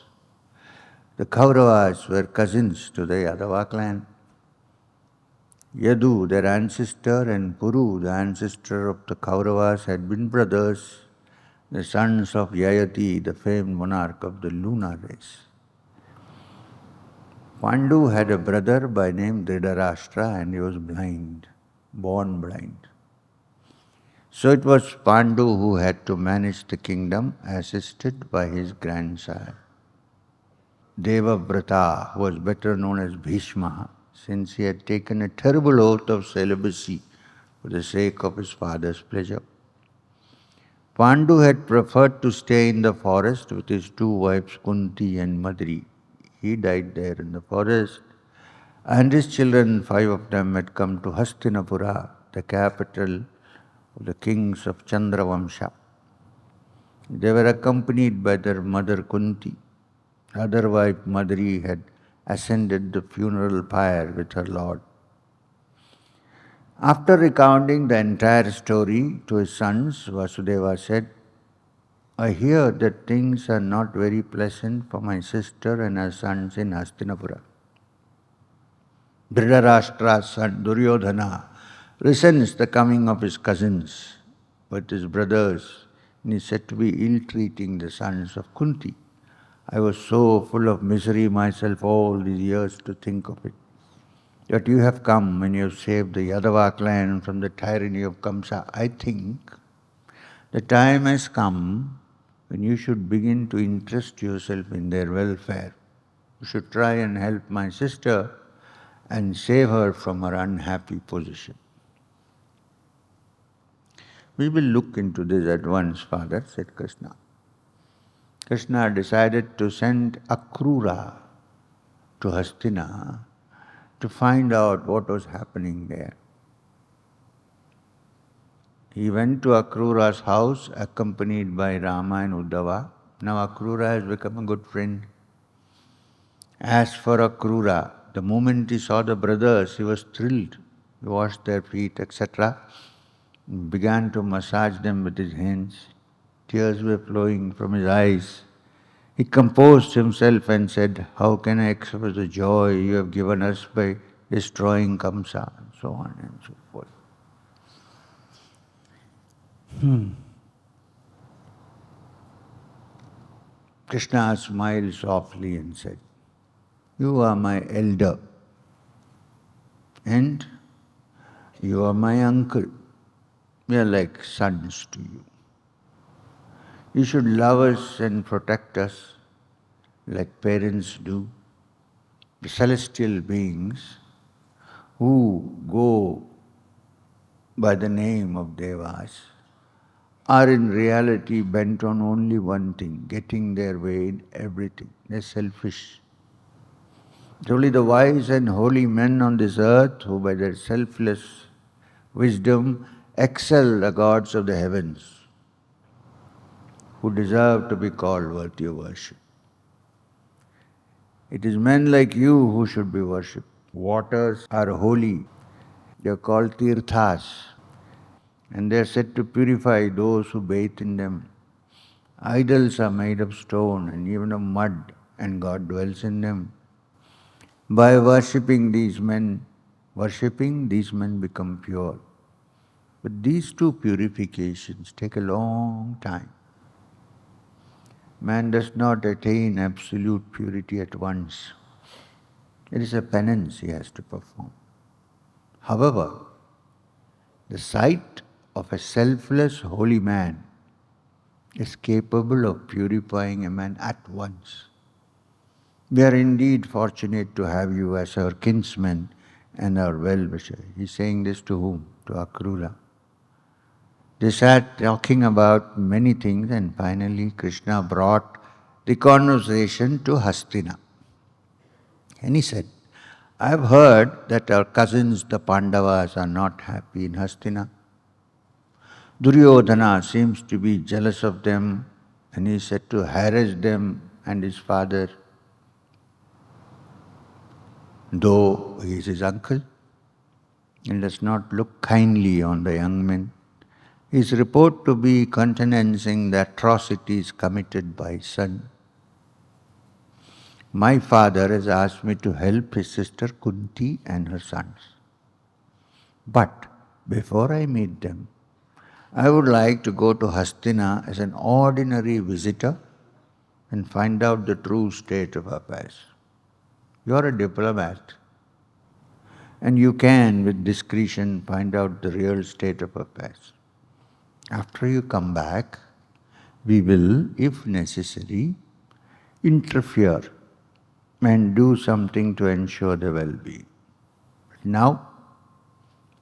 The Kauravas were cousins to the Yadava clan. Yadu, their ancestor, and Kuru, the ancestor of the Kauravas, had been brothers, the sons of Yayati, the famed monarch of the lunar race. Pandu had a brother by name Dhritarashtra and he was blind, born blind. So it was Pandu who had to manage the kingdom, assisted by his grandsire. Devavrata was better known as Bhishma, since he had taken a terrible oath of celibacy for the sake of his father's pleasure. Pandu had preferred to stay in the forest with his two wives Kunti and Madri. He died there in the forest, and his children, 5 of them, had come to Hastinapura, the capital of the kings of Chandravamsha. They were accompanied by their mother Kunti. Other wife Madri had ascended the funeral pyre with her lord. After recounting the entire story to his sons, Vasudeva said, I hear that things are not very pleasant for my sister and her sons in Hastinapura. Dhritarashtra's son Duryodhana resents the coming of his cousins, but his brothers, and is said to be ill-treating the sons of Kunti. I was so full of misery myself all these years to think of it. That you have come and you have saved the Yadava clan from the tyranny of Kamsa. I think the time has come when you should begin to interest yourself in their welfare. You should try and help my sister and save her from her unhappy position. We will look into this at once, Father, said Krishna. Krishna decided to send Akrura to Hastina to find out what was happening there. He went to Akrura's house accompanied by Rama and Uddhava. Now Akrura has become a good friend. As for Akrura, the moment he saw the brothers, he was thrilled. He washed their feet, etc., began to massage them with his hands. Tears were flowing from his eyes. He composed himself and said, "How can I express the joy you have given us by destroying Kamsa?" and so on and so forth. Krishna smiled softly and said, "You are my elder and you are my uncle. We are like sons to you. You should love us and protect us like parents do. The celestial beings who go by the name of Devas are in reality bent on only one thing, getting their way in everything. They're selfish. It's only the wise and holy men on this earth who by their selfless wisdom excel the gods of the heavens, who deserve to be called worthy of worship. It is men like you who should be worshipped. Waters are holy. They are called tirthas, and they are said to purify those who bathe in them. Idols are made of stone and even of mud, and God dwells in them. By worshipping these men become pure. But these two purifications take a long time. Man does not attain absolute purity at once. It is a penance he has to perform. However, the sight of a selfless holy man is capable of purifying a man at once. We are indeed fortunate to have you as our kinsman and our well-wisher. He's saying this to whom? To Akrura. They sat talking about many things, and finally Krishna brought the conversation to Hastina. And he said, "I have heard that our cousins the Pandavas are not happy in Hastina. Duryodhana seems to be jealous of them, and he is said to harass them and his father, though he is his uncle, and does not look kindly on the young men. He is reported to be countenancing the atrocities committed by his son. My father has asked me to help his sister Kunti and her sons. But before I meet them, I would like to go to Hastina as an ordinary visitor and find out the true state of affairs. You are a diplomat, and you can, with discretion, find out the real state of affairs. After you come back, we will, if necessary, interfere and do something to ensure the well-being. But now,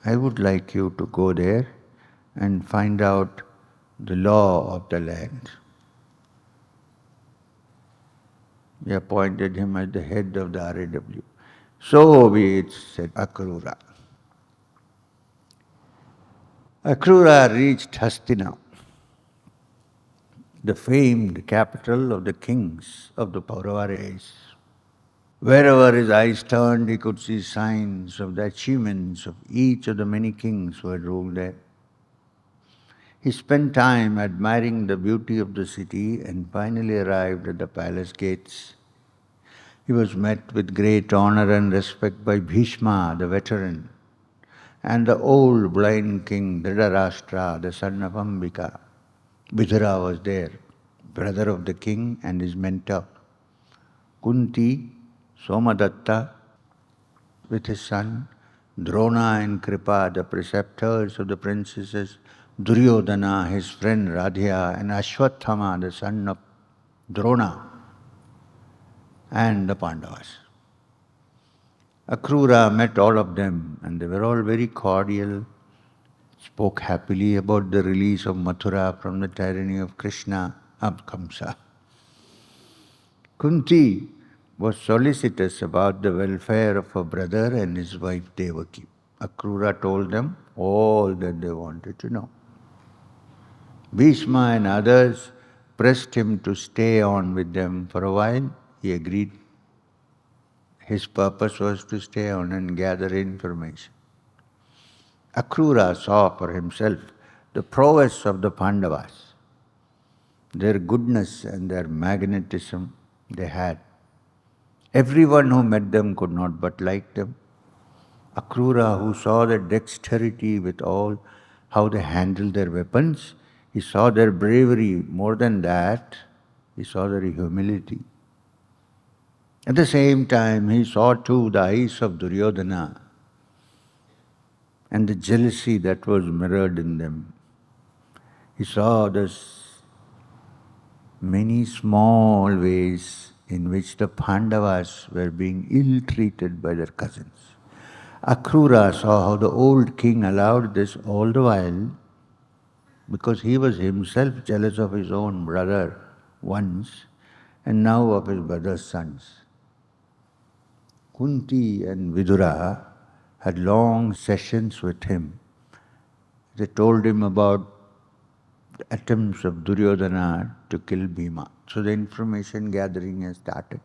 I would like you to go there and find out the law of the land." He appointed him as the head of the RAW. "So be it," said Akrura. Akrura reached Hastina, the famed capital of the kings of the Paurava race. Wherever his eyes turned, he could see signs of the achievements of each of the many kings who had ruled there. He spent time admiring the beauty of the city and finally arrived at the palace gates. He was met with great honor and respect by Bhishma, the veteran, and the old blind king Dhritarashtra, the son of Ambika. Vidura was there, brother of the king and his mentor. Kunti, Somadatta, with his son, Drona and Kripa, the preceptors of the princesses, Duryodhana, his friend Radhya, and Ashwathama, the son of Drona, and the Pandavas. Akrura met all of them and they were all very cordial, spoke happily about the release of Mathura from the tyranny of Kamsa. Kunti was solicitous about the welfare of her brother and his wife Devaki. Akrura told them all that they wanted to know. Bhishma and others pressed him to stay on with them for a while. He agreed. His purpose was to stay on and gather information. Akrura saw for himself the prowess of the Pandavas, their goodness and their magnetism they had. Everyone who met them could not but like them. Akrura, who saw their dexterity with all, how they handled their weapons, he saw their bravery. More than that, he saw their humility. At the same time, he saw too the eyes of Duryodhana and the jealousy that was mirrored in them. He saw this many small ways in which the Pandavas were being ill-treated by their cousins. Akrura saw how the old king allowed this all the while because he was himself jealous of his own brother once and now of his brother's sons. Kunti and Vidura had long sessions with him. They told him about the attempts of Duryodhana to kill Bhima. So the information gathering has started.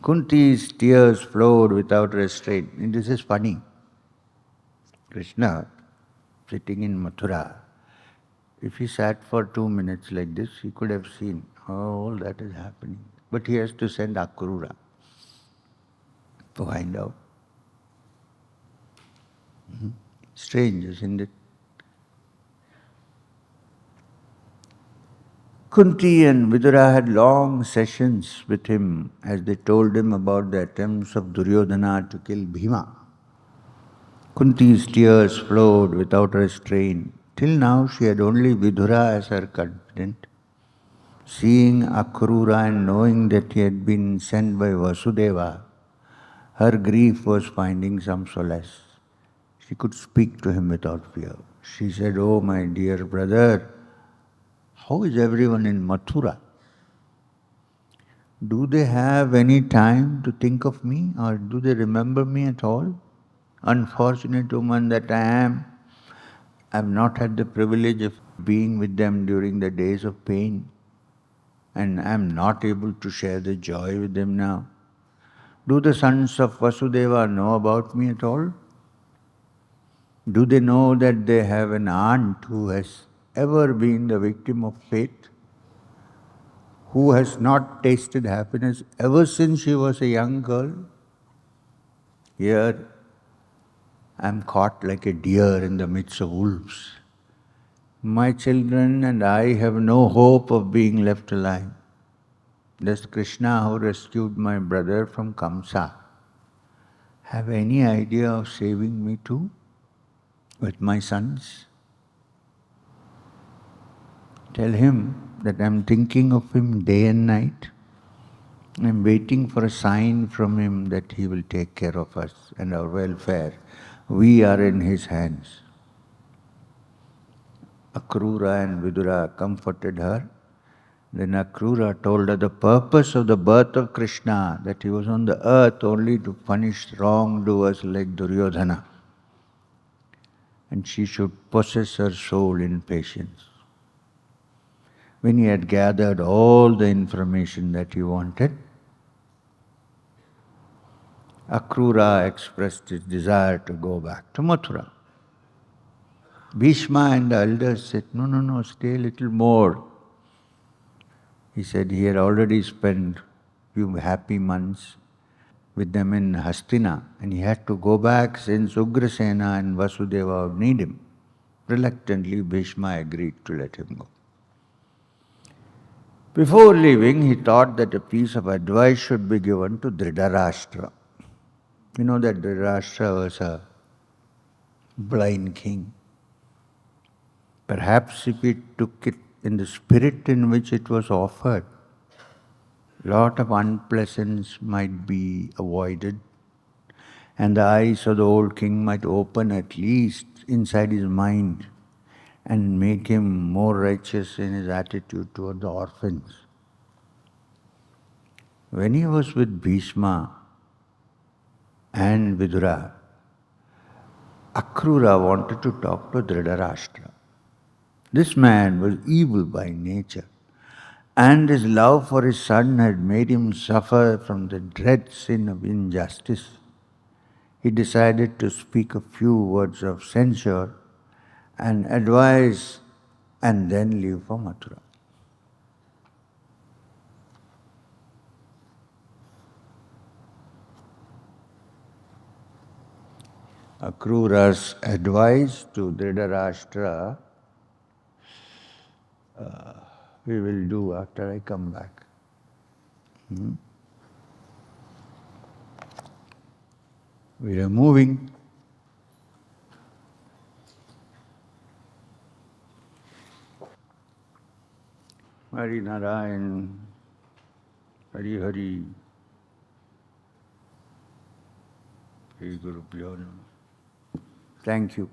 Kunti's tears flowed without restraint. And this is funny. Krishna, sitting in Mathura, if he sat for 2 minutes like this, he could have seen all that is happening. But he has to send Akrura to find out. Strange, isn't it? Kunti and Vidura had long sessions with him as they told him about the attempts of Duryodhana to kill Bhima. Kunti's tears flowed without restraint. Till now she had only Vidura as her confidant. Seeing Akrura and knowing that he had been sent by Vasudeva, her grief was finding some solace. She could speak to him without fear. She said, "Oh, my dear brother, how is everyone in Mathura? Do they have any time to think of me or do they remember me at all? Unfortunate woman that I am, I have not had the privilege of being with them during the days of pain and I am not able to share the joy with them now. Do the sons of Vasudeva know about me at all? Do they know that they have an aunt who has ever been the victim of fate? Who has not tasted happiness ever since she was a young girl? Here, I am caught like a deer in the midst of wolves. My children and I have no hope of being left alive. Does Krishna, who rescued my brother from Kamsa, have any idea of saving me too with my sons? Tell him that I am thinking of him day and night. I am waiting for a sign from him that he will take care of us and our welfare. We are in his hands." Akrura and Vidura comforted her. Then Akrura told her the purpose of the birth of Krishna, that he was on the earth only to punish wrongdoers like Duryodhana. And she should possess her soul in patience. When he had gathered all the information that he wanted, Akrura expressed his desire to go back to Mathura. Bhishma and the elders said, no, stay a little more. He said he had already spent few happy months with them in Hastina and he had to go back since Ugrasena and Vasudeva would need him. Reluctantly, Bhishma agreed to let him go. Before leaving, he thought that a piece of advice should be given to Dhritarashtra. You know that Dhritarashtra was a blind king. Perhaps if he took it in the spirit in which it was offered, lot of unpleasantness might be avoided and the eyes of the old king might open at least inside his mind and make him more righteous in his attitude toward the orphans. When he was with Bhishma and Vidura, Akrura wanted to talk to Dhritarashtra. This man was evil by nature, and his love for his son had made him suffer from the dread sin of injustice. He decided to speak a few words of censure and advise and then leave for Mathura. Akrura's advice to Dhritarashtra we will do after I come back. We are moving. Hari Narayan, Hari Hari, Hari Guru Pyo Namaha. Thank you.